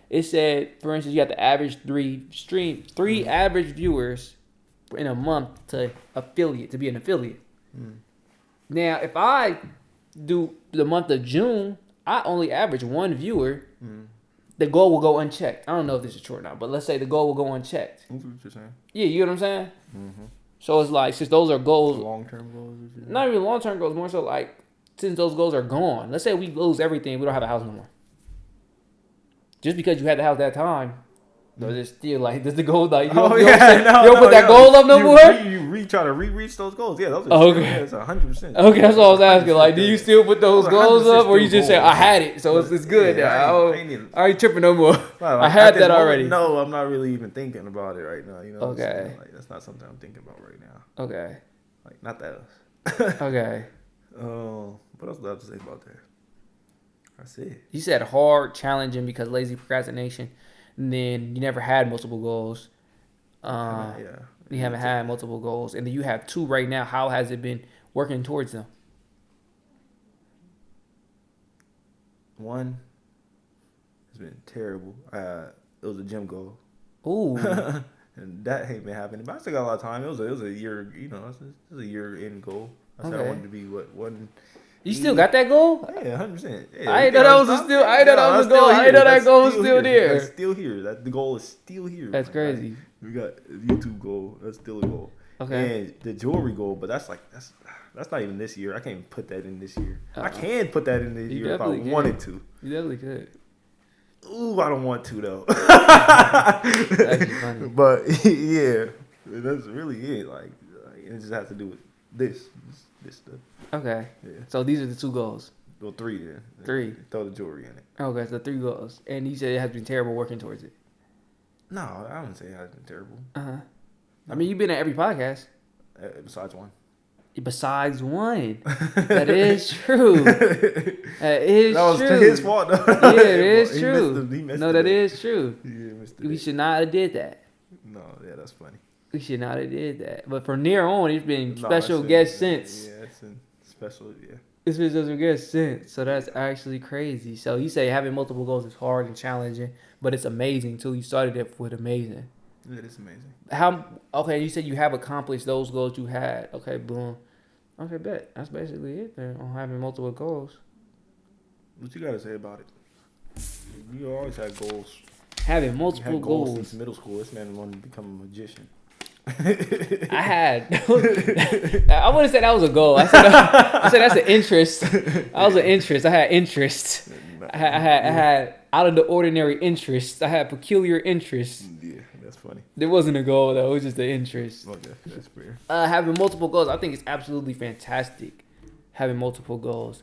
It said, for instance, you have to average three average viewers in a month to be an affiliate. Now, if I do the month of June, I only average 1 viewer. The goal will go unchecked. I don't know if this is true or not, but let's say the goal will go unchecked. That's what you're saying. Yeah, you know what I'm saying? So it's like, since those are goals, Long-term goals. not even long-term goals, more so like, since those goals are gone. Let's say we lose everything, we don't have a house no more. Just because you had the house that time, does it still like, does the goal like, you don't put that goal up no more? You try to reach those goals. Yeah, those are that's 100%. Okay, that's what I was asking. Like, do you still put those goals up, or you just say, I had it, so it's good now? I ain't tripping no more. I had that already. No, I'm not really even thinking about it right now. You know. Okay. Like, that's not something I'm thinking about right now. Okay. Like, not that. Okay. What else do I have to say about that? That's it. You said hard, challenging because lazy procrastination, and then you never had multiple goals. You haven't had multiple goals, and then you have 2 right now. How has it been working towards them? 1, it's been terrible. It was a gym goal. Ooh. And that ain't been happening. But I still got a lot of time. It was a year, it was a year end goal. I said I wanted to be one. You still got that goal? Yeah, 100%. Yeah, I didn't know that was a goal. I didn't know that goal was still there. That's still here. The goal is still here. That's crazy. We got a YouTube goal. That's still a goal. Okay. And the jewelry goal, but that's not even this year. I can't even put that in this year. I can put that in this year if I wanted to. You definitely could. Ooh, I don't want to though. That's funny. But yeah, that's really it. Like it just has to do with this stuff. Okay. Yeah. So these are the 2 goals. Well, 3 then. 3. Throw the jewelry in it. Okay, so 3 goals, and you said it has been terrible working towards it. No, I wouldn't say it has been terrible. I mean, you've been at every podcast. Besides 1. Besides 1. That is true. That is true. That was his fault, though. Yeah, it is true. He missed no, it. that is true. Yeah, we should not have did that. No, yeah, that's funny. We should not have did that. But from there on, it's been special guest since. Yeah, it's been special, yeah. It's been special guest since. So that's actually crazy. So you say having multiple goals is hard and challenging, but it's amazing too. You started it with amazing. It is amazing. Okay, you said you have accomplished those goals you had. Okay, boom. Okay, bet. That's basically it then on having multiple goals. What you got to say about it? You always had goals. Having multiple goals since middle school. This man wanted to become a magician. I had. I wouldn't say that was a goal. I said that's an interest. I was an interest. I had interest. I had out of the ordinary interest. I had peculiar interest. Yeah, that's funny. There wasn't a goal though. It was just the interest. Okay, that's fair. Having multiple goals, I think it's absolutely fantastic. Having multiple goals.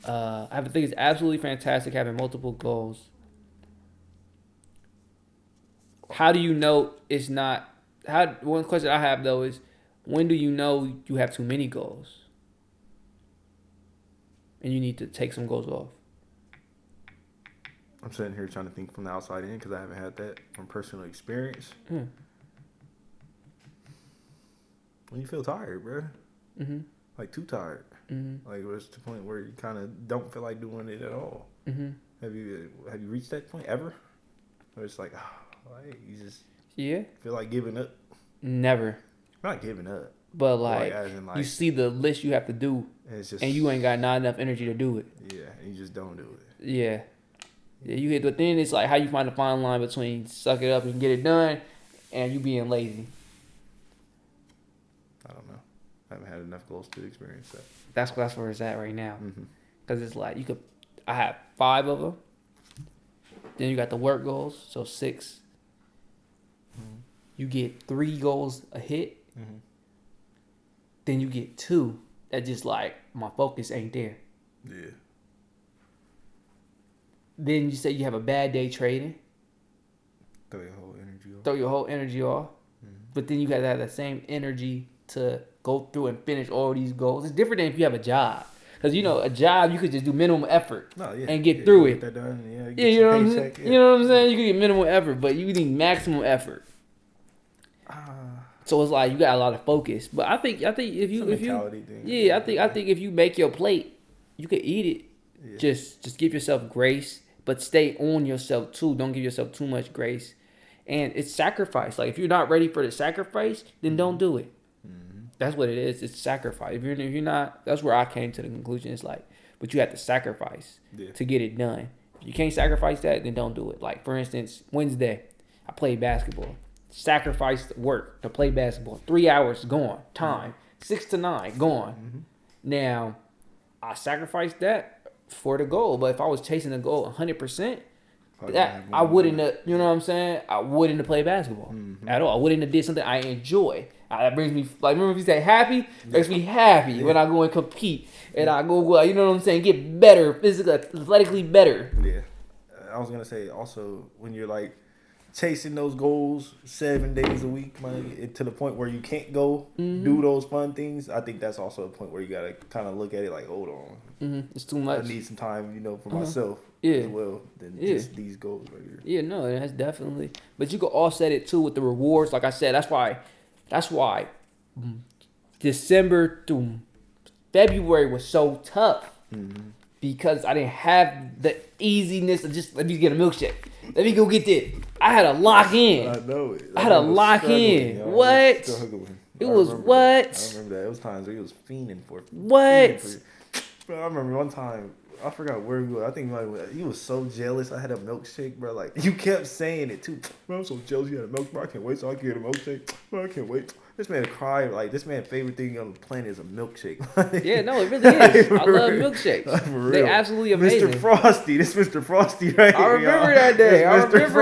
I think it's absolutely fantastic having multiple goals. How do you know it's not? One question I have though is, when do you know you have too many goals, and you need to take some goals off? I'm sitting here trying to think from the outside in because I haven't had that from personal experience. When you feel tired, bro. Like too tired. Like it's to the point where you kind of don't feel like doing it at all. Have you reached that point ever? Where it's like, like you just feel like giving up? Never. Not giving up. But like you see the list you have to do, and you ain't got not enough energy to do it. Yeah, and you just don't do it. Yeah, you hit. But then it's like how you find the fine line between suck it up and get it done, and you being lazy. I don't know. I haven't had enough goals to experience that. That's where it's at right now. Because it's like I have 5 of them. Then you got the work goals, so 6. You get 3 goals a hit. Then you get 2 that just like my focus ain't there. Yeah. Then you say you have a bad day trading. Throw your whole energy off. But then you got to have that same energy to go through and finish all these goals. It's different than if you have a job. Because, a job, you could just do minimum effort and get through it. Get that done. You know what I'm saying? You know what I'm saying? You could get minimum effort, but you need maximum effort. So it's like you got a lot of focus. But I think if you I think if you make your plate, you could eat it. Yeah. Just give yourself grace, but stay on yourself too. Don't give yourself too much grace. And it's sacrifice. Like if you're not ready for the sacrifice, then don't do it. That's what it is. It's sacrifice. If you're not, that's where I came to the conclusion. It's like but you have to sacrifice to get it done. If you can't sacrifice that, then don't do it. Like, for instance, Wednesday, I played basketball. Sacrificed work to play basketball. 3 hours gone. Time. 6 to 9 gone. Now, I sacrificed that for the goal. But if I was chasing the goal 100%, that I wouldn't have, you know what I'm saying? I wouldn't have played basketball at all. I wouldn't have did something I enjoy. That brings me, like, remember if you say happy? Makes me happy when I go and compete. And I go, you know what I'm saying? Get better, physically, athletically better. Yeah. I was going to say also, when you're like chasing those goals 7 days a week, man, to the point where you can't go do those fun things, I think that's also a point where you got to kind of look at it like, hold on. It's too much. I need some time, for myself as well than just these goals right here. Yeah, no, that's definitely. But you can offset it too with the rewards. Like I said, that's why December to February was so tough because I didn't have the easiness of just let me get a milkshake. Let me go get this. I had to lock in. I know it. I had to lock in. What? It was what? I remember that. It was times where he was fiending for it. What? Bro, I remember one time, I forgot where he was. I think he was so jealous. I had a milkshake, bro. Like, you kept saying it too. Bro, I'm so jealous you had a milkshake. Bro, I can't wait so I can get a milkshake. Bro, I can't wait. This man cried. Like, this man's favorite thing on the planet is a milkshake. Yeah, no, it really is. I love milkshakes. They're absolutely amazing. Mr. Frosty. This Mr. Frosty right here. I remember that day. Mr.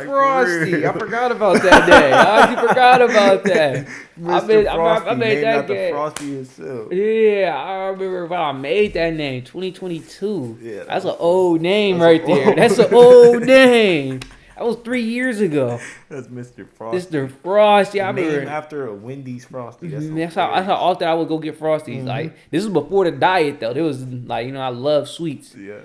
Frosty. I forgot about that day. I actually forgot about that. I made that game. Frosty himself. Yeah, I remember when I made that name. 2022. Yeah, that's an old name right there. That's an old name. That was 3 years ago. That's Mr. Frosty. Mr. Frosty. I remember. Named after a Wendy's Frosty. That's how often I would go get Frosties. Like, this was before the diet though. There was like, I love sweets. Yeah.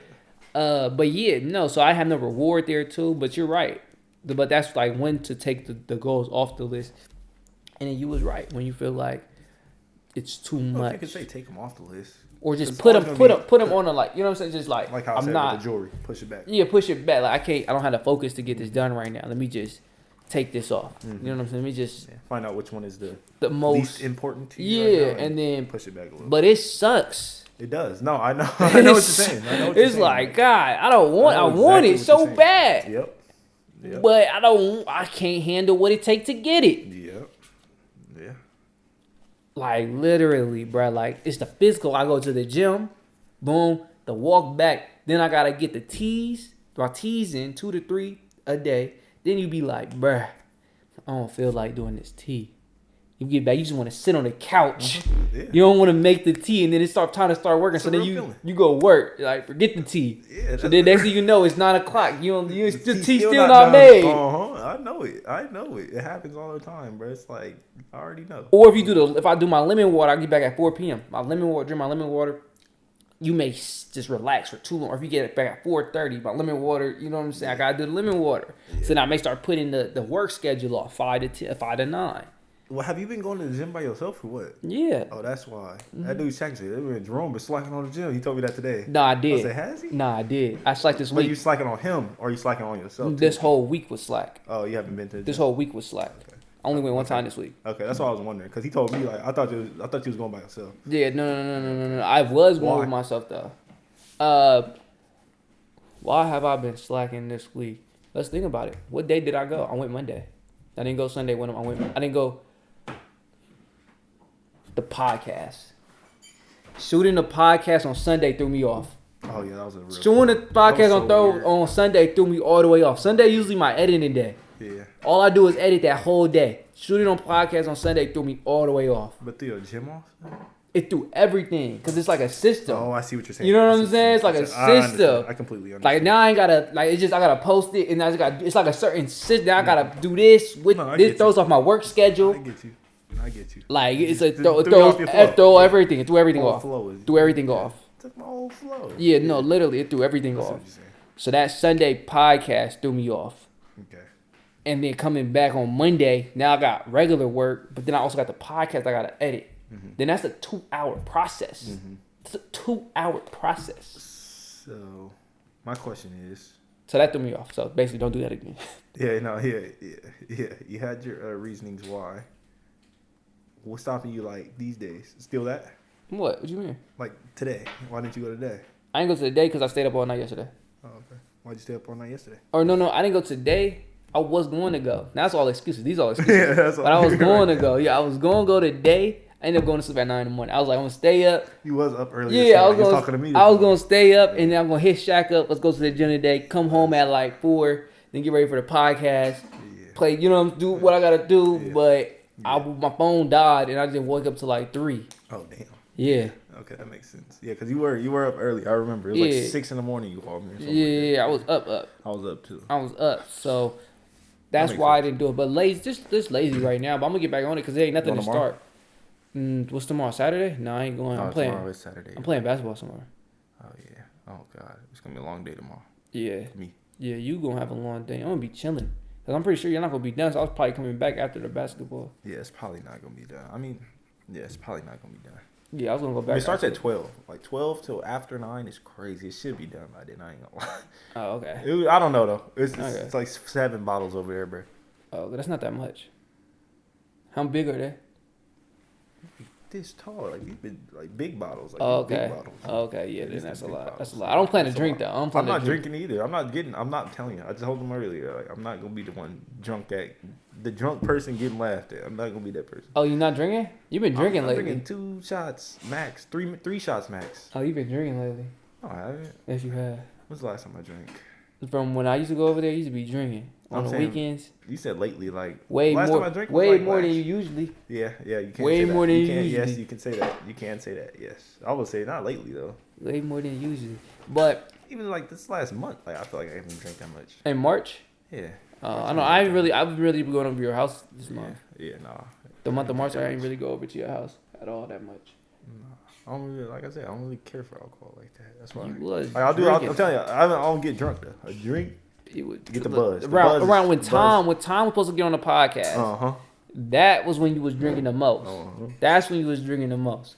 But yeah, no. So I have no reward there too. But you're right. But that's like when to take the goals off the list. And then you was right when you feel like it's too much. I could say take them off the list. Or just put them on a, like, you know what I'm saying? Just like how I said with the jewelry, push it back. Yeah, push it back. Like, I don't have the focus to get this done right now. Let me just take this off. You know what I'm saying? Let me just find out which one is the most least important to you. Yeah, right now, and then push it back a little. But it sucks. It does. No, I know. I know what you're saying. It's like, God, I want it so bad. Yep. But I can't handle what it takes to get it. Yep. Yeah. Like, literally, bro. Like, it's the physical. I go to the gym, boom, the walk back. Then I gotta get the teas. My teas in 2 to 3 a day. Then you be like, bruh, I don't feel like doing this tea. You get back, you just want to sit on the couch. Yeah. You don't want to make the tea, and then it's time to start working. So then you go work. Like, forget the tea. Yeah, so then next thing you know, it's 9 o'clock. The tea still not made. I know it. It happens all the time, bro. It's like, I already know. Or if I do my lemon water, I get back at 4 p.m. Drink my lemon water. You may just relax for too long. Or if you get back at 4:30, my lemon water, you know what I'm saying? I gotta do the lemon water. Yeah. So now I may start putting the work schedule off 5 to 9. Well, have you been going to the gym by yourself or what? Yeah. Oh, that's why. That dude's actually, Jerome been slacking on the gym. He told me that today. No, I did. I said, has he? No, I did. I slacked this week. But you slacking on him or you slacking on yourself too? This whole week was slack. Oh, you haven't been to the gym? This whole week was slack. Okay. I only went one time this week. Okay, that's what I was wondering. Because he told me, like, I thought you was going by yourself. Yeah, no. I was going with myself, though. Why have I been slacking this week? Let's think about it. What day did I go? I went Monday. I didn't go Sunday. I didn't go the podcast. Shooting the podcast on Sunday threw me off. Oh yeah, that was a real. Shooting the podcast on Sunday threw me all the way off. Sunday usually my editing day. Yeah. All I do is edit that whole day. Shooting on podcast on Sunday threw me all the way off. But threw your gym off? It threw everything because it's like a system. Oh, I see what you're saying. You know what I'm saying? It's like a system. I completely understand. Like now I ain't gotta I gotta post it and it's like a certain system. I gotta do this with this throws off my work schedule. I get you. Like it's a throw everything. It threw everything off. Threw everything off. Took my whole flow. Yeah, no, literally it threw everything off. So that Sunday podcast threw me off. Okay. And then coming back on Monday, now I got regular work, but then I also got the podcast I gotta edit. Mm-hmm. Then that's a 2-hour process. Mm-hmm. It's a 2-hour process. So, my question is. So that threw me off. So basically, don't do that again. Yeah. You had your reasonings why. What's stopping you like these days? Still that? What? What you mean? Like today. Why didn't you go today? I didn't go to the day because I stayed up all night yesterday. Oh, okay. Why'd you stay up all night yesterday? Or no, I didn't go today. I was going to go. Now that's all excuses. These are all excuses. Yeah, that's all. But I was going to go. Yeah, I was going to go today. I ended up going to sleep at 9 in the morning. I was like, I'm gonna stay up. You was up earlier. Yeah, I was going. talking to me. I was gonna stay up, and then I'm gonna hit Shaq up. Let's go to the gym today. Come home at like 4. Then get ready for the podcast. Yeah. Play. You know, do what I gotta do. Yeah. But my phone died, and I just woke up to like 3. Oh damn. Yeah. Okay, that makes sense. Yeah, because you were up early. I remember it was like 6 in the morning. You called me. Or something yeah, I was up. I was up too. I was up. So that's why sense. I didn't do it. But lazy, just lazy right now. But I'm gonna get back on it because there ain't nothing to start. What's tomorrow? Saturday? No, I ain't going. I'm playing. Tomorrow is Saturday. I'm playing basketball tomorrow. Oh yeah. Oh god, it's gonna be a long day tomorrow. Yeah. Me. Yeah, you gonna have a long day. I'm gonna be chilling. Cause I'm pretty sure you're not gonna be done. So I was probably coming back after the basketball. Yeah, it's probably not gonna be done. I mean, yeah, it's probably not gonna be done. Yeah, I was gonna go back. It starts at 12. Like 12 till after 9 is crazy. It should be done by then. I ain't gonna lie. Oh, okay. I don't know though. It's like 7 bottles over there, bro. Oh, that's not that much. How big are they? This tall, like these big, like big bottles. Like okay. Big bottles. Okay, yeah, then that's a lot. Bottles. That's a lot. I don't plan to drink though. I'm not drinking either. I'm not telling you. I just told them earlier. Like, I'm not gonna be the one the drunk person getting laughed at. I'm not gonna be that person. Oh, you're not drinking? You've been drinking lately. I'm drinking 2 shots max, three shots max. Oh, you've been drinking lately? No, I haven't. Yes, you have. When's the last time I drank? From when I used to go over there, I used to be drinking on the weekends. You said lately, like way last more. Time I drank way was like more last. than you usually. Yeah, you can't. Way say more that. than you can. usually. Yes, you can say that. You can say that. Yes, I would say not lately though. Way more than usually, but even like this last month, like I feel like I haven't drank that much. In March. Yeah. I know. I've really been going over to your house this month. Yeah, nah. The month of March, I didn't really go over to your house at all that much. Nah. I don't really, like I said, I don't really care for alcohol like that. That's why. I'll I'm telling you, I don't get drunk though. I drink. It would get the buzz. Around when Tom was supposed to get on the podcast. That was when you was drinking the most. That's when you was drinking the most.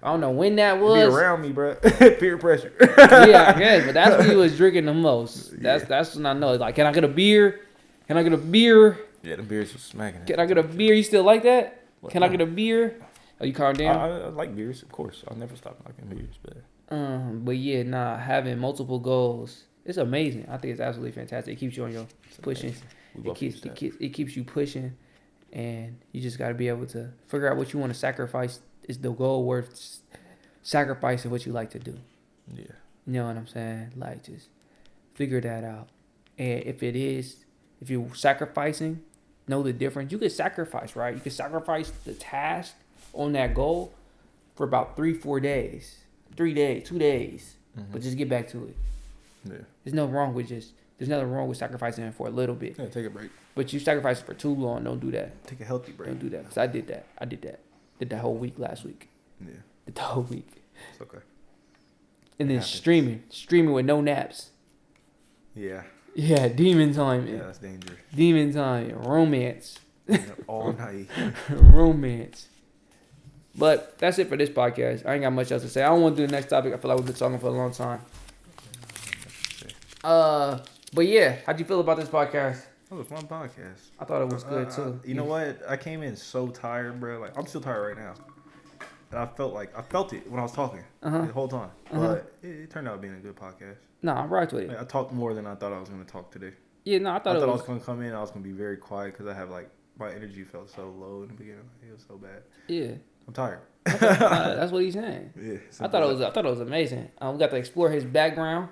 I don't know when that was. Be around me, bro. Peer pressure. Yeah, I guess, but that's when you was drinking the most. That's when I know. Like, can I get a beer? Can I get a beer? Yeah, the beers was smacking. Can I get a beer? You still like that? Can I get a beer? Oh, you calm down? I like beers, of course. I'll never stop liking beers, but yeah, having multiple goals, it's amazing. I think it's absolutely fantastic. It keeps you on your pushing. It keeps you pushing, and you just got to be able to figure out what you want to sacrifice. Is the goal worth sacrificing what you like to do? Yeah. You know what I'm saying? Like, just figure that out. And if you're sacrificing, know the difference. You could sacrifice, right? You could sacrifice the task on that goal for about 3-4 days. 3 days, 2 days. But just get back to it. Yeah. There's nothing wrong with sacrificing it for a little bit. Yeah, take a break. But you sacrifice it for too long. Don't do that. Take a healthy break. Don't do that. Because I did that. Did that whole week last week. Yeah. Did the whole week. It's okay. And then streaming with no naps. Yeah. Yeah, demon time. Yeah, that's dangerous. Demon time. Romance. All night. Romance. But that's it for this podcast. I ain't got much else to say. I don't want to do the next topic. I feel like we've been talking for a long time. But yeah, how'd you feel about this podcast? It was a fun podcast. I thought it was good too. You know what? I came in so tired, bro. Like, I'm still tired right now. And I felt it when I was talking the whole time. But it turned out being a good podcast. No, I'm right with it. Like, I talked more than I thought I was going to talk today. Yeah, no, I thought I was going to come in. I was going to be very quiet because I have like my energy felt so low in the beginning. It was so bad. Yeah. I'm tired. That's what he's saying. Yeah. I thought it was amazing. We got to explore his background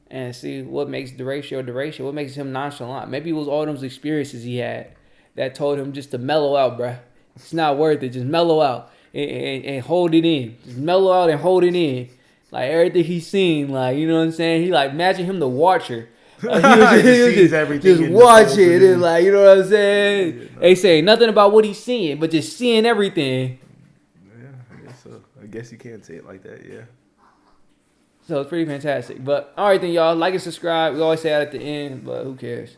and see what makes Derecho, what makes him nonchalant. Maybe it was all those experiences he had that told him just to mellow out, bruh. It's not worth it. Just mellow out and hold it in. Just mellow out and hold it in. Like, everything he's seen, like, you know what I'm saying? He, like, imagine him the watcher. Like, he was just watch it. And, like, you know what I'm saying? Yeah, no. They say nothing about what he's seeing, but just seeing everything. Yeah, I guess so. I guess you can say it like that, yeah. So it's pretty fantastic. But all right then, y'all, like and subscribe. We always say that at the end, but who cares?